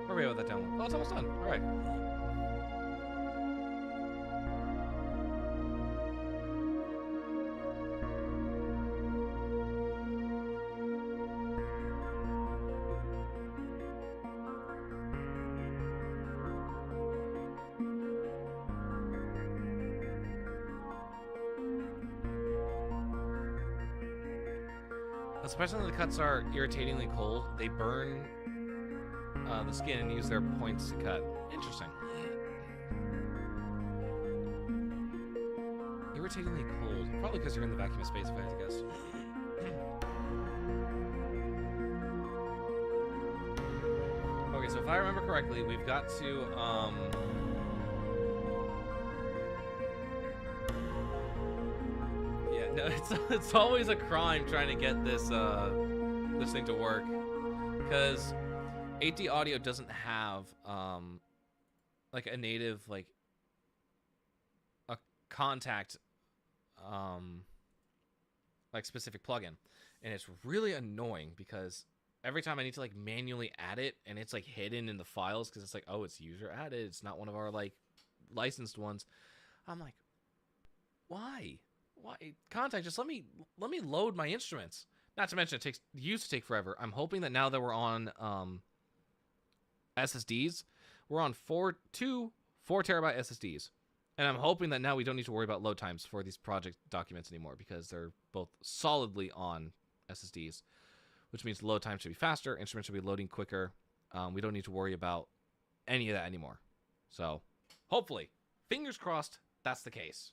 Where are we at with that download? Oh, it's almost done. All right. Especially when the cuts are irritatingly cold, they burn the skin and use their points to cut. Interesting. irritatingly cold. Probably because you're in the vacuum of space, if I had to guess. Okay, so if I remember correctly, we've got to, yeah, no, it's always a crime trying to get this, this thing to work. Because 8D Audio doesn't have, like, a native, like, a contact, like, specific plugin. And it's really annoying because every time I need to like manually add it and it's like hidden in the files because it's like, oh, it's user added, it's not one of our like licensed ones. I'm like, why contact, just let me load my instruments. Not to mention it used to take forever. I'm hoping that now that we're on SSDs, we're on 4 terabyte SSDs, and I'm hoping that now we don't need to worry about load times for these project documents anymore because they're both solidly on SSDs, which means load time should be faster, instruments should be loading quicker. We don't need to worry about any of that anymore. So, hopefully, fingers crossed, that's the case.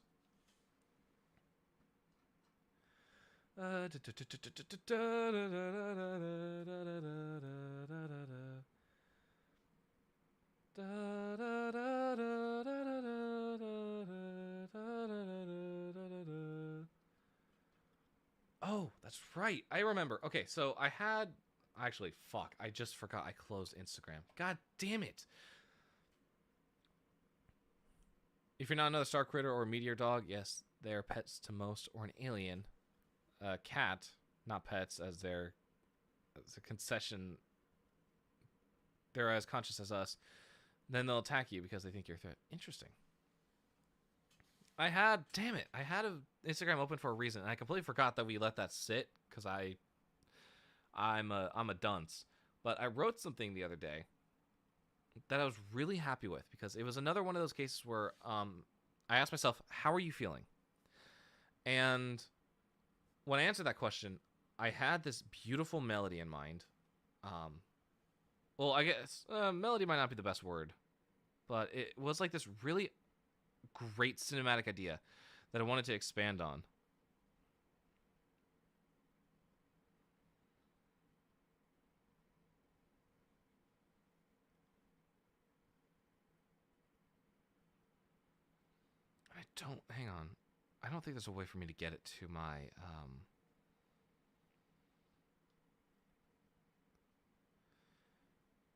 Oh, that's right. I remember. Okay, so actually, fuck, I just forgot I closed Instagram. God damn it. If you're not another star critter or a meteor dog, yes, they are pets to most, or an alien. Cat, not pets, as a concession. They're as conscious as us. Then they'll attack you because they think you're a threat. Interesting. Damn it, I had Instagram open for a reason, and I completely forgot that we let that sit because I'm a dunce. But I wrote something the other day that I was really happy with because it was another one of those cases where I asked myself, how are you feeling? And when I answered that question, I had this beautiful melody in mind. Well, I guess melody might not be the best word, but it was like this really great cinematic idea that I wanted to expand on. Hang on. I don't think there's a way for me to get it to my,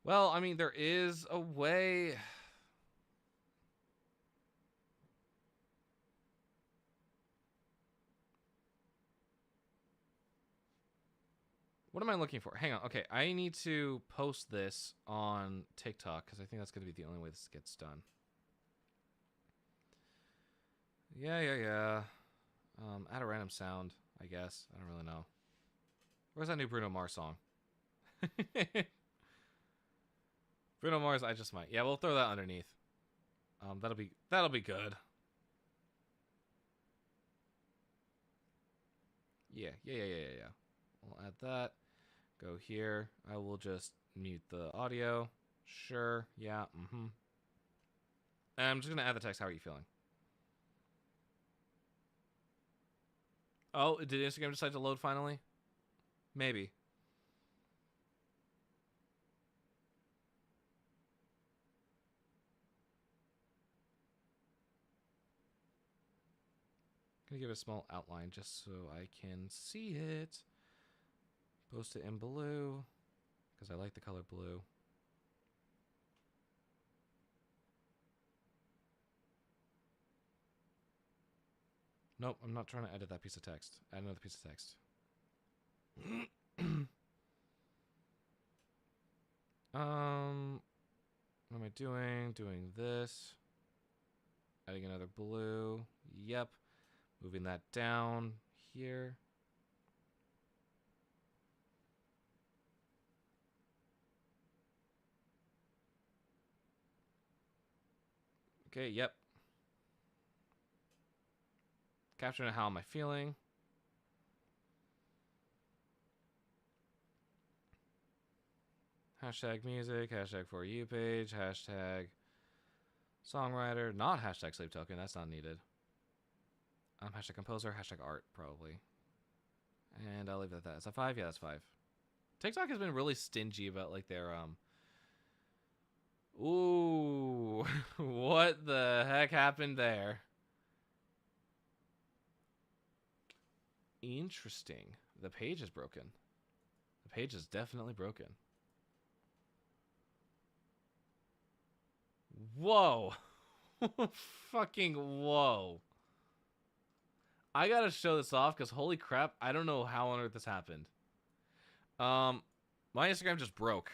well, I mean, there is a way. What am I looking for? Hang on. Okay, I need to post this on TikTok because I think that's going to be the only way this gets done. Yeah. Add a random sound, I guess. I don't really know. Where's that new Bruno Mars song? Bruno Mars, I Just Might. Yeah, we'll throw that underneath. That'll be good. Yeah. We'll add that. Go here. I will just mute the audio. Sure. Yeah. And I'm just gonna add the text. How are you feeling? Oh, did Instagram decide to load finally? Maybe. Gonna give it a small outline just so I can see it. Post it in blue because I like the color blue. Nope, I'm not trying to edit that piece of text. Add another piece of text. What am I doing? Doing this. Adding another blue. Yep. Moving that down here. Okay, yep. Capturing how am I feeling. Hashtag music, hashtag for you page, hashtag songwriter, not hashtag sleep token, that's not needed. Hashtag composer, hashtag art, probably. And I'll leave it at that. Is that 5? Yeah, that's 5. TikTok has been really stingy about like their Ooh, what the heck happened there? Interesting. The page is broken. The page is definitely broken. Whoa. Fucking whoa. I gotta show this off because holy crap, I don't know how on earth this happened. My Instagram just broke.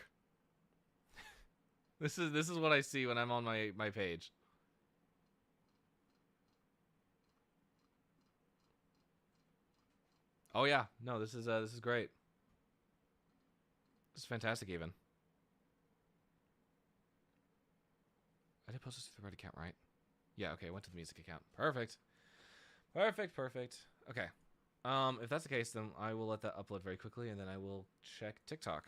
This is what I see when I'm on my page. Oh yeah, no, this is great. This is fantastic even. I did post this to the right account, right? Yeah, okay, went to the music account. Perfect. Perfect. Okay. If that's the case, then I will let that upload very quickly, and then I will check TikTok.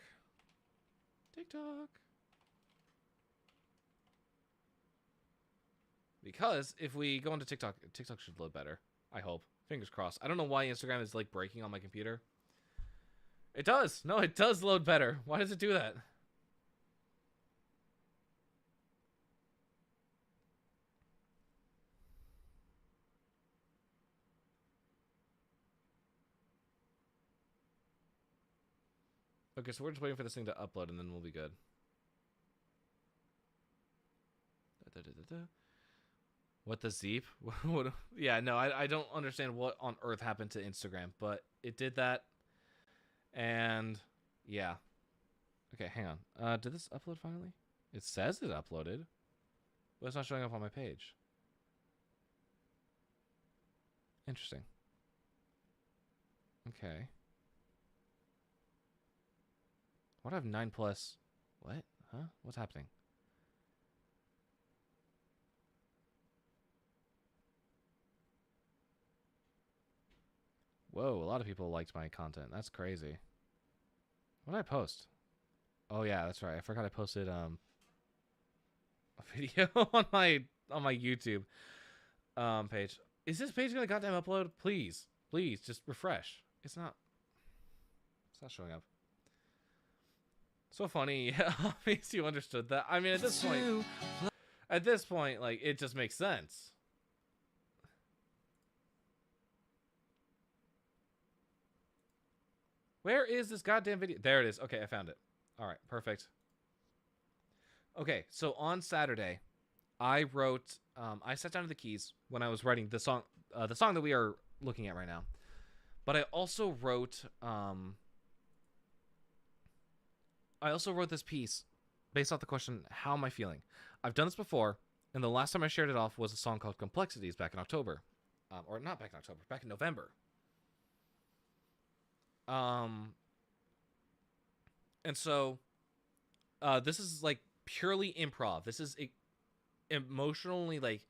Because if we go into TikTok, TikTok should load better. I hope. Fingers crossed. I don't know why Instagram is like breaking on my computer. It does. No, it does load better. Why does it do that? Okay, so we're just waiting for this thing to upload, and then we'll be good. What the Zeep? Yeah, no, I don't understand what on earth happened to Instagram, but it did that. And yeah. Okay, hang on. Did this upload finally? It says it uploaded, but it's not showing up on my page. Interesting. Okay. What do I have 9 plus? What? Huh? What's happening? Whoa, a lot of people liked my content. That's crazy. What did I post? Oh yeah, that's right. I forgot I posted a video on my YouTube page. Is this page gonna goddamn upload? Please, just refresh. It's not showing up. So funny. Yeah, obviously you understood that. I mean, at this point, like it just makes sense. Where is this goddamn video? There it is. Okay, I found it. All right, perfect. Okay, so on Saturday, I wrote. I sat down to the keys when I was writing the song that we are looking at right now. But I also wrote. I also wrote this piece based off the question, "How am I feeling?" I've done this before, and the last time I shared it off was a song called "Complexities" back in October, or not back in October, back in November. And so this is like purely improv. This is emotionally like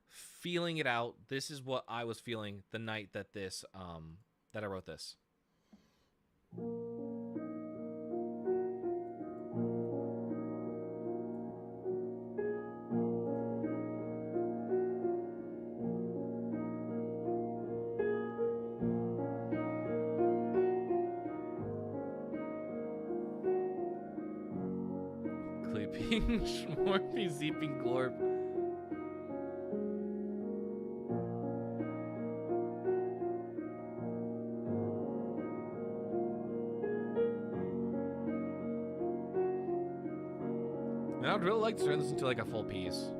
feeling it out. This is what I was feeling the night that this that I wrote this. Clipping, Schmorpy, Zeeping, Glorp. Man, I'd really like to turn this into like a full piece.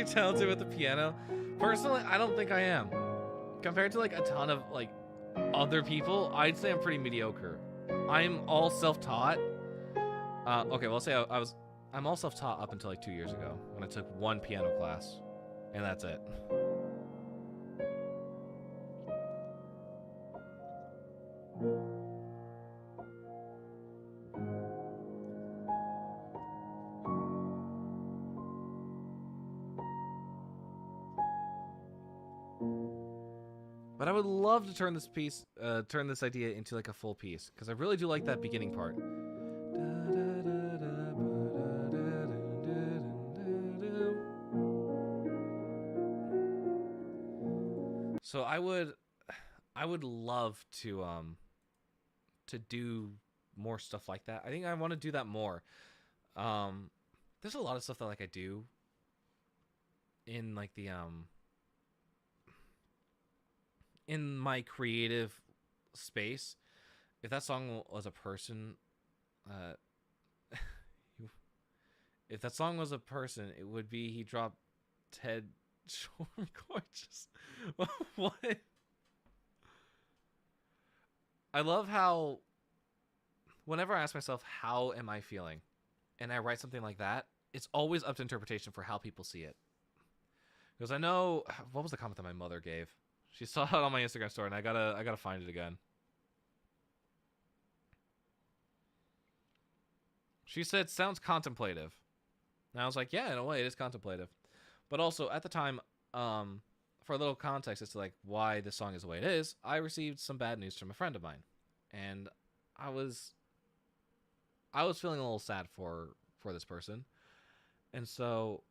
Talented with the piano. Personally, I don't think I am. Compared to like a ton of like other people, I'd say I'm pretty mediocre. I'm all self-taught. Okay, well, I'll say I'm all self-taught up until like 2 years ago when I took one piano class, and that's it. But I would love to turn turn this idea into like a full piece, because I really do like that beginning part. So I would love to do more stuff like that. I think I want to do that more. There's a lot of stuff that like I do in like the in my creative space. If that song was a person, if that song was a person, it would be he dropped Ted Shorm Gorgeous. What? I love how whenever I ask myself, how am I feeling? And I write something like that, it's always up to interpretation for how people see it. Because I know, what was the comment that my mother gave? She saw it on my Instagram story, and I gotta find it again. She said, sounds contemplative. And I was like, yeah, in a way, it is contemplative. But also, at the time, for a little context as to like why this song is the way it is, I received some bad news from a friend of mine. And I was feeling a little sad for this person. And so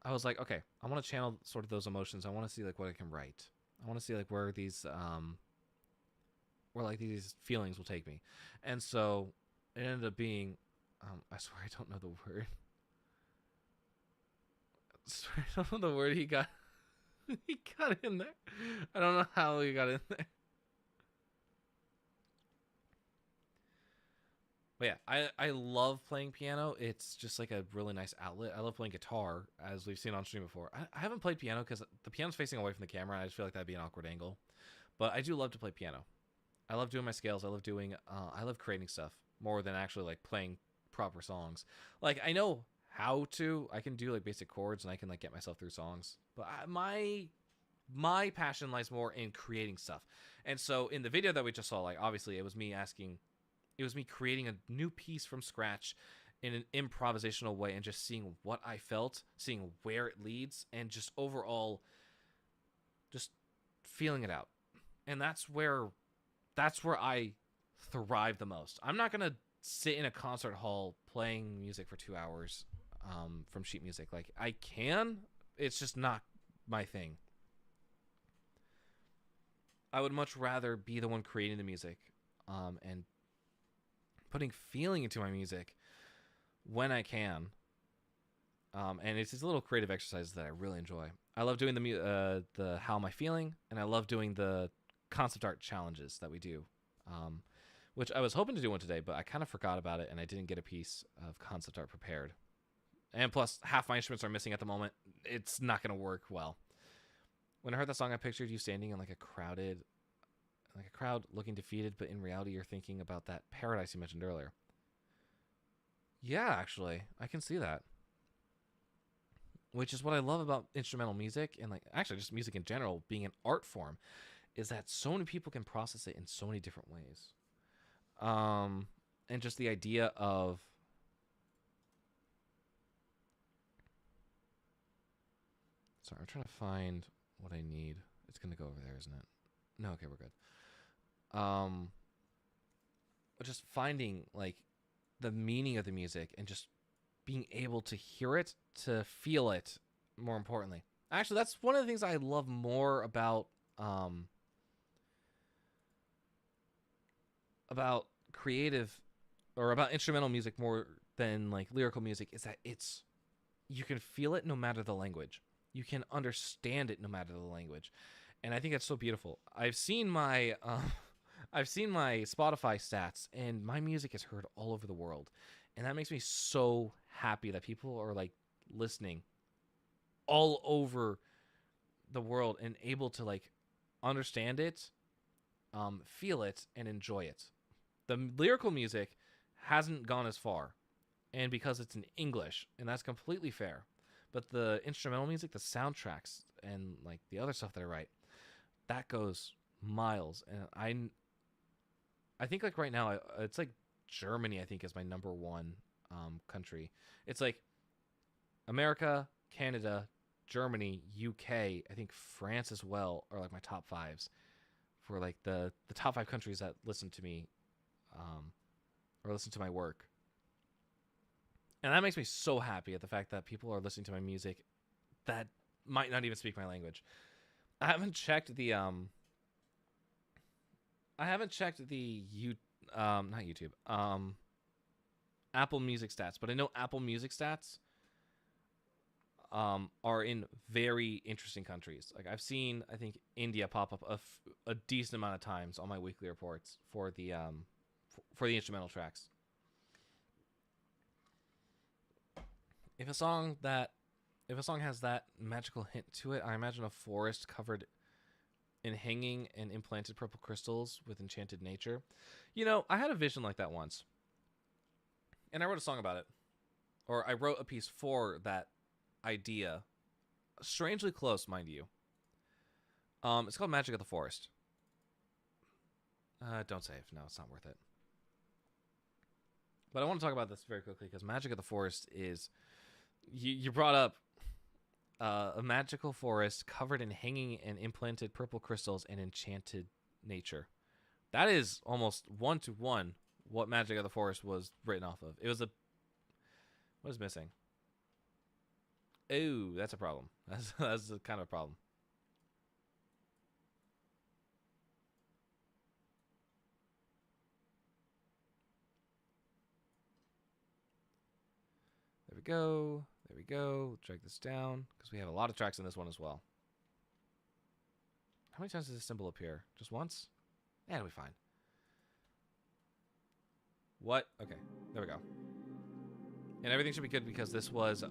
I was like, okay, I want to channel sort of those emotions. I want to see like what I can write. I want to see like where these feelings will take me. And so it ended up being I swear I don't know the word. I swear I don't know the word he got in there. I don't know how he got in there. But yeah, I love playing piano. It's just like a really nice outlet. I love playing guitar, as we've seen on stream before. I haven't played piano because the piano's facing away from the camera, and I just feel like that'd be an awkward angle. But I do love to play piano. I love doing my scales. I love creating stuff more than actually like playing proper songs. Like I know how to. I can do like basic chords, and I can like get myself through songs. But my passion lies more in creating stuff. And so in the video that we just saw, like obviously it was me creating a new piece from scratch in an improvisational way and just seeing what I felt, seeing where it leads, and just overall just feeling it out. And that's where I thrive the most. I'm not going to sit in a concert hall playing music for 2 hours from sheet music. Like I can, it's just not my thing. I would much rather be the one creating the music and putting feeling into my music when I can. And it's these little creative exercises that I really enjoy. I love doing the how am I feeling, and I love doing the concept art challenges that we do, which I was hoping to do one today, but I kind of forgot about it, and I didn't get a piece of concept art prepared. And plus, half my instruments are missing at the moment. It's not going to work well. When I heard that song, I pictured you standing in like a crowd looking defeated, but in reality, you're thinking about that paradise you mentioned earlier. Yeah, actually, I can see that. Which is what I love about instrumental music, and like actually just music in general being an art form, is that so many people can process it in so many different ways. And just the idea of sorry, I'm trying to find what I need. It's gonna go over there, isn't it? No, okay, we're good. Just finding like the meaning of the music and just being able to hear it, to feel it, more importantly. Actually, that's one of the things I love more about creative or about instrumental music more than like lyrical music, is that you can feel it no matter the language. You can understand it no matter the language. And I think that's so beautiful. I've seen my Spotify stats, and my music is heard all over the world. And that makes me so happy that people are like listening all over the world and able to like understand it, feel it, and enjoy it. The lyrical music hasn't gone as far, and because it's in English, and that's completely fair. But the instrumental music, the soundtracks, and like the other stuff that I write, that goes miles. And I think like right now it's like Germany. I think is my number one country. It's like America, Canada, Germany, UK. I think France as well are like my top fives for like the top 5 countries that listen to me, or listen to my work. And that makes me so happy at the fact that people are listening to my music that might not even speak my language. I haven't checked the not YouTube, Apple Music stats, but I know Apple Music stats are in very interesting countries. Like I've seen, I think India pop up a decent amount of times on my weekly reports for the instrumental tracks. If a song has that magical hint to it, I imagine a forest covered in hanging and implanted purple crystals with enchanted nature. You know, I had a vision like that once, and I wrote a song about it, or I wrote a piece for that idea. Strangely close, mind you. It's called Magic of the Forest. Don't save. No, it's not worth it. But I want to talk about this very quickly because Magic of the Forest is... You brought up a magical forest covered in hanging and implanted purple crystals and enchanted nature. That is almost 1-to-1 what Magic of the Forest was written off of. It was a... What is missing? Ooh, that's a problem. That's a kind of a problem. There we go. There we go. Drag this down because we have a lot of tracks in this one as well. How many times does this symbol appear? Just once? Yeah, it'll be fine. What? Okay, there we go. And everything should be good because this was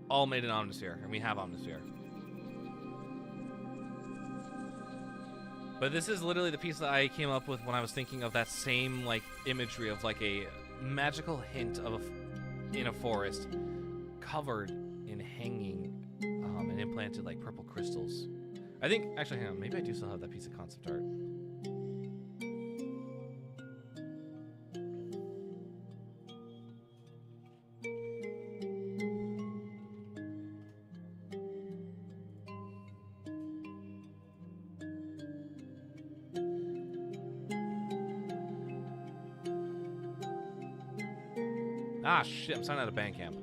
all made in Omnisphere, and we have Omnisphere. But this is literally the piece that I came up with when I was thinking of that same like imagery of like a magical hint of in a forest covered in hanging and implanted like purple crystals. I think actually, hang on, maybe I do still have that piece of concept art. Ah, shit, I'm signing out of Bandcamp.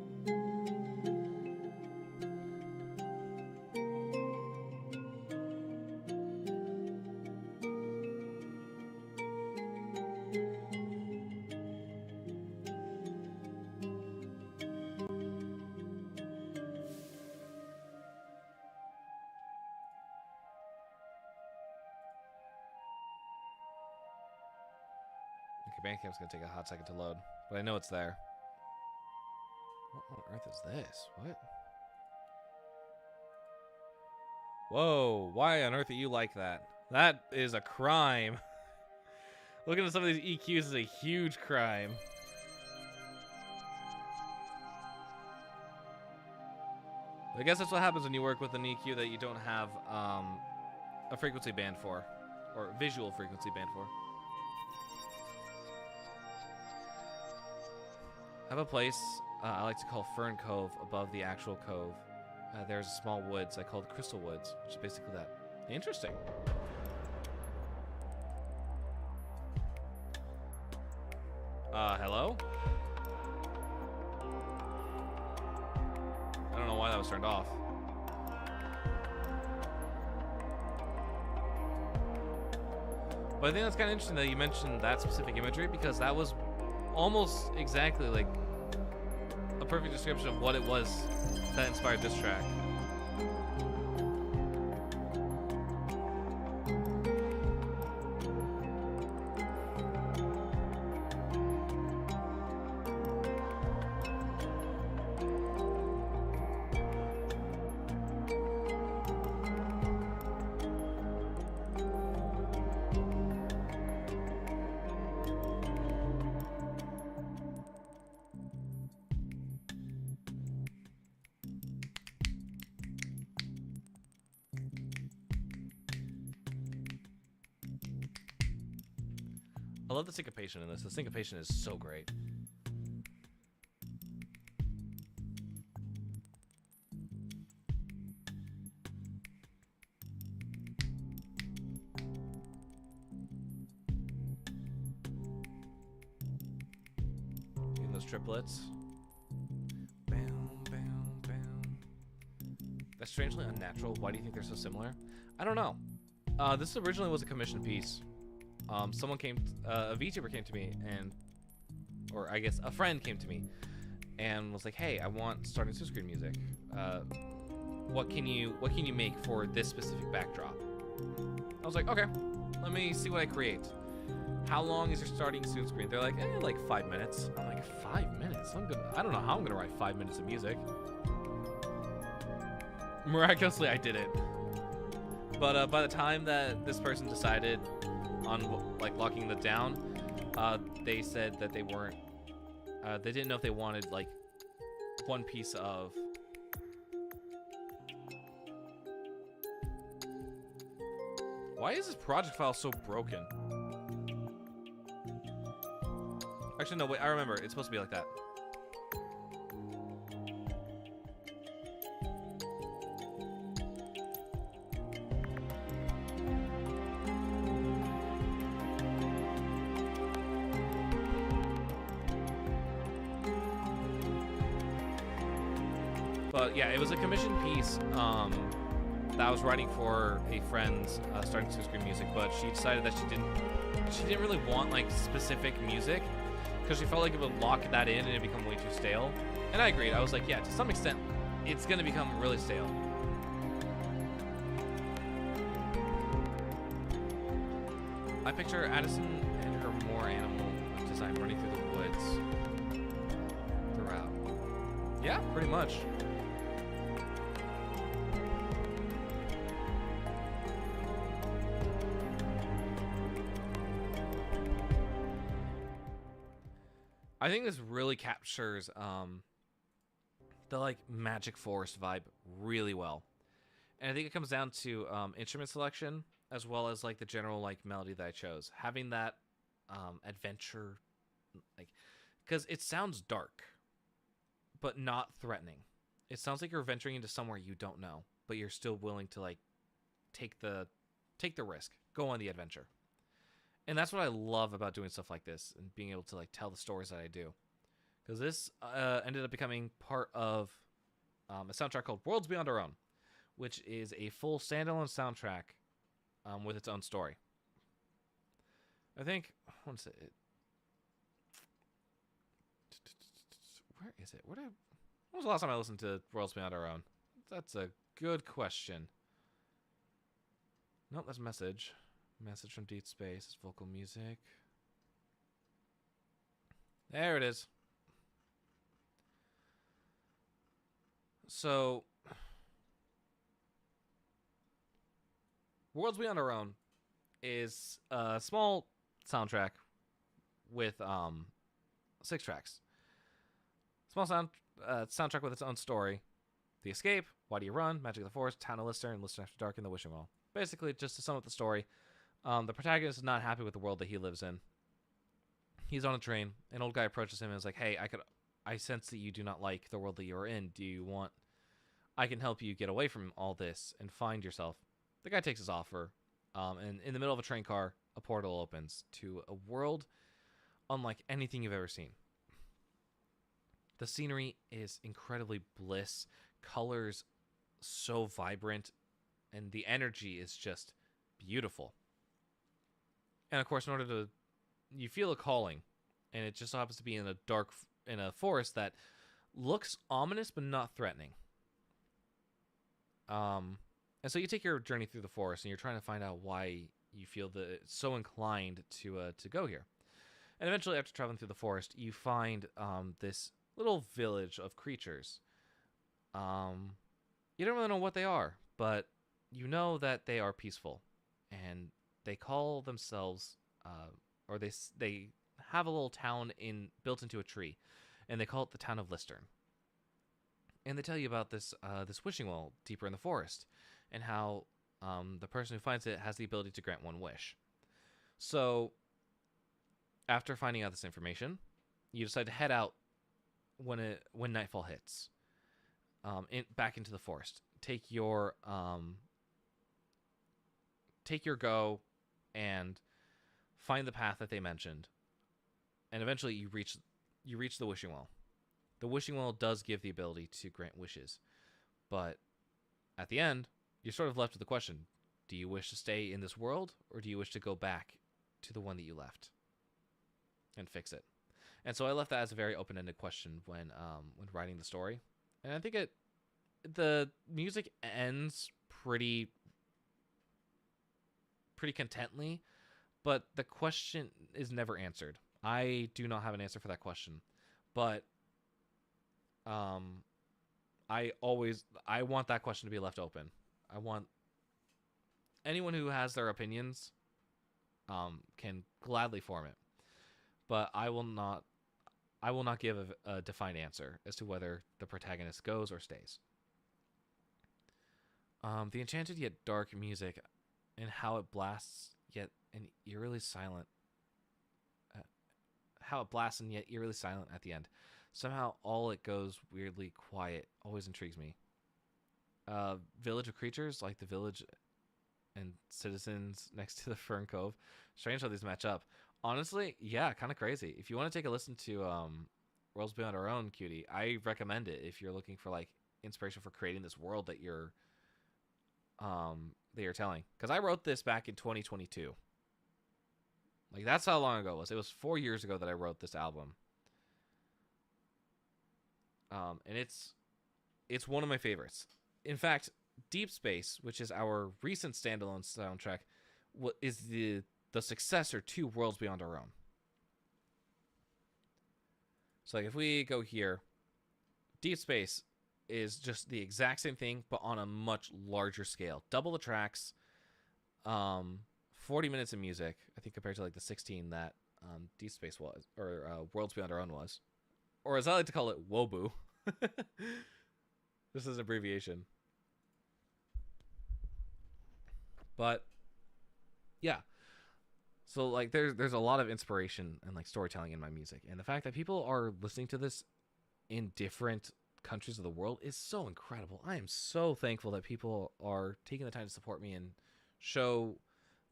Okay, Bandcamp's gonna take a hot second to load, but I know it's there. What on earth is this? What? Whoa, why on earth are you like that? That is a crime. Looking at some of these EQs is a huge crime. I guess that's what happens when you work with an EQ that you don't have a frequency band for, or visual frequency band for. I have a place I like to call Fern Cove above the actual cove. There's a small woods I call the Crystal Woods, which is basically that. Interesting. Hello? I don't know why that was turned off. But I think that's kind of interesting that you mentioned that specific imagery because that was almost exactly like a perfect description of what it was that inspired this track. love the syncopation in this. The syncopation is so great. Getting those triplets. Bam, bam, bam. That's strangely unnatural. Why do you think they're so similar? I don't know. This originally was a commissioned piece. Someone came, a VTuber came to me, or I guess a friend came to me, and was like, "Hey, I want starting two screen music. What can you make for this specific backdrop?" I was like, "Okay, let me see what I create. How long is your starting soon screen?" They're like, like 5 minutes." I'm like, 5 minutes? I don't know how I'm gonna write 5 minutes of music. Miraculously, I did it. But by the time that this person decided on like locking it down, they said that they weren't. They didn't know if they wanted like one piece of. Why is this project file so broken? Actually, no, wait, I remember. It's supposed to be like that. But yeah, it was a commissioned piece that I was writing for a friend's starting to screen music, but she decided that she didn't really want like specific music because she felt like it would lock that in and it'd become way too stale. And I agreed. I was like, yeah, to some extent, it's gonna become really stale. I picture Addison and her more animal design running through the woods throughout. Yeah, pretty much. I think this really captures the like Magic Forest vibe really well, and I think it comes down to instrument selection as well as like the general like melody that I chose. Having that adventure, like, because it sounds dark, but not threatening. It sounds like you're venturing into somewhere you don't know, but you're still willing to like take the risk, go on the adventure. And that's what I love about doing stuff like this and being able to like tell the stories that I do. Because this ended up becoming part of a soundtrack called Worlds Beyond Our Own, which is a full standalone soundtrack with its own story. I think, what is it? Where is it? When was the last time I listened to Worlds Beyond Our Own? That's a good question. Nope, that's a message. Message from Deep Space. It's vocal music. There it is. So, Worlds Beyond Our Own is a small soundtrack with 6 tracks. Small soundtrack with its own story. The Escape, Why Do You Run, Magic of the Forest, Town of Lister, and Lister After Dark, and The Wishing Well. Basically, just to sum up the story, the protagonist is not happy with the world that he lives in. He's on a train. An old guy approaches him and is like, "Hey, I sense that you do not like the world that you are in. Do you want... I can help you get away from all this and find yourself." The guy takes his offer, and in the middle of a train car, a portal opens to a world unlike anything you've ever seen. The scenery is incredibly bliss, colors so vibrant, and the energy is just beautiful. And of course, in order to... you feel a calling, and it just so happens to be in a forest that looks ominous but not threatening. And so you take your journey through the forest, and you're trying to find out why you feel that it's so inclined to go here. And eventually, after traveling through the forest, you find this little village of creatures. You don't really know what they are, but you know that they are peaceful, and they call themselves, or they have a little town built into a tree, and they call it the Town of Lister. And they tell you about this wishing well deeper in the forest, and how the person who finds it has the ability to grant one wish. So after finding out this information, you decide to head out when nightfall hits, back into the forest. Take your go and find the path that they mentioned, and eventually you reach the wishing well. The wishing well does give the ability to grant wishes, but at the end, you're sort of left with the question: do you wish to stay in this world, or do you wish to go back to the one that you left and fix it? And so I left that as a very open-ended question when writing the story, and I think the music ends pretty contently, but the question is never answered. I do not have an answer for that question, but I want that question to be left open. I want anyone who has their opinions can gladly form it, but I will not give a defined answer as to whether the protagonist goes or stays. The enchanted yet dark music and how it blasts yet and eerily silent. How it blasts and yet eerily silent at the end. Somehow all it goes weirdly quiet always intrigues me. Village of creatures like the village and citizens next to the Fern Cove. Strange how these match up. Honestly, yeah, kind of crazy. If you want to take a listen to Worlds Beyond Our Own, Cutie, I recommend it if you're looking for like inspiration for creating this world that you're telling. Because I wrote this back in 2022. Like, that's how long ago it was. It was 4 years ago that I wrote this album. And it's one of my favorites. In fact, Deep Space, which is our recent standalone soundtrack, is the successor to Worlds Beyond Our Own. So, like, if we go here, Deep Space is just the exact same thing, but on a much larger scale. Double the tracks, 40 minutes of music, I think, compared to like the 16 that Deep Space was, or Worlds Beyond Our Own was, or as I like to call it, WOBU. This is an abbreviation. But yeah, so like there's a lot of inspiration and like storytelling in my music, and the fact that people are listening to this in different countries of the world is so incredible. I am so thankful that people are taking the time to support me and show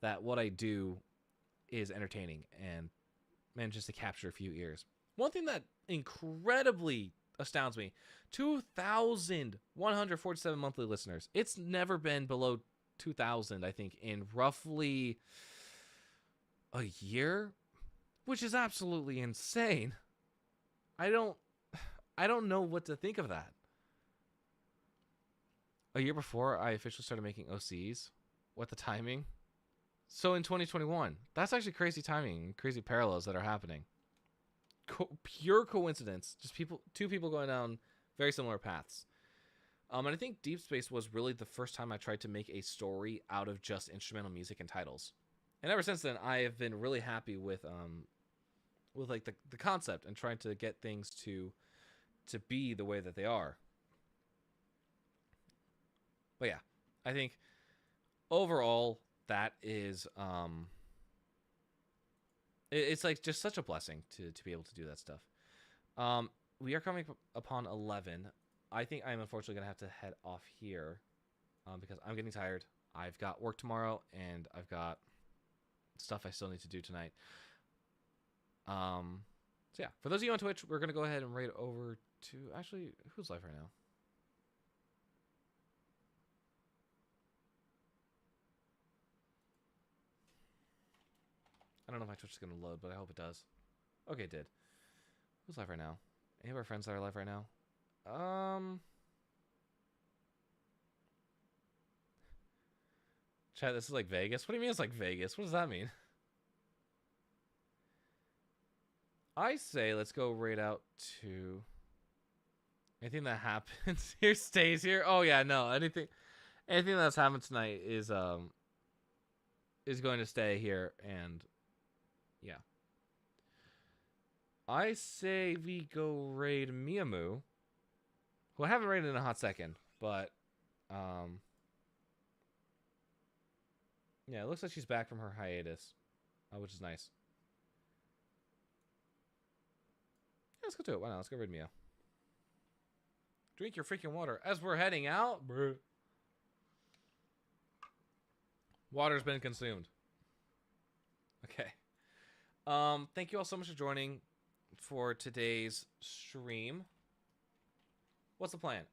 that what I do is entertaining and manages to capture a few ears. One thing that incredibly astounds me, 2,147 monthly listeners. It's never been below 2,000, I think, in roughly a year, which is absolutely insane. I don't know what to think of that. A year before I officially started making OCs, what the timing? So in 2021, that's actually crazy timing, crazy parallels that are happening. Pure coincidence, just two people going down very similar paths. And I think Deep Space was really the first time I tried to make a story out of just instrumental music and titles. And ever since then, I have been really happy with like the concept and trying to get things to be the way that they are. But yeah, I think overall that is it's like just such a blessing to be able to do that stuff. We are coming upon 11. I think I'm unfortunately gonna have to head off here because I'm getting tired. I've got work tomorrow and I've got stuff I still need to do tonight. So yeah, for those of you on Twitch, we're gonna go ahead and raid over to actually who's live right now. I don't know if my Twitch is gonna load, but I hope it does. Okay, it did. Who's live right now? Any of our friends that are live right now? Chat, this is like Vegas. What do you mean it's like Vegas? What does that mean? I say let's go right out to anything that happens here stays here. Oh yeah, no. Anything that's happened tonight is going to stay here, and yeah. I say we go raid Miyamu, who I haven't raided in a hot second, but yeah, it looks like she's back from her hiatus, which is nice. let's go to it. Why not? Let's go read Mio. Drink your freaking water as we're heading out. Bruh. Water's been consumed. Okay. Thank you all so much for joining for today's stream. What's the plan?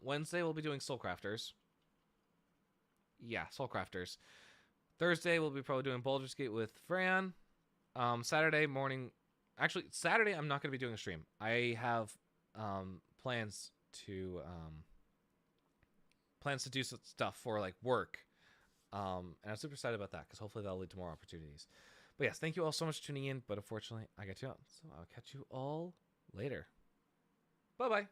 Wednesday we'll be doing Soul Crafters. Yeah, Soul Crafters. Thursday we'll be probably doing Baldur's Gate with Fran. Saturday morning, actually Saturday I'm not going to be doing a stream. I have plans to do some stuff for like work. And I'm super excited about that because hopefully that'll lead to more opportunities. But yes, thank you all so much for tuning in. But unfortunately, I got you out. So I'll catch you all later. Bye-bye.